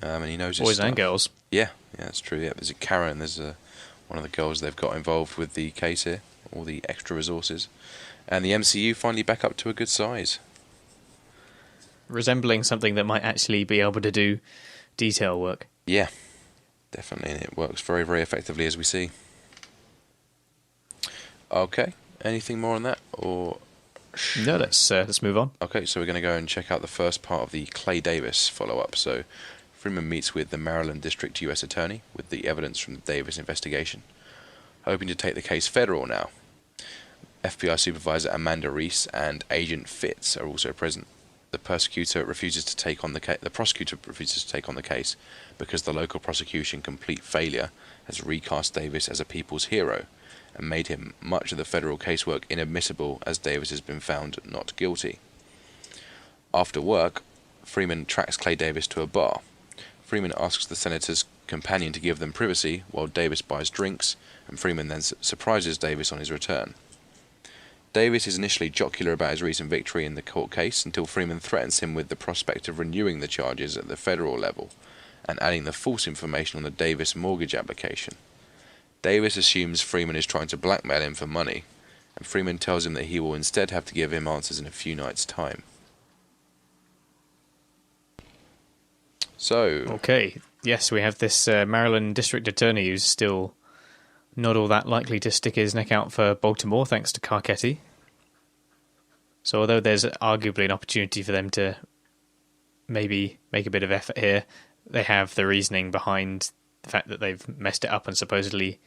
And he knows his boys stuff. and girls. Yeah, that's true. Yeah, there's a Karen. There's one of the girls they've got involved with the case here, all the extra resources, and the MCU finally back up to a good size, resembling something that might actually be able to do detail work. Yeah, definitely, and it works very, very effectively as we see. Okay, anything more on that, or? No, let's move on. Okay, so we're going to go and check out the first part of the Clay Davis follow-up. So Freamon meets with the Maryland District U.S. Attorney with the evidence from the Davis investigation, hoping to take the case federal now. FBI Supervisor Amanda Reese and Agent Fitz are also present. The prosecutor refuses to take on the case because the local prosecution complete failure has recast Davis as a people's hero and made him much of the federal casework inadmissible as Davis has been found not guilty. After work, Freamon tracks Clay Davis to a bar. Freamon asks the senator's companion to give them privacy while Davis buys drinks, and Freamon then surprises Davis on his return. Davis is initially jocular about his recent victory in the court case until Freamon threatens him with the prospect of renewing the charges at the federal level and adding the false information on the Davis mortgage application. Davis assumes Freamon is trying to blackmail him for money, and Freamon tells him that he will instead have to give him answers in a few nights' time. So... Okay, yes, we have this Maryland District Attorney who's still not all that likely to stick his neck out for Baltimore, thanks to Carcetti. So although there's arguably an opportunity for them to maybe make a bit of effort here, they have the reasoning behind the fact that they've messed it up and supposedly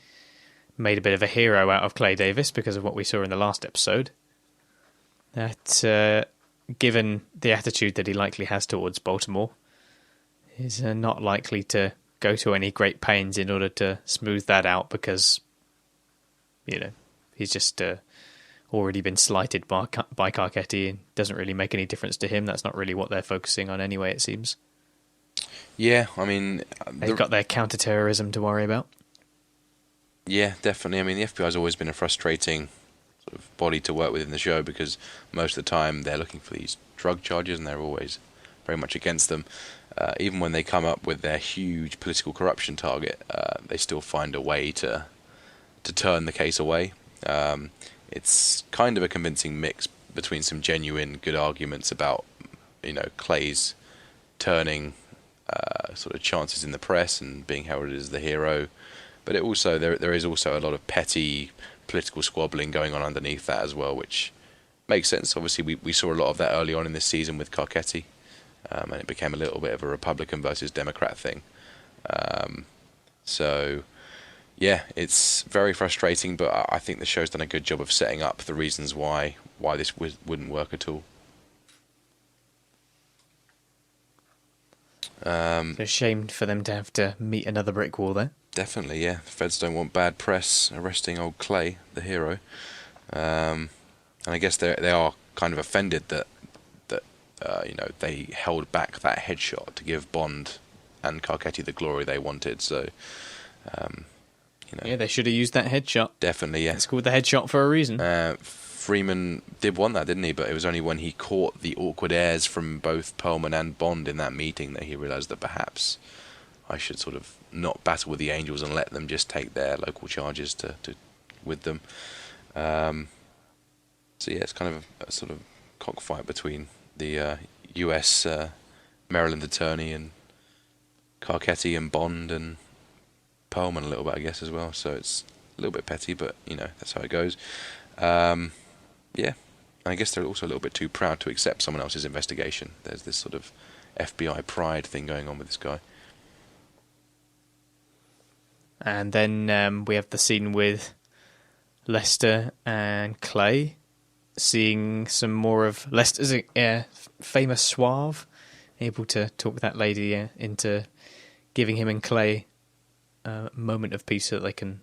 made a bit of a hero out of Clay Davis because of what we saw in the last episode. That, given the attitude that he likely has towards Baltimore, is not likely to go to any great pains in order to smooth that out because, he's just already been slighted by Carcetti and doesn't really make any difference to him. That's not really what they're focusing on anyway, it seems. Yeah, I mean... They've got their counter-terrorism to worry about. Yeah, definitely. I mean, the FBI's always been a frustrating sort of body to work with in the show because most of the time they're looking for these drug charges and they're always very much against them. Even when they come up with their huge political corruption target, they still find a way to turn the case away. It's kind of a convincing mix between some genuine good arguments about, Clay's turning sort of chances in the press and being heralded as the hero, but it also there is also a lot of petty political squabbling going on underneath that as well, which makes sense. Obviously, we saw a lot of that early on in this season with Carcetti. And it became a little bit of a Republican versus Democrat thing. So, yeah, it's very frustrating, but I think the show's done a good job of setting up the reasons why this wouldn't work at all. It's a shame for them to have to meet another brick wall there. Definitely, yeah. The feds don't want bad press arresting old Clay, the hero. And I guess they are kind of offended that they held back that headshot to give Bond and Carcetti the glory they wanted. So, yeah, they should have used that headshot. Definitely, yeah. It's called the headshot for a reason. Freamon did want that, didn't he? But it was only when he caught the awkward airs from both Perlman and Bond in that meeting that he realised that perhaps I should sort of not battle with the Angels and let them just take their local charges to with them. So yeah, it's kind of a sort of cockfight between the U.S. Maryland attorney and Carcetti and Bond and Perlman a little bit, I guess, as well. So it's a little bit petty, but that's how it goes. Yeah, and I guess they're also a little bit too proud to accept someone else's investigation. There's this sort of FBI pride thing going on with this guy. And then we have the scene with Lester and Clay, seeing some more of Lester's famous suave, able to talk that lady into giving him and Clay a moment of peace so that they can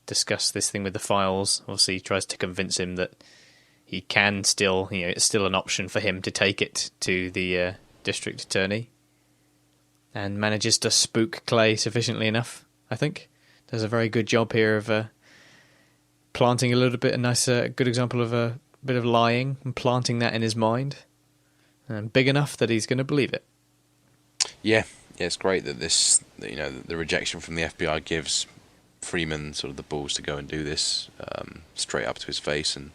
discuss this thing with the files. Obviously, he tries to convince him that he can still, it's still an option for him to take it to the district attorney, and manages to spook Clay sufficiently enough, I think. Does a very good job here of planting a little bit, a nice, good example of a bit of lying and planting that in his mind, and big enough that he's going to believe it. Yeah, it's great that the rejection from the FBI gives Freamon sort of the balls to go and do this straight up to his face, and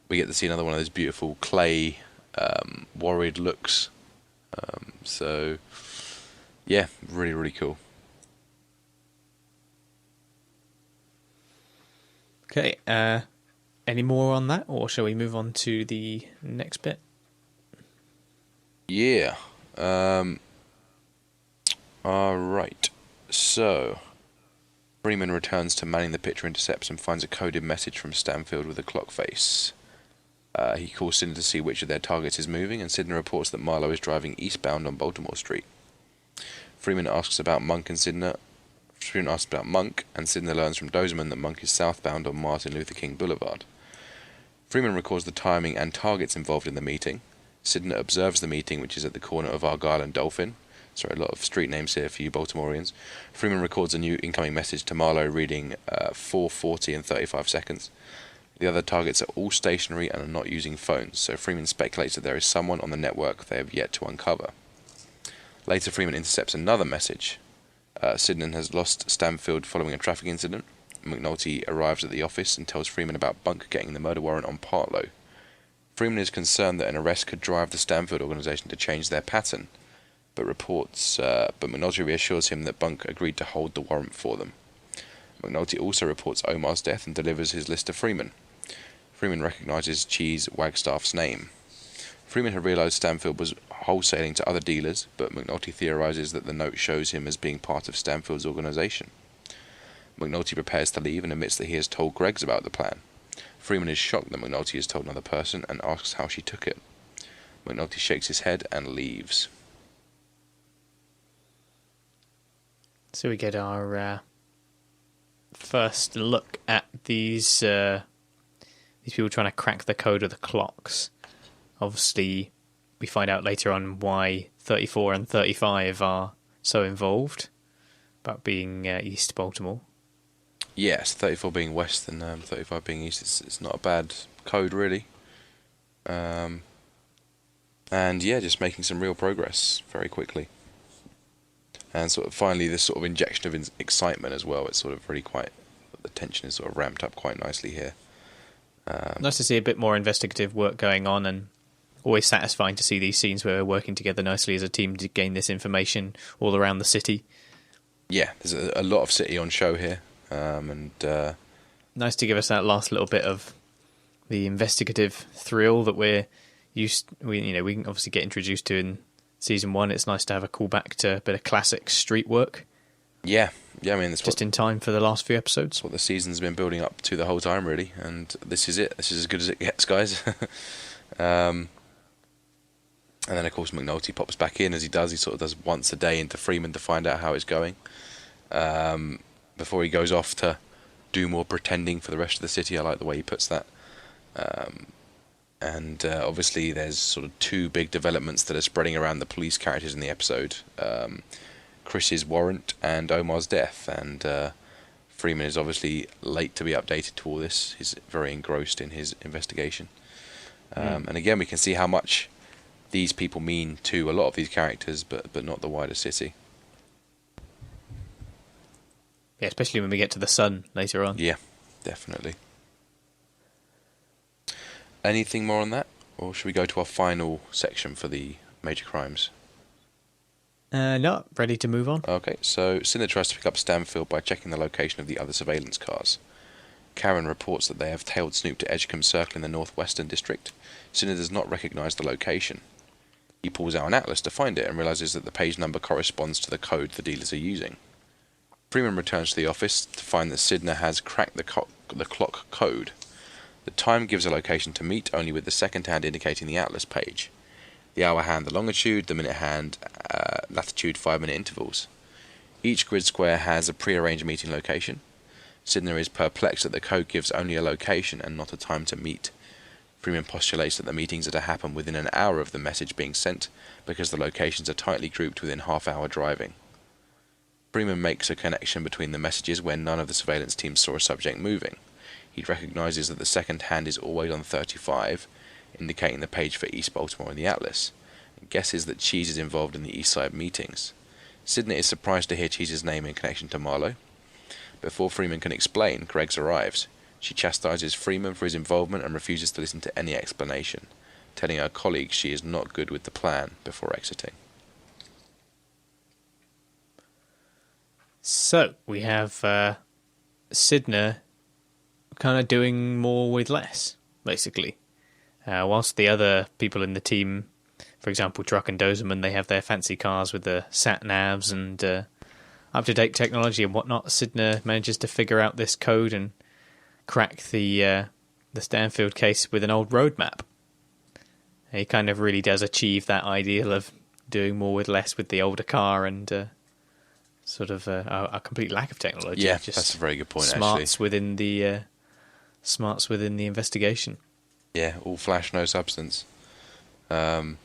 we get to see another one of those beautiful Clay worried looks. So, yeah, really, really cool. Okay, any more on that, or shall we move on to the next bit? Yeah. Alright. So, Freamon returns to manning the picture intercepts and finds a coded message from Stanfield with a clock face. He calls Sydnor to see which of their targets is moving, and Sydnor reports that Marlo is driving eastbound on Baltimore Street. Freamon asks about Monk and Sydnor. Freamon asks about Monk, and Sydnor learns from Dozeman that Monk is southbound on Martin Luther King Boulevard. Freamon records the timing and targets involved in the meeting. Sydnor observes the meeting, which is at the corner of Argyle and Dolphin. Sorry, a lot of street names here for you Baltimoreans. Freamon records a new incoming message to Marlo reading 4:40 and 35 seconds. The other targets are all stationary and are not using phones, so Freamon speculates that there is someone on the network they have yet to uncover. Later, Freamon intercepts another message. Sydnor has lost Stanfield following a traffic incident. McNulty arrives at the office and tells Freamon about Bunk getting the murder warrant on Partlow. Freamon is concerned that an arrest could drive the Stanfield organisation to change their pattern, but McNulty reassures him that Bunk agreed to hold the warrant for them. McNulty also reports Omar's death and delivers his list to Freamon. Freamon recognises Cheese Wagstaff's name. Freamon had realised Stanfield was wholesaling to other dealers, but McNulty theorises that the note shows him as being part of Stanfield's organisation. McNulty prepares to leave and admits that he has told Greggs about the plan. Freamon is shocked that McNulty has told another person and asks how she took it. McNulty shakes his head and leaves. So we get our first look at these people trying to crack the code of the clocks. Obviously, we find out later on why 34 and 35 are so involved about being East Baltimore. Yes, 34 being west and 35 being east. It's not a bad code, really. And yeah, just making some real progress very quickly. And sort of finally, this sort of injection of excitement as well. It's sort of really quite, the tension is sort of ramped up quite nicely here. Nice to see a bit more investigative work going on, and always satisfying to see these scenes where we're working together nicely as a team to gain this information all around the city. Yeah, there's a lot of city on show here, and nice to give us that last little bit of the investigative thrill that we can obviously get introduced to in season 1. It's nice to have a callback to a bit of classic street work. Yeah, I mean, that's just in time for the last few episodes. That's what the season's been building up to the whole time, really, and this is it. This is as good as it gets, guys. And then, of course, McNulty pops back in. As he does, he sort of does once a day into Freamon to find out how it's going, before he goes off to do more pretending for the rest of the city. I like the way he puts that. And obviously, there's sort of 2 big developments that are spreading around the police characters in the episode. Chris's warrant and Omar's death, and Freamon is obviously late to be updated to all this. He's very engrossed in his investigation. And again, we can see how much these people mean to a lot of these characters, but not the wider city. Yeah, especially when we get to the sun later on. Yeah, definitely. Anything more on that? Or should we go to our final section for the major crimes? No, ready to move on. Okay, so Sydnor tries to pick up Stanfield by checking the location of the other surveillance cars. Karen reports that they have tailed Snoop to Edgecombe Circle in the northwestern district. Sydnor does not recognise the location. He pulls out an atlas to find it and realises that the page number corresponds to the code the dealers are using. Freamon returns to the office to find that Sydnor has cracked the clock code. The time gives a location to meet, only with the second hand indicating the atlas page. The hour hand the longitude, the minute hand latitude 5-minute intervals. Each grid square has a pre-arranged meeting location. Sydnor is perplexed that the code gives only a location and not a time to meet. Freamon postulates that the meetings are to happen within an hour of the message being sent because the locations are tightly grouped within half-hour driving. Freamon makes a connection between the messages when none of the surveillance teams saw a subject moving. He recognises that the second hand is always on 35, indicating the page for East Baltimore in the Atlas, and guesses that Cheese is involved in the East Side meetings. Sydnor is surprised to hear Cheese's name in connection to Marlo. Before Freamon can explain, Greggs arrives. She chastises Freamon for his involvement and refuses to listen to any explanation, telling her colleagues she is not good with the plan before exiting. So, we have Sydnor kind of doing more with less, basically. Whilst the other people in the team, for example, Truck and Dozerman, they have their fancy cars with the sat-navs and up-to-date technology and whatnot, Sydnor manages to figure out this code and crack the Stanfield case with an old road map. He kind of really does achieve that ideal of doing more with less with the older car and sort of a complete lack of technology. Yeah, just that's a very good point, smarts actually. Smarts within the investigation. Yeah, all flash, no substance. And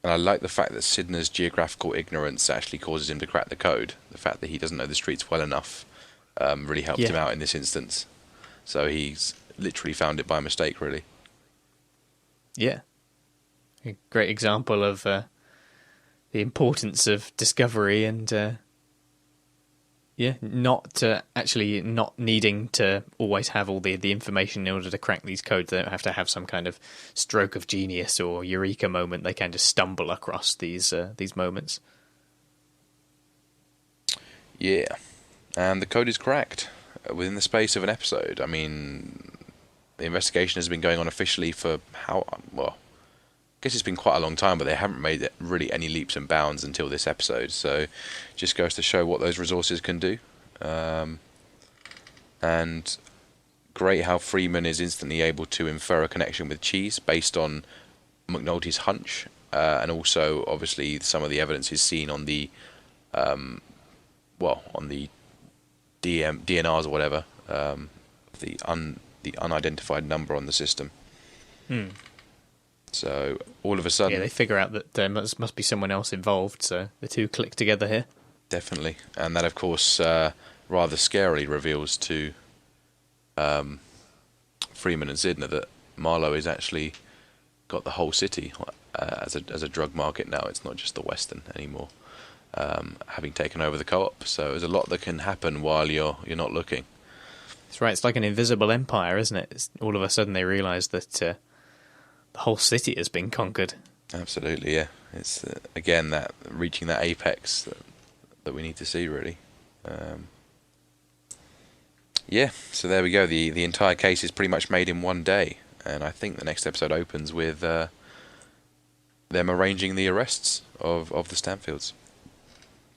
I like the fact that Sydnor's geographical ignorance actually causes him to crack the code. The fact that he doesn't know the streets well enough really helped him out in this instance. So he's literally found it by mistake, really. Yeah. A great example of the importance of discovery and not needing to always have all the information in order to crack these codes. They don't have to have some kind of stroke of genius or eureka moment. They can just stumble across these moments. Yeah, and the code is cracked within the space of an episode. I mean, the investigation has been going on officially for I guess it's been quite a long time, but they haven't made really any leaps and bounds until this episode. So, just goes to show what those resources can do. And great how Freamon is instantly able to infer a connection with Cheese based on McNulty's hunch, and also obviously some of the evidence is seen on the on the DNRs or whatever, the unidentified number on the system. So all of a sudden, they figure out that there must be someone else involved. So the two click together here. Definitely, and that of course rather scarily reveals to Freamon and Sydnor that Marlo is actually got the whole city as a drug market now. It's not just the Western anymore, having taken over the co-op. So there's a lot that can happen while you're not looking. That's right. It's like an invisible empire, isn't it? All of a sudden they realise that the whole city has been conquered. Absolutely, yeah. It's again that reaching that apex that we need to see, really. Yeah, so there we go. The entire case is pretty much made in one day, and I think the next episode opens with them arranging the arrests of the Stanfields.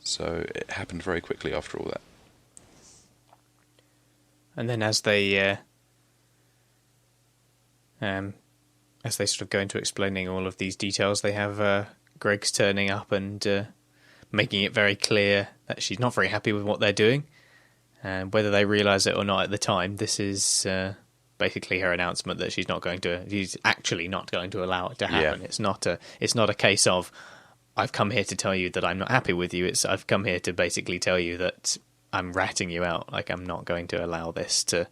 So it happened very quickly after all that. And then as they sort of go into explaining all of these details, they have Greggs turning up and making it very clear that she's not very happy with what they're doing. And whether they realise it or not at the time, this is basically her announcement that she's actually not going to allow it to happen. Yeah. It's not a case of, I've come here to tell you that I'm not happy with you. It's, I've come here to basically tell you that I'm ratting you out. Like, I'm not going to allow this to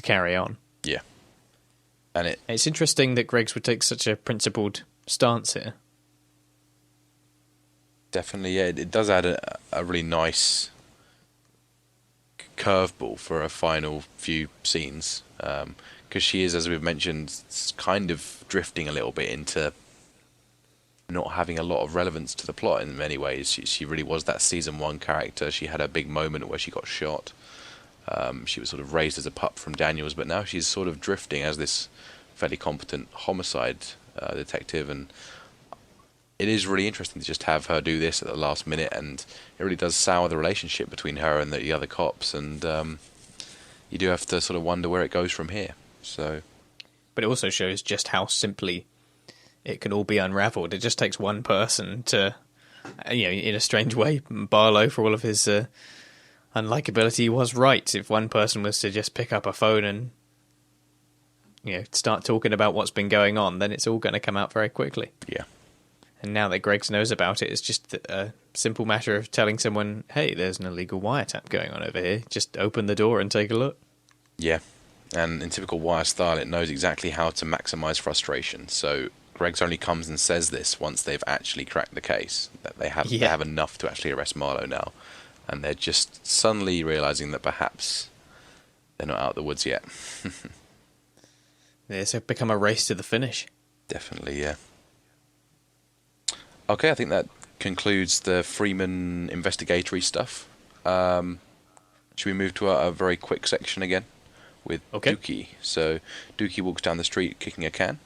carry on. Yeah. And it's interesting that Greggs would take such a principled stance here. Definitely, yeah. It does add a really nice curveball for a final few scenes, because she is, as we've mentioned, kind of drifting a little bit into not having a lot of relevance to the plot in many ways. She really was that season 1 character. She had a big moment where she got shot. She was sort of raised as a pup from Daniels, but now she's sort of drifting as this fairly competent homicide detective, and it is really interesting to just have her do this at the last minute, and it really does sour the relationship between her and the other cops, and you do have to sort of wonder where it goes from here. So, but it also shows just how simply it can all be unravelled. It just takes one person to, in a strange way, Barlow, for all of his unlikability, was right. If one person was to just pick up a phone and start talking about what's been going on, then it's all going to come out very quickly. Yeah. And now that Greggs knows about it, it's just a simple matter of telling someone, hey, there's an illegal wiretap going on over here. Just open the door and take a look. Yeah. And in typical Wire style, it knows exactly how to maximize frustration. So Greggs only comes and says this once they've actually cracked the case, that they have enough to actually arrest Marlo now. And they're just suddenly realizing that perhaps they're not out of the woods yet. It's become a race to the finish. Definitely, yeah. Okay, I think that concludes the Freamon investigatory stuff. Should we move to a very quick section again with Dookie? So Dookie walks down the street kicking a can.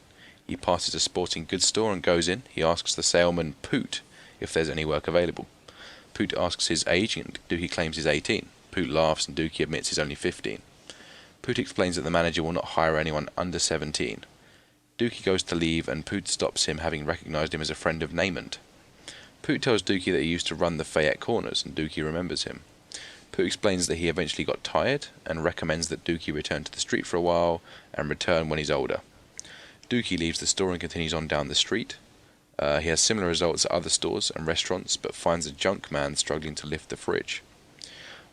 He passes a sporting goods store and goes in. He asks the salesman, Poot, if there's any work available. Poot asks his age, and Dookie claims he's 18. Poot laughs, and Dookie admits he's only 15. Poot explains that the manager will not hire anyone under 17. Dookie goes to leave, and Poot stops him, having recognised him as a friend of Namond. Poot tells Dookie that he used to run the Fayette Corners, and Dookie remembers him. Poot explains that he eventually got tired, and recommends that Dookie return to the street for a while, and return when he's older. Dookie leaves the store and continues on down the street. He has similar results at other stores and restaurants, but finds a junk man struggling to lift the fridge.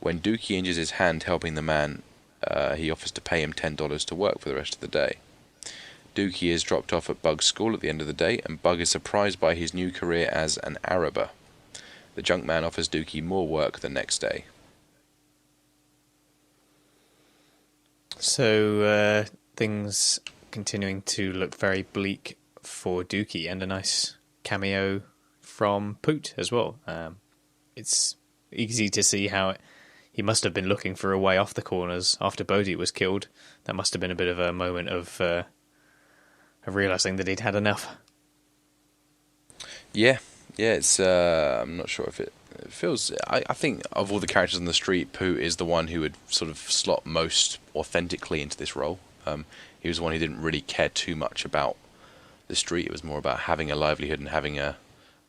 When Dookie injures his hand helping the man, he offers to pay him $10 to work for the rest of the day. Dookie is dropped off at Bug's school at the end of the day, and Bug is surprised by his new career as an Araber. The junk man offers Dookie more work the next day. So things continuing to look very bleak for Dookie, and a nice cameo from Poot as well. It's easy to see how he must have been looking for a way off the corners after Bodie was killed. That must have been a bit of a moment of realising that he'd had enough. Yeah, it's I'm not sure if it feels... I think of all the characters on the street, Poot is the one who would sort of slot most authentically into this role. He was the one who didn't really care too much about the street. It was more about having a livelihood and having a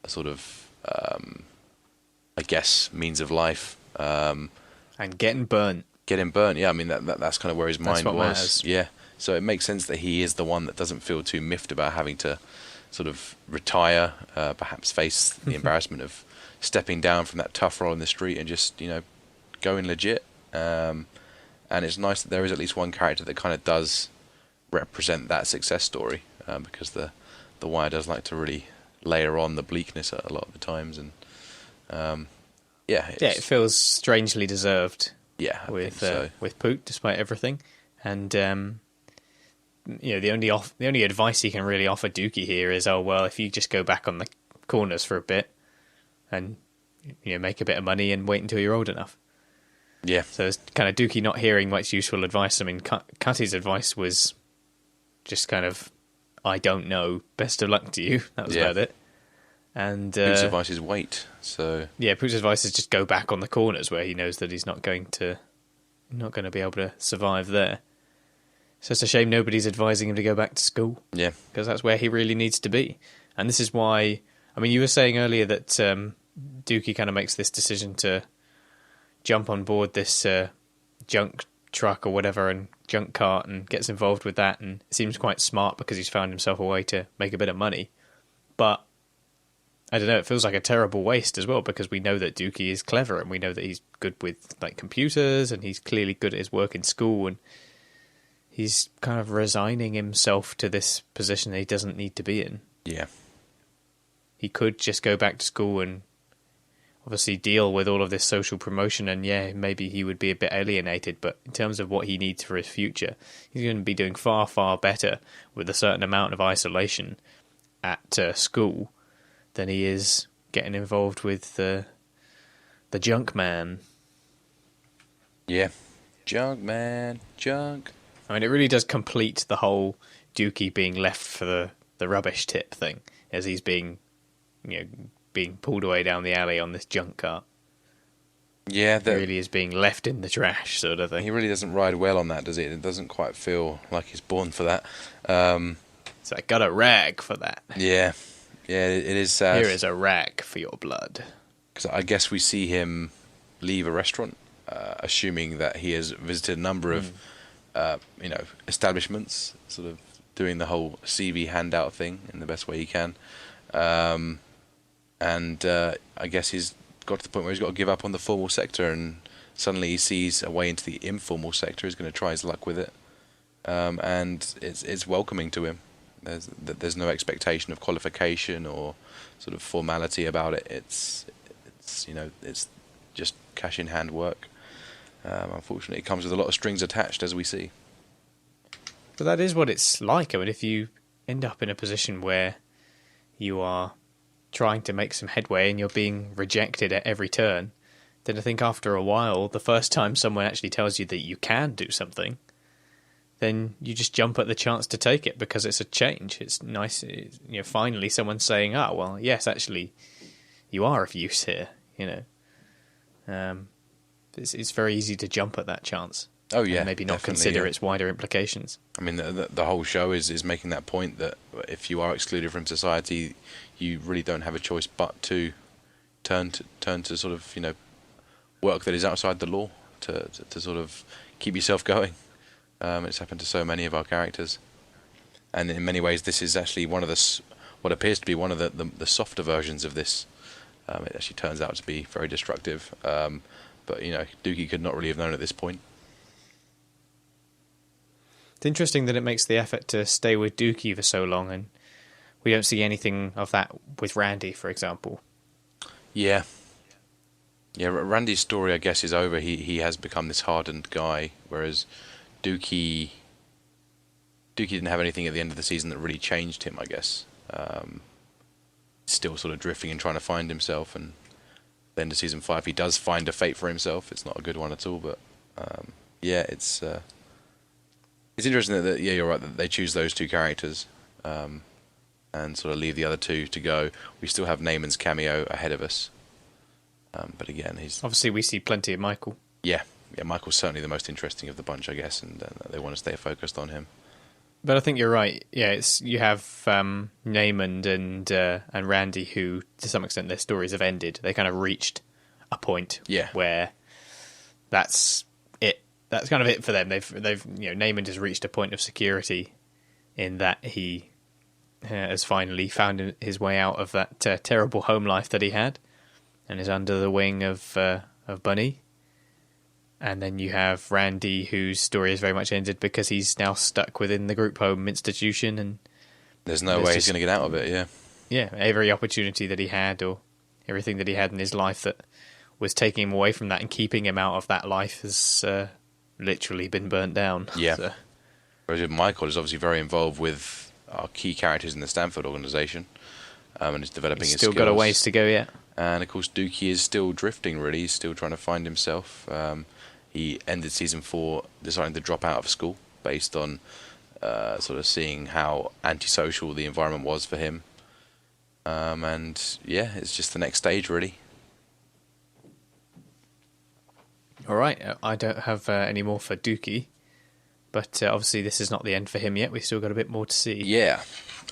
sort of, I guess, means of life. And getting burnt. Getting burnt, yeah. I mean, that's kind of where his mind was. Matters. Yeah. So it makes sense that he is the one that doesn't feel too miffed about having to sort of retire, perhaps face the embarrassment of stepping down from that tough role in the street and just, going legit. And it's nice that there is at least one character that kind of does represent that success story, because the Wire does like to really layer on the bleakness a lot of the times, and it feels strangely deserved. Yeah, with Poot, despite everything, and the only advice he can really offer Dookie here is, if you just go back on the corners for a bit, and make a bit of money and wait until you're old enough. Yeah. So it's kind of Dookie not hearing much useful advice. I mean, Cutty's advice was just kind of, I don't know, best of luck to you. That was about it. And Poot's advice is wait. So yeah, Poot's advice is just go back on the corners where he knows that he's not going to be able to survive there. So it's a shame nobody's advising him to go back to school. Yeah, because that's where he really needs to be. And this is why. I mean, you were saying earlier that Dookie kind of makes this decision to jump on board this junk truck or whatever, and junk cart, and gets involved with that, and it seems quite smart because he's found himself a way to make a bit of money. But I don't know, it feels like a terrible waste as well, because we know that Dookie is clever, and we know that he's good with computers, and he's clearly good at his work in school, and he's kind of resigning himself to this position that he doesn't need to be in. Yeah. He could just go back to school and obviously deal with all of this social promotion, and maybe he would be a bit alienated, but in terms of what he needs for his future, he's going to be doing far, far better with a certain amount of isolation at school than he is getting involved with the junk man. Yeah. Junk man, junk. I mean, it really does complete the whole Dookie being left for the rubbish tip thing, as he's being pulled away down the alley on this junk cart. Yeah, he really is being left in the trash, sort of thing. He really doesn't ride well on that, does he? It doesn't quite feel like he's born for that. So I got a rag for that. Yeah, it is sad. Here is a rag for your blood. Because I guess we see him leave a restaurant, assuming that he has visited a number of establishments, sort of doing the whole CV handout thing in the best way he can. I guess he's got to the point where he's got to give up on the formal sector, and suddenly he sees a way into the informal sector. He's going to try his luck with it, and it's welcoming to him. There's no expectation of qualification or sort of formality about it. It's just cash in hand work. Unfortunately, it comes with a lot of strings attached, as we see. But that is what it's like. I mean, if you end up in a position where you are trying to make some headway and you're being rejected at every turn, then I think after a while, the first time someone actually tells you that you can do something, then you just jump at the chance to take it because it's a change. It's nice, finally someone's saying, "Oh, well, yes, actually, you are of use here." It's very easy to jump at that chance. Oh yeah, and maybe not consider its wider implications. I mean, the whole show is making that point that if you are excluded from society, you really don't have a choice but to turn to sort of work that is outside the law to sort of keep yourself going. It's happened to so many of our characters, and in many ways, this is actually one of what appears to be one of the softer versions of this. It actually turns out to be very destructive. But Dookie could not really have known at this point. It's interesting that it makes the effort to stay with Dookie for so long, and we don't see anything of that with Randy, for example. Yeah, Randy's story, I guess, is over. He has become this hardened guy, whereas Dookie didn't have anything at the end of the season that really changed him, I guess. Still sort of drifting and trying to find himself, and at the end of season 5 he does find a fate for himself. It's not a good one at all, but it's interesting that you're right that they choose those two characters and sort of leave the other two to go. We still have Naaman's cameo ahead of us, but again, obviously we see plenty of Michael. Yeah, Michael's certainly the most interesting of the bunch, I guess, and they want to stay focused on him. But I think you're right. Yeah, you have Naaman and Randy, who to some extent their stories have ended. They kind of reached a point where that's it. That's kind of it for them. They've Naaman has reached a point of security in that he has finally found his way out of that terrible home life that he had, and is under the wing of Bunny. And then you have Randy, whose story is very much ended because he's now stuck within the group home institution, and there's no way he's going to get out of it. Yeah, every opportunity that he had, or everything that he had in his life that was taking him away from that and keeping him out of that life, has literally been burnt down. Yeah. So. Whereas Michael is obviously very involved with our key characters in the Stanfield organisation, and is developing his skills. Still got a ways to go yet. And of course, Dookie is still drifting. Really, he's still trying to find himself. He ended season 4 deciding to drop out of school based on sort of seeing how antisocial the environment was for him. It's just the next stage, really. All right, I don't have any more for Dookie, but obviously this is not the end for him yet. We've still got a bit more to see. Yeah.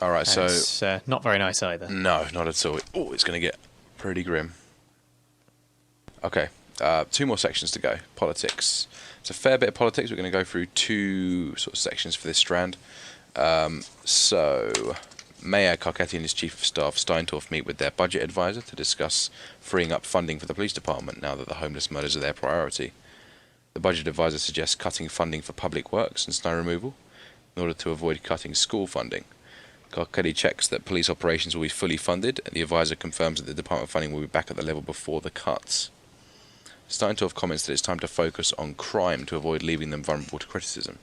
All right, and it's not very nice either. No, not at all. Oh, it's going to get pretty grim. Okay. 2 more sections to go. Politics. It's a fair bit of politics. We're going to go through 2 sort of sections for this strand. So, Mayor Carcetti and his Chief of Staff Steintorf meet with their budget advisor to discuss freeing up funding for the police department now that the homeless murders are their priority. The budget advisor suggests cutting funding for public works and snow removal in order to avoid cutting school funding. Carcetti checks that police operations will be fully funded, and the advisor confirms that the department funding will be back at the level before the cuts. Steintorf comments that it's time to focus on crime to avoid leaving them vulnerable to criticism.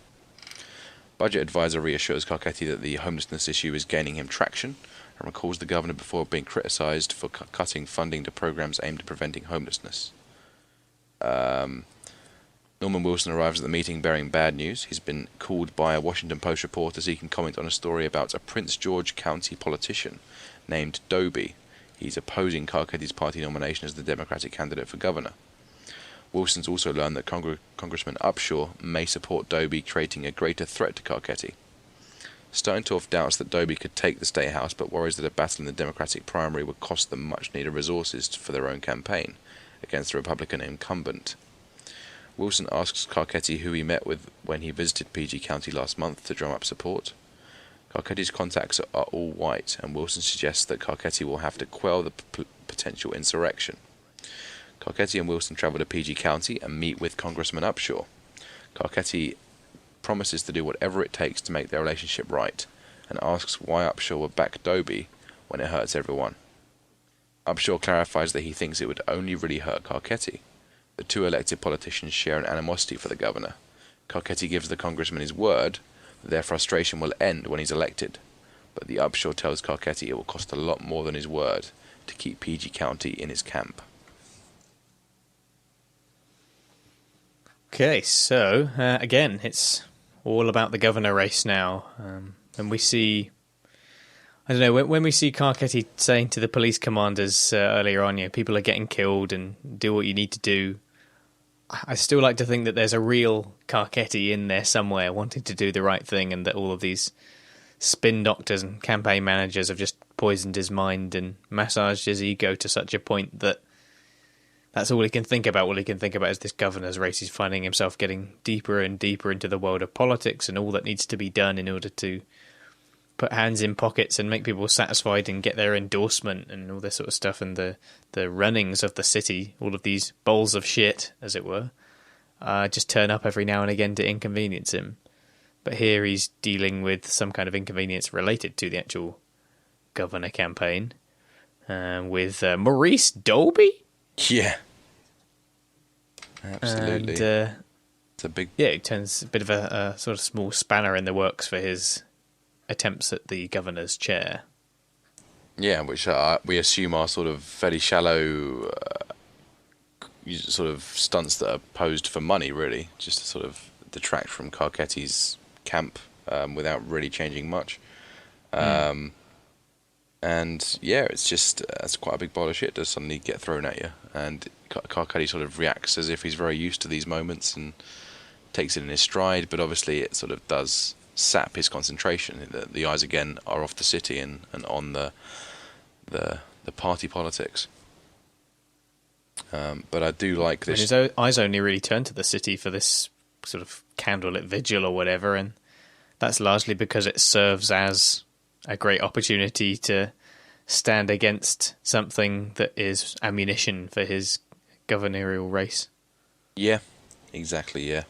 Budget advisor reassures Carcetti that the homelessness issue is gaining him traction, and recalls the governor before being criticised for cutting funding to programs aimed at preventing homelessness. Norman Wilson arrives at the meeting bearing bad news. He's been called by a Washington Post reporter so he can comment on a story about a Prince George County politician named Dookie. He's opposing Carcetti's party nomination as the Democratic candidate for governor. Wilson's also learned that Congressman Upshaw may support Dookie, creating a greater threat to Carcetti. Steintorf doubts that Dookie could take the State House, but worries that a battle in the Democratic primary would cost them much-needed resources for their own campaign against the Republican incumbent. Wilson asks Carcetti who he met with when he visited PG County last month to drum up support. Carcetti's contacts are all white, and Wilson suggests that Carcetti will have to quell the potential insurrection. Carcetti and Wilson travel to PG County and meet with Congressman Upshaw. Carcetti promises to do whatever it takes to make their relationship right, and asks why Upshaw would back Dobie when it hurts everyone. Upshaw clarifies that he thinks it would only really hurt Carcetti. The two elected politicians share an animosity for the governor. Carcetti gives the congressman his word that their frustration will end when he's elected, but the Upshaw tells Carcetti it will cost a lot more than his word to keep PG County in his camp. Okay, so again, it's all about the governor race now, and we see, I don't know, when we see Carcetti saying to the police commanders earlier on, people are getting killed and do what you need to do, I still like to think that there's a real Carcetti in there somewhere wanting to do the right thing, and that all of these spin doctors and campaign managers have just poisoned his mind and massaged his ego to such a point that that's all he can think about. All he can think about is this governor's race. He's finding himself getting deeper and deeper into the world of politics and all that needs to be done in order to put hands in pockets and make people satisfied and get their endorsement and all this sort of stuff, and the runnings of the city, all of these bowls of shit, as it were, just turn up every now and again to inconvenience him. But here he's dealing with some kind of inconvenience related to the actual governor campaign, with Maurice Dobie? Yeah. Absolutely. And, it's a big... yeah, it turns a bit of a sort of small spanner in the works for his attempts at the governor's chair. Yeah, which we assume are sort of fairly shallow sort of stunts that are posed for money, really, just to sort of detract from Carcetti's camp without really changing much. And yeah, it's quite a big ball of shit to suddenly get thrown at you. And Carcetti sort of reacts as if he's very used to these moments and takes it in his stride, but obviously it sort of does sap his concentration. The eyes again are off the city and on the party politics. But I do like this. His eyes only really turn to the city for this sort of candlelit vigil or whatever, and that's largely because it serves as a great opportunity to stand against something that is ammunition for his gubernatorial race. Yeah, exactly, yeah.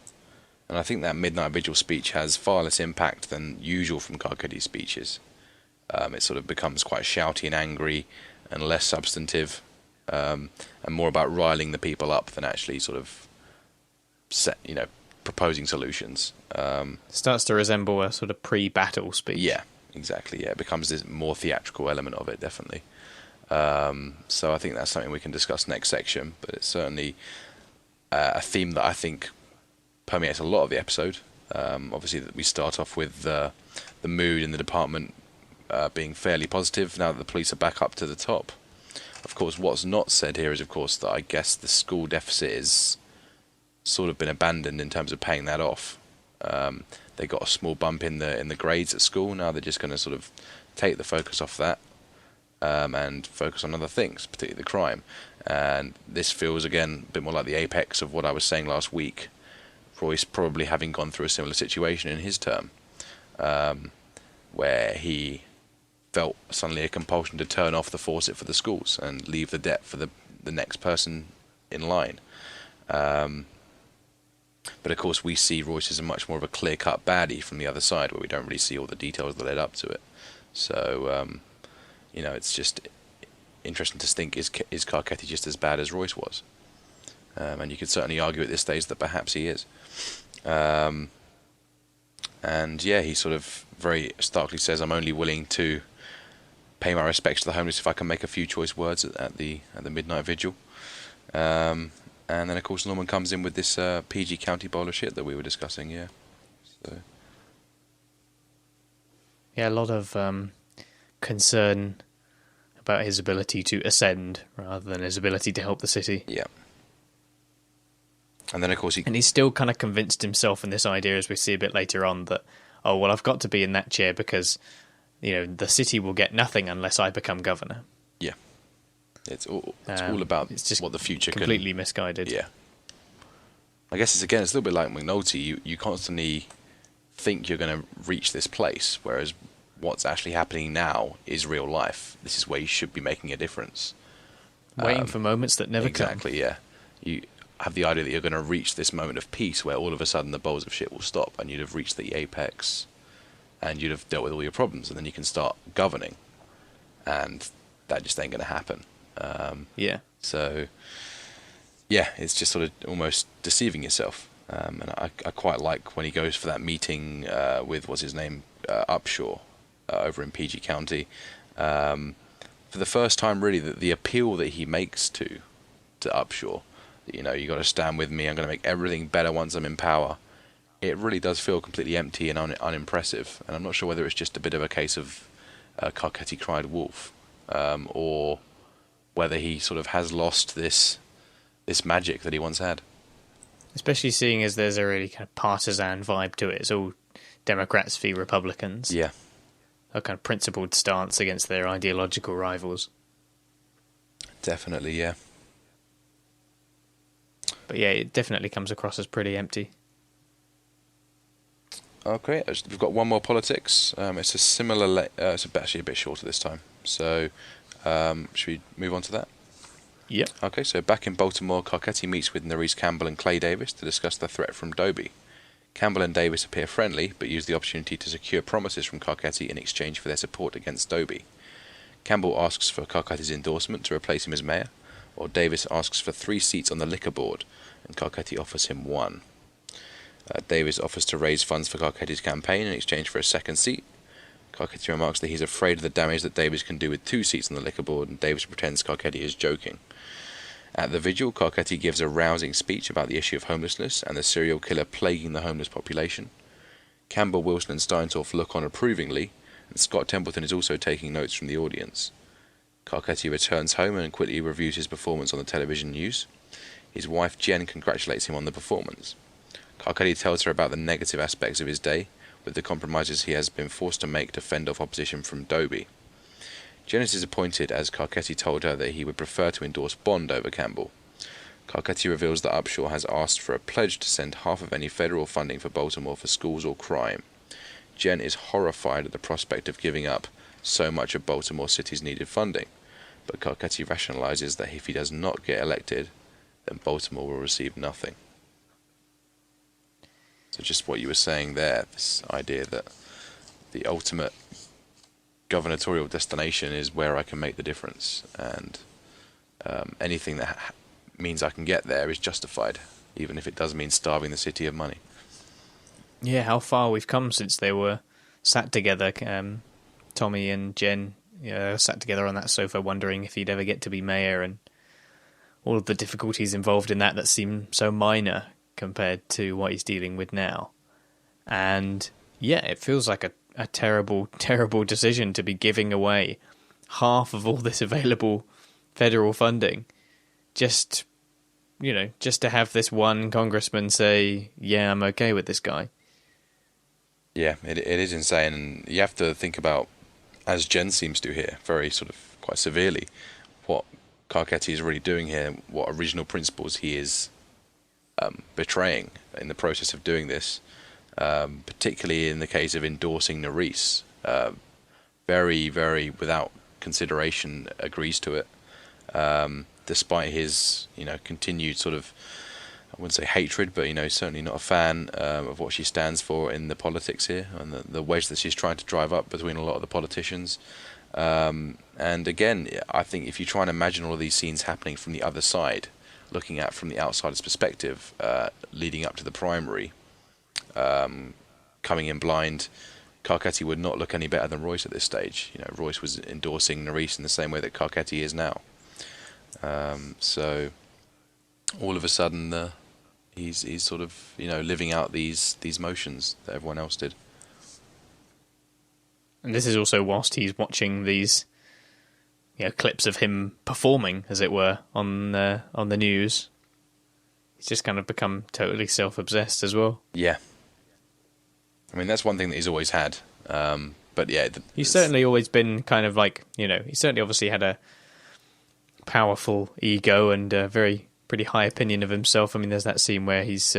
And I think that midnight vigil speech has far less impact than usual from Carcetti's speeches. It sort of becomes quite shouty and angry and less substantive, and more about riling the people up than actually sort of proposing solutions. Starts to resemble a sort of pre-battle speech. Yeah, exactly. Yeah, it becomes this more theatrical element of it, definitely. So I think that's something we can discuss next section, but it's certainly a theme that I think permeates a lot of the episode. Obviously, that we start off with the mood in the department being fairly positive now that the police are back up to the top. Of course, what's not said here is, of course, that I guess the school deficit is sort of been abandoned in terms of paying that off. They got a small bump in the grades at school. Now they're just going to sort of take the focus off that and focus on other things, particularly the crime. And this feels, again, a bit more like the apex of what I was saying last week. Royce probably having gone through a similar situation in his term, where he felt suddenly a compulsion to turn off the faucet for the schools and leave the debt for the next person in line. But of course we see Royce as a much more of a clear-cut baddie from the other side, where we don't really see all the details that led up to it. So, it's just interesting to think, is Carcetti just as bad as Royce was? And you could certainly argue at this stage that perhaps he is. And yeah, he sort of very starkly says, I'm only willing to pay my respects to the homeless if I can make a few choice words at the midnight vigil. And then, of course, Norman comes in with this PG County bowl of shit that we were discussing, yeah. So. Yeah, a lot of concern about his ability to ascend rather than his ability to help the city. Yeah. And then, of course, he's still kind of convinced himself in this idea, as we see a bit later on, that, oh, well, I've got to be in that chair because, the city will get nothing unless I become governor. Yeah. It's all about it's just what the future completely misguided. Yeah. I guess it's a little bit like McNulty. You constantly think you're going to reach this place, whereas what's actually happening now is real life. This is where you should be making a difference. Waiting for moments that never come. Exactly, yeah. You have the idea that you're going to reach this moment of peace where all of a sudden the bowls of shit will stop and you'd have reached the apex and you'd have dealt with all your problems, and then you can start governing. And that just ain't going to happen. Yeah. So, yeah, it's just sort of almost deceiving yourself. And I quite like when he goes for that meeting with, what's his name, Upshaw over in PG County. For the first time, really, the appeal that he makes to Upshaw, you know, you got to stand with me, I'm going to make everything better once I'm in power. It really does feel completely empty and unimpressive. And I'm not sure whether it's just a bit of a case of Carcetti cried wolf, or whether he sort of has lost this magic that he once had. Especially seeing as there's a really kind of partisan vibe to it. It's all Democrats v Republicans. Yeah. A kind of principled stance against their ideological rivals. Definitely, yeah. But yeah, it definitely comes across as pretty empty. Okay, we've got one more politics. It's a similar... it's actually a bit shorter this time. So, should we move on to that? Yep. Okay, so back in Baltimore, Carcetti meets with Nerese Campbell and Clay Davis to discuss the threat from Dobie. Campbell and Davis appear friendly, but use the opportunity to secure promises from Carcetti in exchange for their support against Dobie. Campbell asks for Carcetti's endorsement to replace him as mayor, while Davis asks for 3 seats on the liquor board, and Carcetti offers him 1. Davis offers to raise funds for Carcetti's campaign in exchange for a 2nd seat. Carcetti remarks that he's afraid of the damage that Davis can do with 2 seats on the liquor board, and Davis pretends Carcetti is joking. At the vigil, Carcetti gives a rousing speech about the issue of homelessness and the serial killer plaguing the homeless population. Campbell, Wilson and Steintorf look on approvingly, and Scott Templeton is also taking notes from the audience. Carcetti returns home and quickly reviews his performance on the television news. His wife Jen congratulates him on the performance. Carcetti tells her about the negative aspects of his day, with the compromises he has been forced to make to fend off opposition from Dobie. Jen is disappointed as Carcetti told her that he would prefer to endorse Bond over Campbell. Carcetti reveals that Upshaw has asked for a pledge to send half of any federal funding for Baltimore for schools or crime. Jen is horrified at the prospect of giving up so much of Baltimore City's needed funding, but Carcetti rationalizes that if he does not get elected, then Baltimore will receive nothing. So just what you were saying there, this idea that the ultimate gubernatorial destination is where I can make the difference, and anything that means I can get there is justified, even if it does mean starving the city of money. Yeah, how far we've come since they were sat together. Tommy and Jen sat together on that sofa wondering if he'd ever get to be mayor, and all of the difficulties involved in that seem so minor compared to what he's dealing with now. And yeah, it feels like a terrible, terrible decision to be giving away half of all this available federal funding just to have this one congressman say, yeah, I'm okay with this guy. Yeah, it is insane, and you have to think about, as Jen seems to here, very sort of quite severely, what Carcetti is really doing here, what original principles he is betraying in the process of doing this, particularly in the case of endorsing Nerese. Very, very without consideration agrees to it, despite his continued sort of, I wouldn't say hatred, but certainly not a fan of what she stands for in the politics here, and the wedge that she's trying to drive up between a lot of the politicians. And again, I think if you try and imagine all of these scenes happening from the other side, looking at from the outsider's perspective, leading up to the primary, coming in blind, Carcetti would not look any better than Royce at this stage. Royce was endorsing Nerese in the same way that Carcetti is now. So all of a sudden, he's sort of living out these motions that everyone else did. And this is also whilst he's watching these clips of him performing, as it were, on the news. He's just kind of become totally self-obsessed as well. Yeah. I mean, that's one thing that he's always had. But yeah... He's certainly always been kind of like, he certainly obviously had a powerful ego and a very pretty high opinion of himself. I mean, there's that scene where he's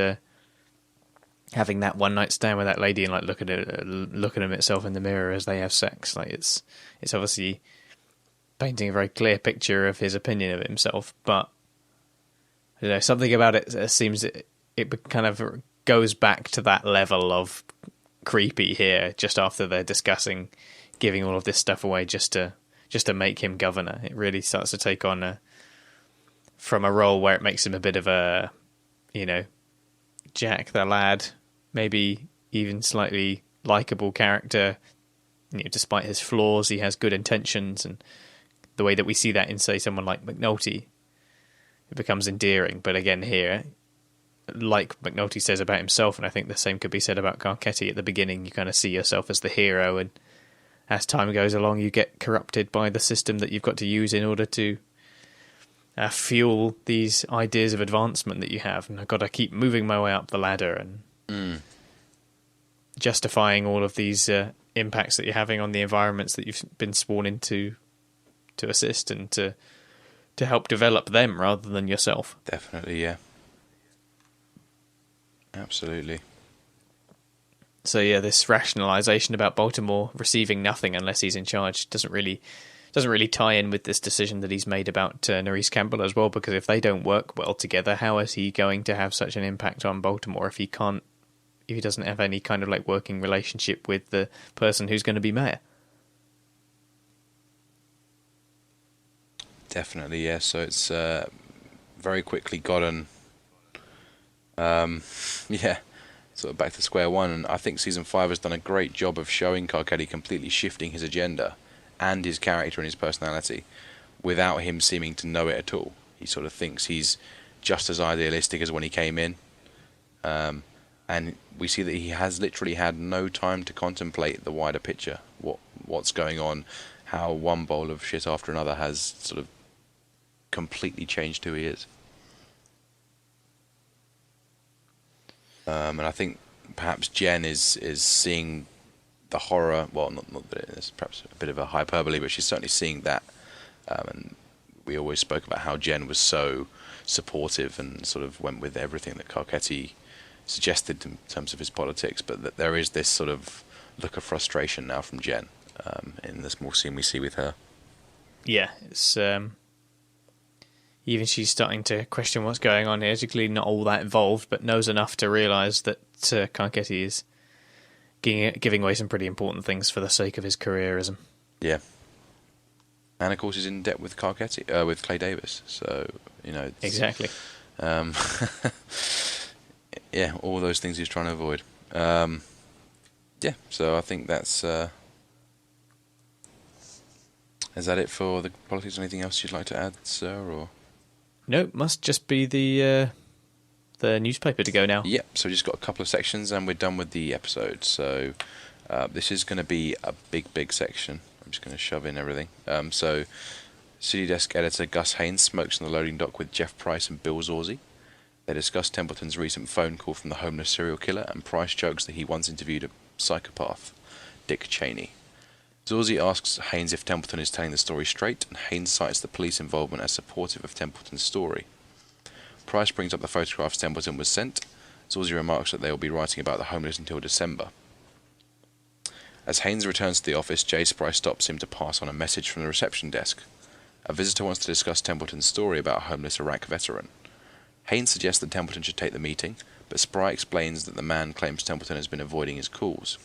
having that one night stand with that lady and like looking at himself in the mirror as they have sex. Like it's obviously painting a very clear picture of his opinion of himself, but you know, something about it seems it kind of goes back to that level of creepy here just after they're discussing giving all of this stuff away just to make him governor. It really starts to take on from a role where it makes him a bit of a, you know, Jack the lad, maybe even slightly likable character. You know, despite his flaws, he has good intentions, and the way that we see that in, say, someone like McNulty, it becomes endearing. But again, here, like McNulty says about himself, and I think the same could be said about Carcetti at the beginning, you kind of see yourself as the hero, and as time goes along, you get corrupted by the system that you've got to use in order to fuel these ideas of advancement that you have. And I've got to keep moving my way up the ladder and justifying all of these impacts that you're having on the environments that you've been sworn into to assist and to help develop them rather than yourself. Definitely, yeah. Absolutely. So yeah, this rationalization about Baltimore receiving nothing unless he's in charge doesn't really tie in with this decision that he's made about Nerys Campbell as well, because if they don't work well together, how is he going to have such an impact on Baltimore if he doesn't have any kind of like working relationship with the person who's going to be mayor? Definitely, yeah. So it's very quickly gotten sort of back to square one, and I think season 5 has done a great job of showing Carcetti completely shifting his agenda and his character and his personality without him seeming to know it at all. He sort of thinks he's just as idealistic as when he came in, and we see that he has literally had no time to contemplate the wider picture, what's going on, how one bowl of shit after another has sort of completely changed who he is. And I think perhaps Jen is seeing the horror. Well, not that it is perhaps a bit of a hyperbole, but she's certainly seeing that. And we always spoke about how Jen was so supportive and sort of went with everything that Carcetti suggested in terms of his politics. But that there is this sort of look of frustration now from Jen in the small scene we see with her. Yeah, it's even she's starting to question what's going on here. She's clearly not all that involved, but knows enough to realise that Carcetti is giving away some pretty important things for the sake of his careerism. Yeah. And of course he's in debt with Carcetti, with Clay Davis, so, you know... Exactly. Yeah, all those things he's trying to avoid. Yeah, so I think that's... Is that it for the politics? Anything else you'd like to add, sir, or...? No, must just be the newspaper to go now. Yep, so we've just got a couple of sections and we're done with the episode. So this is going to be a big section. I'm just going to shove in everything. So City Desk editor Gus Haynes smokes on the loading dock with Jeff Price and Bill Zorzi. They discuss Templeton's recent phone call from the homeless serial killer, and Price jokes that he once interviewed a psychopath, Dick Cheney. Zorzi asks Haynes if Templeton is telling the story straight, and Haynes cites the police involvement as supportive of Templeton's story. Price brings up the photographs Templeton was sent. Zorzi remarks that they will be writing about the homeless until December. As Haynes returns to the office, Jace Price stops him to pass on a message from the reception desk. A visitor wants to discuss Templeton's story about a homeless Iraq veteran. Haynes suggests that Templeton should take the meeting, but Spry explains that the man claims Templeton has been avoiding his calls.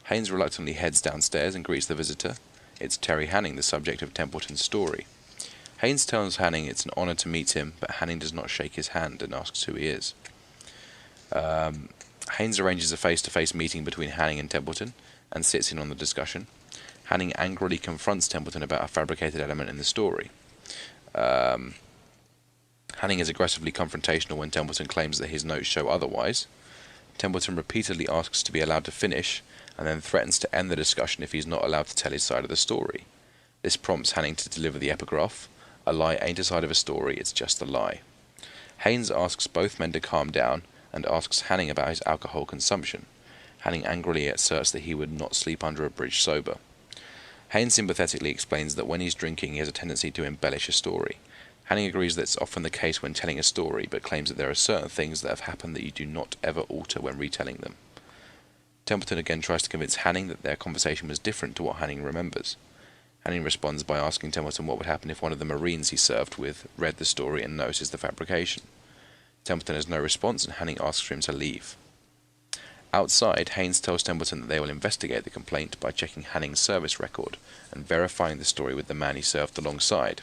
Haynes reluctantly heads downstairs and greets the visitor. It's Terry Hanning, the subject of Templeton's story. Haynes tells Hanning it's an honour to meet him, but Hanning does not shake his hand and asks who he is. Haynes arranges a face-to-face meeting between Hanning and Templeton and sits in on the discussion. Hanning angrily confronts Templeton about a fabricated element in the story. Hanning is aggressively confrontational when Templeton claims that his notes show otherwise. Templeton repeatedly asks to be allowed to finish, and then threatens to end the discussion if he's not allowed to tell his side of the story. This prompts Hanning to deliver the epigraph, "A lie ain't a side of a story, it's just a lie." Haynes asks both men to calm down, and asks Hanning about his alcohol consumption. Hanning angrily asserts that he would not sleep under a bridge sober. Haynes sympathetically explains that when he's drinking he has a tendency to embellish a story. Hanning agrees that it's often the case when telling a story, but claims that there are certain things that have happened that you do not ever alter when retelling them. Templeton again tries to convince Hanning that their conversation was different to what Hanning remembers. Hanning responds by asking Templeton what would happen if one of the Marines he served with read the story and noticed the fabrication. Templeton has no response, and Hanning asks for him to leave. Outside, Haynes tells Templeton that they will investigate the complaint by checking Hanning's service record and verifying the story with the man he served alongside.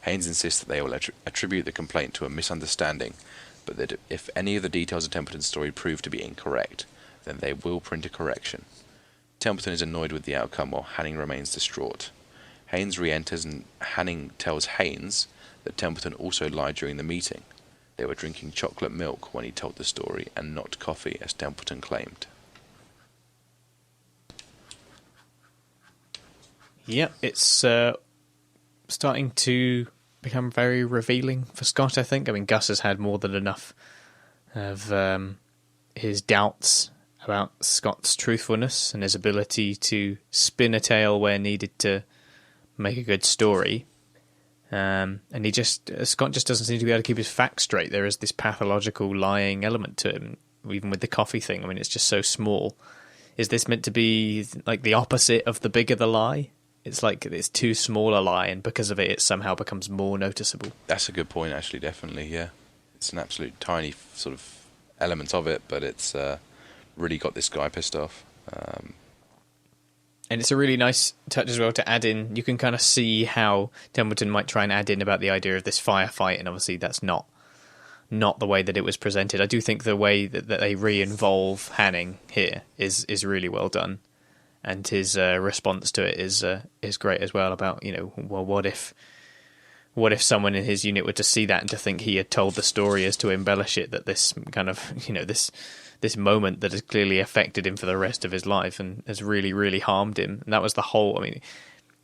Haynes insists that they will attribute the complaint to a misunderstanding, but that if any of the details of Templeton's story prove to be incorrect, then they will print a correction. Templeton is annoyed with the outcome while Hanning remains distraught. Haynes re-enters and Hanning tells Haynes that Templeton also lied during the meeting. They were drinking chocolate milk when he told the story and not coffee as Templeton claimed. Yep, it's starting to become very revealing for Scott, I think. I mean, Gus has had more than enough of his doubts about Scott's truthfulness and his ability to spin a tale where needed to make a good story. And Scott just doesn't seem to be able to keep his facts straight. There is this pathological lying element to him, even with the coffee thing. I mean, it's just so small. Is this meant to be like the opposite of the bigger the lie? It's like it's too small a lie, and because of it, it somehow becomes more noticeable. That's a good point, actually, definitely, yeah. It's an absolute tiny sort of element of it, but it's really got this guy pissed off. And it's a really nice touch as well to add in. You can kind of see how Templeton might try and add in about the idea of this firefight, and obviously that's not the way that it was presented. I do think the way that they re-involve Hanning here is really well done. And his response to it is great as well. About well, what if someone in his unit were to see that and to think he had told the story as to embellish it, that this kind of this moment that has clearly affected him for the rest of his life and has really really harmed him. And that was the whole. I mean,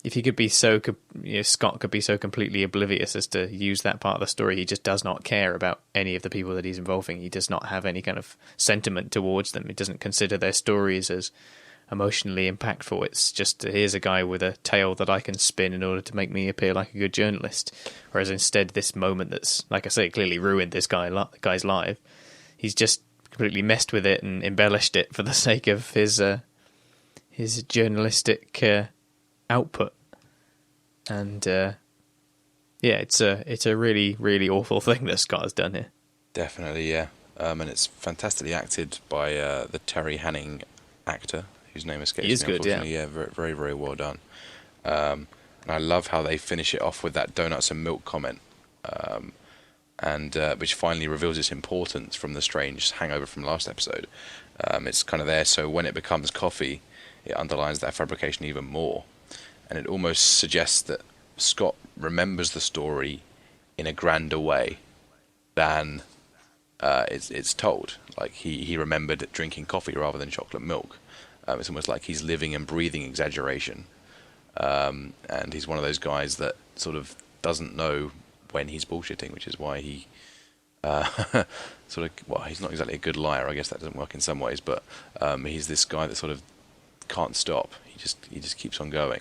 if he could be Scott could be so completely oblivious as to use that part of the story, he just does not care about any of the people that he's involving. He does not have any kind of sentiment towards them. He doesn't consider their stories as emotionally impactful. It's just, here's a guy with a tale that I can spin in order to make me appear like a good journalist. Whereas instead, this moment that's, like I say, clearly ruined this guy's life, he's just completely messed with it and embellished it for the sake of his journalistic output. And it's a really really awful thing that Scott has done here. Definitely, yeah. And it's fantastically acted by the Terry Hanning actor, whose name escapes me, unfortunately. Yeah, very, very, very well done. And I love how they finish it off with that donuts and milk comment, and which finally reveals its importance from the strange hangover from last episode. It's kind of there, so when it becomes coffee, it underlines that fabrication even more. And it almost suggests that Scott remembers the story in a grander way than it's told. Like he remembered drinking coffee rather than chocolate milk. It's almost like he's living and breathing exaggeration, and he's one of those guys that sort of doesn't know when he's bullshitting, which is why he he's not exactly a good liar. I guess that doesn't work in some ways, but he's this guy that sort of can't stop. He just keeps on going.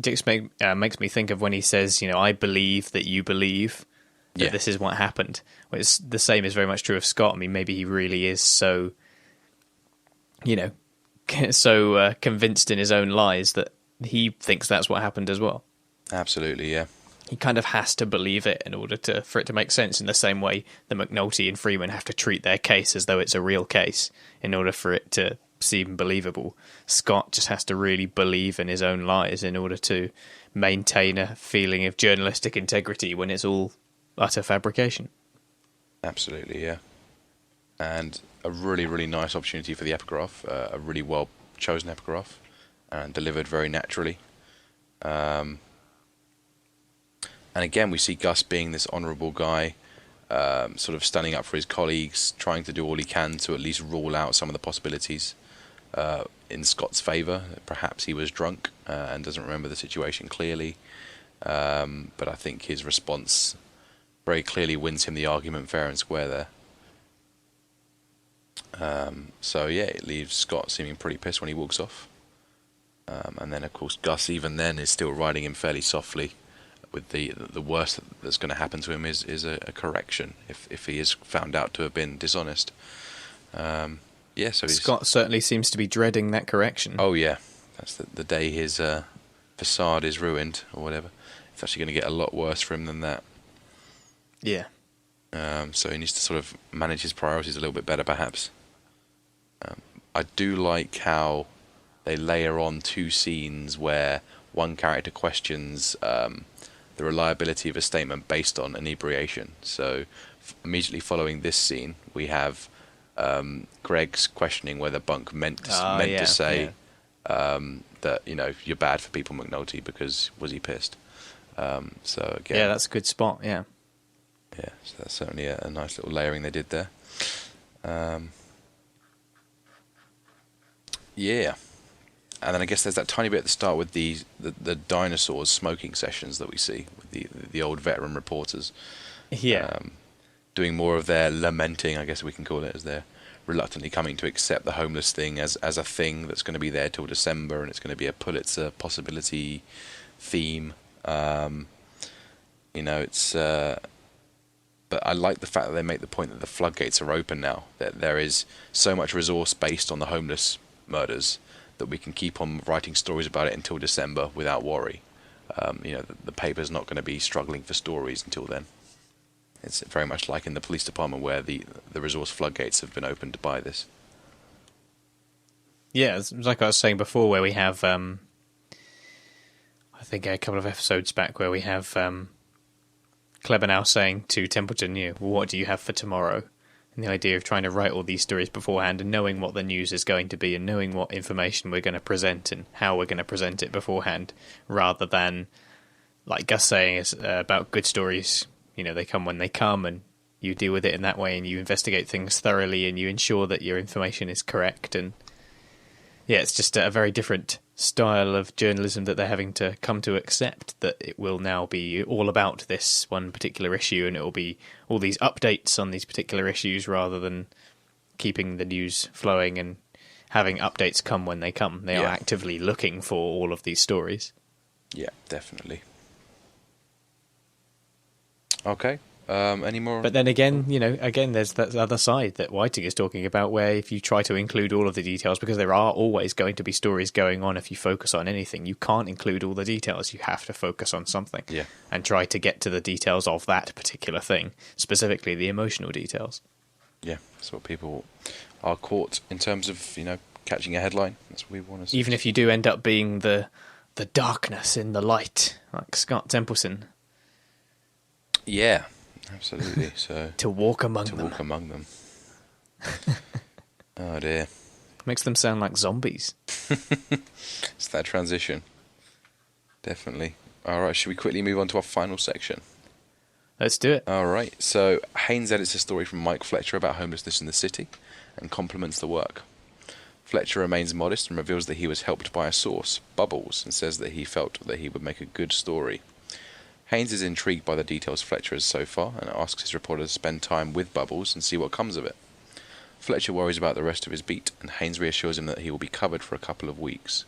Dix makes me think of when he says, I believe that you believe that this is what happened. Well, it's the same is very much true of Scott. I mean, maybe he really is so, so convinced in his own lies that he thinks that's what happened as well. Absolutely, yeah. He kind of has to believe it in order for it to make sense, in the same way that McNulty and Freamon have to treat their case as though it's a real case in order for it to seem believable. Scott just has to really believe in his own lies in order to maintain a feeling of journalistic integrity when it's all utter fabrication. Absolutely, yeah. And a really, really nice opportunity for the epigraph, a really well chosen epigraph, and delivered very naturally. And again, we see Gus being this honourable guy, sort of standing up for his colleagues, trying to do all he can to at least rule out some of the possibilities in Scott's favour. Perhaps he was drunk and doesn't remember the situation clearly, but I think his response very clearly wins him the argument fair and square there. So yeah, it leaves Scott seeming pretty pissed when he walks off. And then, of course, Gus, even then, is still riding him fairly softly, with the worst that's going to happen to him is a correction if he is found out to have been dishonest. So Scott certainly seems to be dreading that correction. Oh yeah, that's the day his facade is ruined or whatever. It's actually going to get a lot worse for him than that. Yeah. So he needs to sort of manage his priorities a little bit better, perhaps. I do like how they layer on two scenes where one character questions the reliability of a statement based on inebriation. So immediately following this scene, we have Greg's questioning whether Bunk meant to say that, you know, you're bad for people, McNulty, because was he pissed? So again, yeah, that's a good spot. Yeah, so that's certainly a nice little layering they did there. And then I guess there's that tiny bit at the start with the dinosaurs smoking sessions that we see with the old veteran reporters. Yeah. Doing more of their lamenting, I guess we can call it, as they're reluctantly coming to accept the homeless thing as a thing that's going to be there till December, and it's going to be a Pulitzer possibility theme. It's... But I like the fact that they make the point that the floodgates are open now, that there is so much resource based on the homeless murders that we can keep on writing stories about it until December without worry. The paper's not going to be struggling for stories until then. It's very much like in the police department where the resource floodgates have been opened by this. Yeah, it's like I was saying before, where we have, I think a couple of episodes back, where we have Kleber now saying to Templeton, what do you have for tomorrow? And the idea of trying to write all these stories beforehand and knowing what the news is going to be and knowing what information we're going to present and how we're going to present it beforehand, rather than, like Gus saying, is about good stories. They come when they come, and you deal with it in that way, and you investigate things thoroughly, and you ensure that your information is correct. And yeah, it's just a very different style of journalism that they're having to come to accept, that it will now be all about this one particular issue, and it will be all these updates on these particular issues, rather than keeping the news flowing and having updates come when they come. They are actively looking for all of these stories. Yeah, definitely. Okay. Any more? But then again, there's that other side that Whiting is talking about, where if you try to include all of the details, because there are always going to be stories going on, if you focus on anything, you can't include all the details. You have to focus on something and try to get to the details of that particular thing, specifically the emotional details. Yeah, that's what people are caught in terms of, catching a headline. That's what we want to see. Even if you do end up being the darkness in the light, like Scott Templeton. Yeah. Absolutely. So to walk among them. Oh dear. Makes them sound like zombies. It's that transition. Definitely. All right, should we quickly move on to our final section? Let's do it. All right. So Haynes edits a story from Mike Fletcher about homelessness in the city and compliments the work. Fletcher remains modest and reveals that he was helped by a source, Bubbles, and says that he felt that he would make a good story. Haynes is intrigued by the details Fletcher has so far and asks his reporter to spend time with Bubbles and see what comes of it. Fletcher worries about the rest of his beat, and Haynes reassures him that he will be covered for a couple of weeks.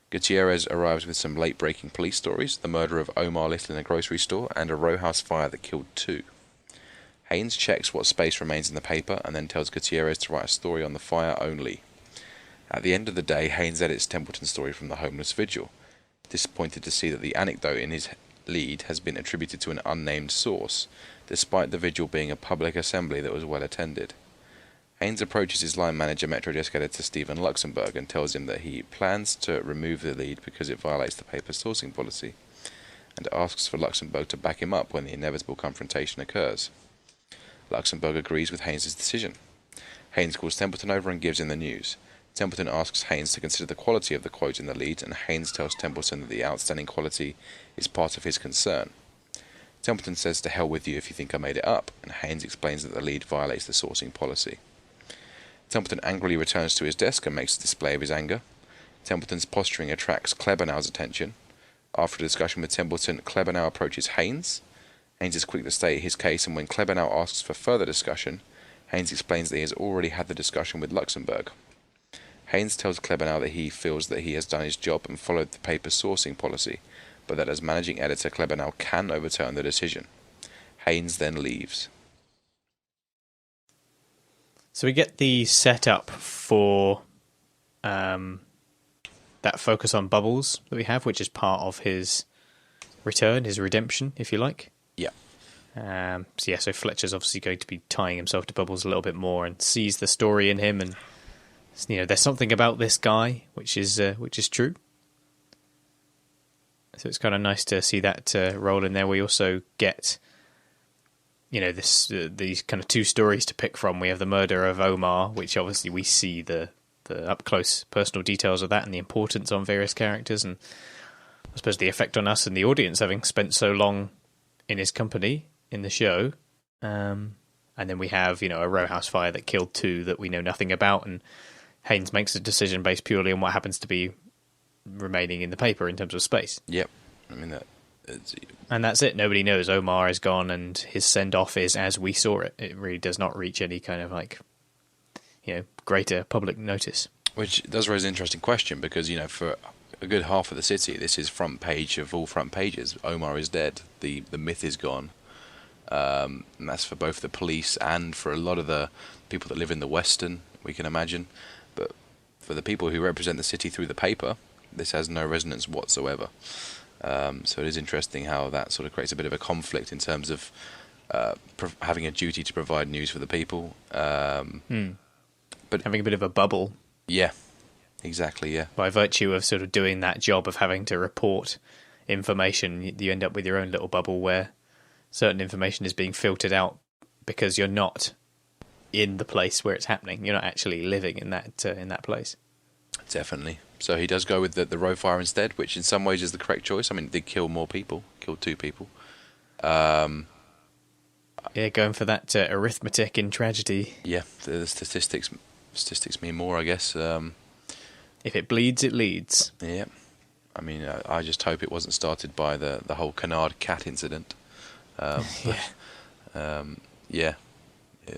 Gutierrez arrives with some late-breaking police stories, the murder of Omar Little in a grocery store, and a row house fire that killed 2. Haynes checks what space remains in the paper and then tells Gutierrez to write a story on the fire only. At the end of the day, Haynes edits Templeton's story from the homeless vigil, disappointed to see that the anecdote in his lead has been attributed to an unnamed source, despite the vigil being a public assembly that was well attended. Haynes approaches his line manager, Metro Desk editor Stephen Luxembourg, and tells him that he plans to remove the lead because it violates the paper's sourcing policy, and asks for Luxembourg to back him up when the inevitable confrontation occurs. Luxembourg agrees with Haynes' decision. Haynes calls Templeton over and gives him the news. Templeton asks Haynes to consider the quality of the quote in the lead, and Haynes tells Templeton that the outstanding quality is part of his concern. Templeton says to hell with you if you think I made it up, and Haynes explains that the lead violates the sourcing policy. Templeton angrily returns to his desk and makes a display of his anger. Templeton's posturing attracts Klebernau's attention. After a discussion with Templeton, Klebernau approaches Haynes. Haynes is quick to state his case, and when Klebernau asks for further discussion, Haynes explains that he has already had the discussion with Luxembourg. Haynes tells Klebernau that he feels that he has done his job and followed the paper's sourcing policy, but that as managing editor, Klebanov can overturn the decision. Haynes then leaves. So we get the setup for that focus on bubbles that we have, which is part of his return, his redemption, if you like. Yeah. So Fletcher's obviously going to be tying himself to Bubbles a little bit more and sees the story in him, and there's something about this guy which is true. So it's kind of nice to see that role in there. We also get, these kind of two stories to pick from. We have the murder of Omar, which obviously we see the up close personal details of that and the importance on various characters, and I suppose the effect on us and the audience having spent so long in his company in the show. And then we have, a row house fire that killed 2 that we know nothing about, and Haynes makes a decision based purely on what happens to be remaining in the paper in terms of space. Yep. I mean, and that's it. Nobody knows. Omar is gone, and his send-off is as we saw it. It really does not reach any kind of greater public notice. Which does raise an interesting question, because, for a good half of the city, this is front page of all front pages. Omar is dead. The myth is gone. And that's for both the police and for a lot of the people that live in the Western, we can imagine. But for the people who represent the city through the paper, this has no resonance whatsoever. So it is interesting how that sort of creates a bit of a conflict in terms of having a duty to provide news for the people. But having a bit of a bubble. Yeah, exactly, yeah. By virtue of sort of doing that job of having to report information, you end up with your own little bubble where certain information is being filtered out because you're not in the place where it's happening. You're not actually living in that place. Definitely. So he does go with the row fire instead, which in some ways is the correct choice. I mean, it did kill more people, killed 2 people. Going for that arithmetic in tragedy. Yeah, the statistics mean more, I guess. If it bleeds, it leads. Yeah. I mean, I just hope it wasn't started by the whole canard cat incident. Yeah,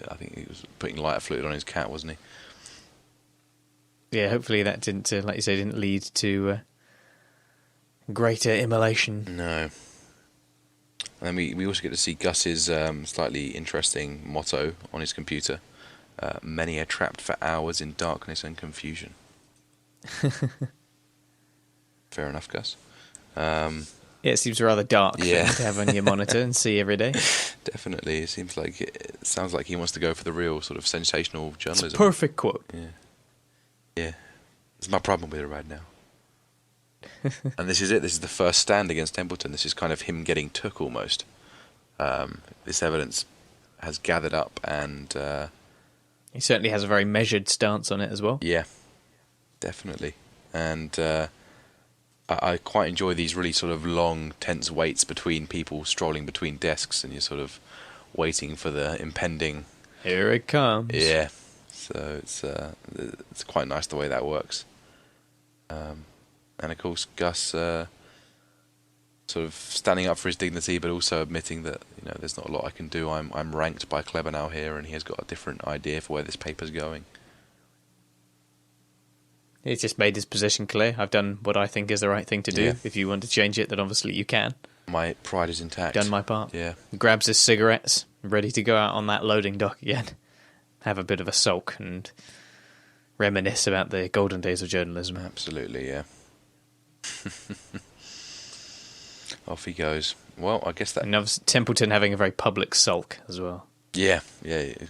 I think he was putting lighter fluid on his cat, wasn't he? Yeah, hopefully that didn't, like you say, didn't lead to greater immolation. No. And then we also get to see Gus's slightly interesting motto on his computer. Many are trapped for hours in darkness and confusion. Fair enough, Gus. Yeah, it seems a rather dark thing to have on your monitor and see every day. Definitely. It sounds like he wants to go for the real sort of sensational journalism. It's a perfect quote. Yeah. It's my problem with it right now. And this is it. This is the first stand against Templeton. This is kind of him getting took almost. This evidence has gathered up, and he certainly has a very measured stance on it as well. Yeah, definitely. And I quite enjoy these really sort of long, tense waits between people strolling between desks, and you're sort of waiting for the impending... Here it comes. Yeah. So it's quite nice the way that works. And of course, Gus sort of standing up for his dignity, but also admitting that there's not a lot I can do. I'm ranked by Klebanov here, and he has got a different idea for where this paper's going. He's just made his position clear. I've done what I think is the right thing to do. Yeah. If you want to change it, then obviously you can. My pride is intact. Done my part. Yeah. Grabs his cigarettes, ready to go out on that loading dock again. Have a bit of a sulk and reminisce about the golden days of journalism. Absolutely, yeah. Off he goes. Well, I guess that... And obviously Templeton having a very public sulk as well. Yeah.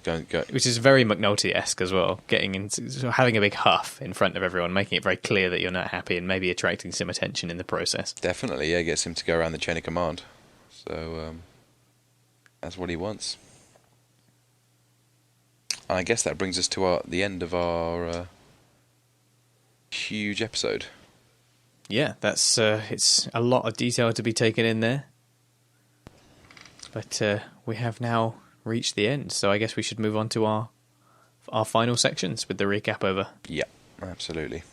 Going. Which is very McNulty-esque as well, getting into having a big huff in front of everyone, making it very clear that you're not happy and maybe attracting some attention in the process. Definitely, yeah, gets him to go around the chain of command. So, that's what he wants. And I guess that brings us to the end of our huge episode. Yeah, that's it's a lot of detail to be taken in there. But we have now reached the end, so I guess we should move on to our final sections with the recap over. Yeah, absolutely.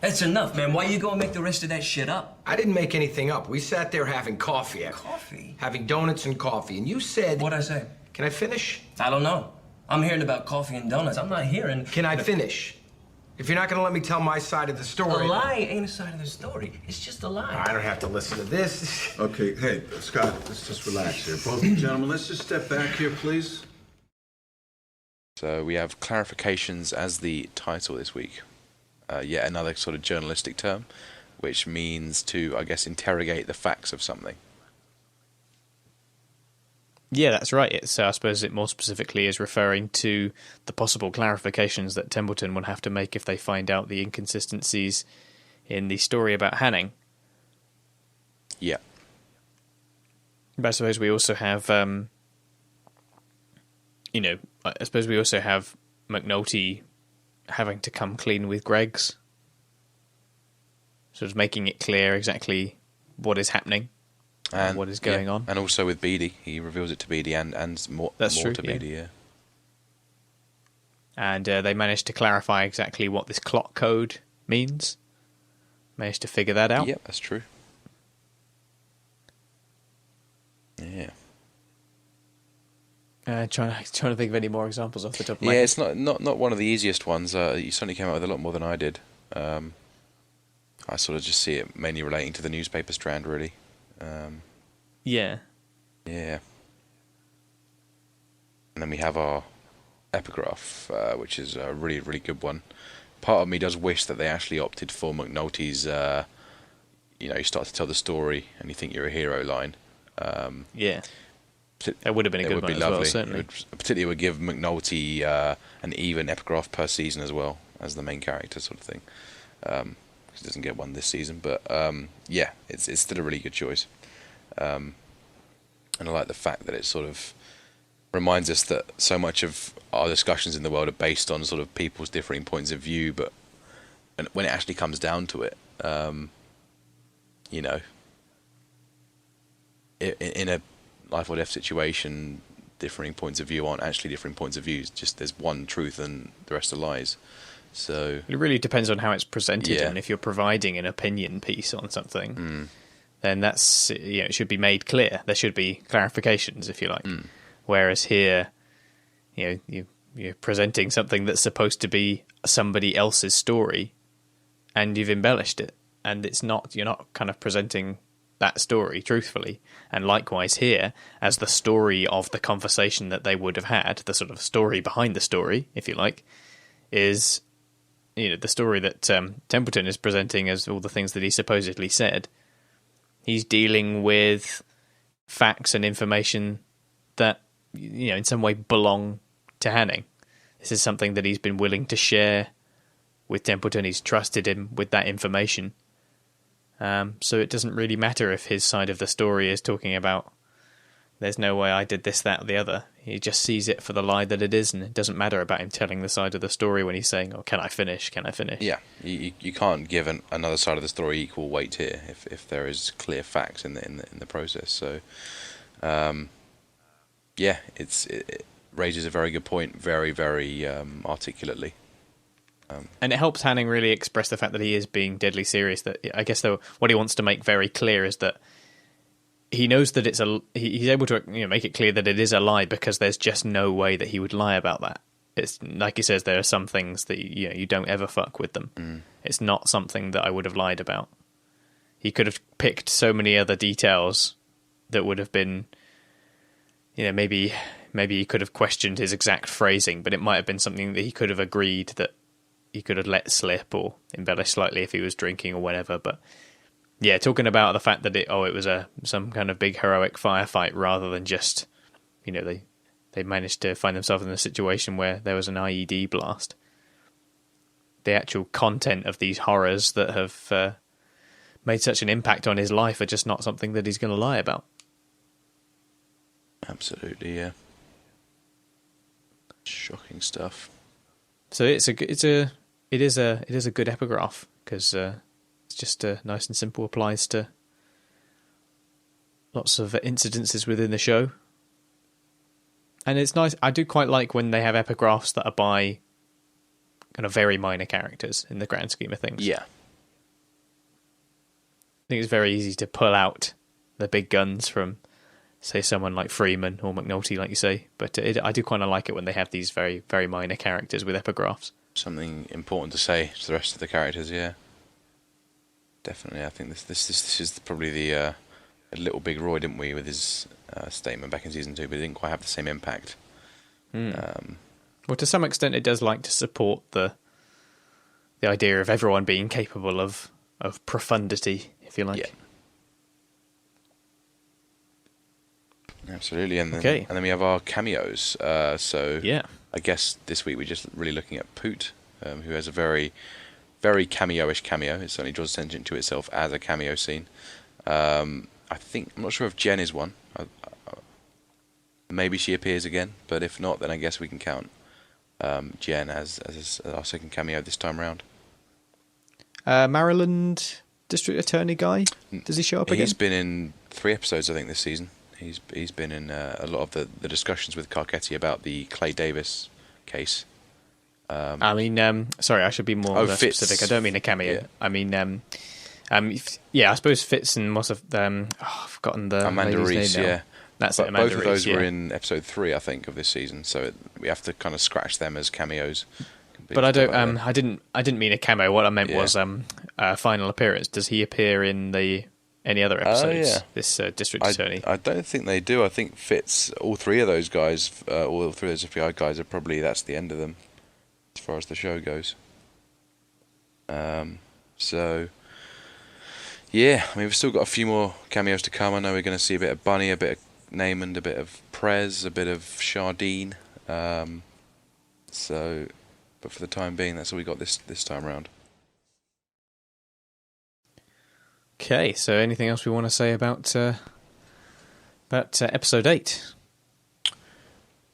That's enough, man. Why you gonna make the rest of that shit up? I didn't make anything up. We sat there having coffee. Coffee? Having donuts and coffee, and you said... What'd I say? Can I finish? I don't know. I'm hearing about coffee and donuts. I'm not hearing... Can I finish? If you're not gonna let me tell my side of the A story... lie ain't a side of the story. It's just a lie. I don't have to listen to this. Okay, hey, Scott, let's just relax here. Both gentlemen, let's just step back here, please. So we have clarifications as the title this week. Yet another sort of journalistic term, which means to, I guess, interrogate the facts of something. Yeah, that's right. It's, I suppose it more specifically is referring to the possible clarifications that Templeton will have to make if they find out the inconsistencies in the story about Hanning. Yeah. But I suppose we also have, I suppose we also have McNulty having to come clean with Greg's, sort of making it clear exactly what is happening. And what is going on. And also with Beatty, he reveals it to Beatty and more to Beatty, yeah. And they managed to clarify exactly what this clock code means. Managed to figure that out. Yep, that's true. Yeah. Trying to think of any more examples off the top of my head. head. It's not one of the easiest ones. You certainly came out with a lot more than I did. I sort of just see it mainly relating to the newspaper strand, really. Yeah. And then we have our epigraph, which is a really, really good one. Part of me does wish that they actually opted for McNulty's, you start to tell the story and you think you're a hero line. Yeah. That would have been a good one as well, certainly. Particularly would give McNulty an even epigraph per season as well, as the main character sort of thing. He doesn't get one this season, but it's still a really good choice. And I like the fact that it sort of reminds us that so much of our discussions in the world are based on sort of people's differing points of view, but when it actually comes down to it, in a life or death situation, differing points of view aren't actually differing points of views. Just there's one truth and the rest are lies. So it really depends on how it's presented, and if you're providing an opinion piece on something, then that's it should be made clear. There should be clarifications, if you like. Whereas here, you're presenting something that's supposed to be somebody else's story, and you've embellished it, and it's not. You're not kind of presenting that story truthfully. And likewise here, as the story of the conversation that they would have had, the sort of story behind the story, if you like, is the story that Templeton is presenting as all the things that he supposedly said. He's dealing with facts and information that, in some way belong to Hanning. This is something that he's been willing to share with Templeton. He's trusted him with that information. So it doesn't really matter if his side of the story is talking about, there's no way I did this, that, or the other. He just sees it for the lie that it is, and it doesn't matter about him telling the side of the story when he's saying, can I finish? Can I finish? Yeah, you can't give another side of the story equal weight here if there is clear facts in the process. So, it raises a very good point, very, very articulately. And it helps Hanning really express the fact that he is being deadly serious. That I guess though, what he wants to make very clear is that he knows that he's able to make it clear that it is a lie, because there's just no way that he would lie about that. It's like he says, there are some things that you don't ever fuck with them. It's not something that I would have lied about. He could have picked so many other details that would have been, maybe he could have questioned his exact phrasing, but it might have been something that he could have agreed that he could have let slip or embellished slightly if he was drinking or whatever. But yeah, talking about the fact that it was some kind of big heroic firefight rather than just, they managed to find themselves in a situation where there was an IED blast. The actual content of these horrors that have made such an impact on his life are just not something that he's going to lie about. Absolutely, yeah. Shocking stuff. So it is a good epigraph, because it's just nice and simple, applies to lots of incidences within the show. And it's nice. I do quite like when they have epigraphs that are by kind of very minor characters in the grand scheme of things. Yeah. I think it's very easy to pull out the big guns from, say, someone like Freamon or McNulty, like you say. But I do kind of like it when they have these very, very minor characters with epigraphs. something important to say to the rest of the characters. Yeah, definitely. I think this is probably the a Little Big Roy, didn't we, with his statement back in season 2, but it didn't quite have the same impact. Well, to some extent, it does like to support the idea of everyone being capable of profundity, if you like. Yeah. Absolutely, and then, Okay. and then we have our cameos. Yeah. I guess this week we're just really looking at Poot, who has a very, very cameo-ish cameo. It certainly draws attention to itself as a cameo scene. I'm not sure if Jen is one. Maybe she appears again, but if not, then I guess we can count Jen as our second cameo this time round. Maryland District Attorney guy, does he show up again? He's been in 3 episodes, I think, this season. He's been in a lot of the discussions with Carcetti about the Clay Davis case. Sorry, I should be more Fitz. specific. I don't mean a cameo. Yeah. I mean, I suppose Fitz and most of them. I've forgotten the Amanda lady's Reese, name now. yeah. That's But it. Amanda both of those Reese, were yeah. in episode 3, I think, of this season. So we have to kind of scratch them as cameos. But I don't. I didn't mean a cameo. What I meant Yeah. was final appearance. Does he appear in any other episodes? Yeah. This district attorney. I don't think they do. I think Fitz, all 3 of those guys, all 3 of those FBI guys are probably, that's the end of them as far as the show goes. So, yeah, I mean, we've still got a few more cameos to come. I know we're going to see a bit of Bunny, a bit of Naaman, a bit of Prez, a bit of Shardine. But for the time being, that's all we got this time around. Okay, so anything else we want to say about episode 8?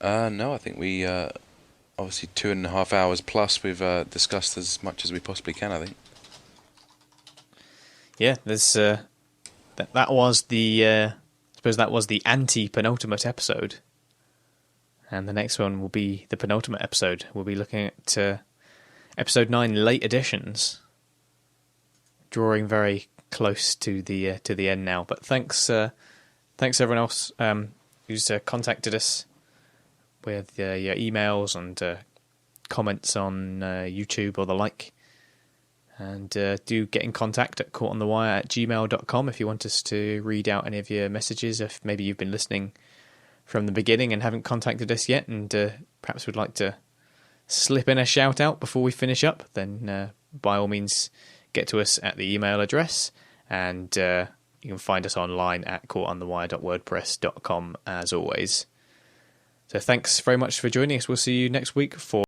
No, I think we obviously 2.5 hours plus. We've discussed as much as we possibly can, I think. Yeah, there's that was the I suppose that was the anti-penultimate episode, and the next one will be the penultimate episode. We'll be looking at episode 9, late editions, drawing very close to the end now. But thanks everyone else who's contacted us with your emails and comments on YouTube or the like. And do get in contact at caughtonthewire@gmail.com if you want us to read out any of your messages. If maybe you've been listening from the beginning and haven't contacted us yet, and perhaps would like to slip in a shout out before we finish up, then by all means get to us at the email address, and you can find us online at caughtonthewire.wordpress.com as always. So thanks very much for joining us. We'll see you next week for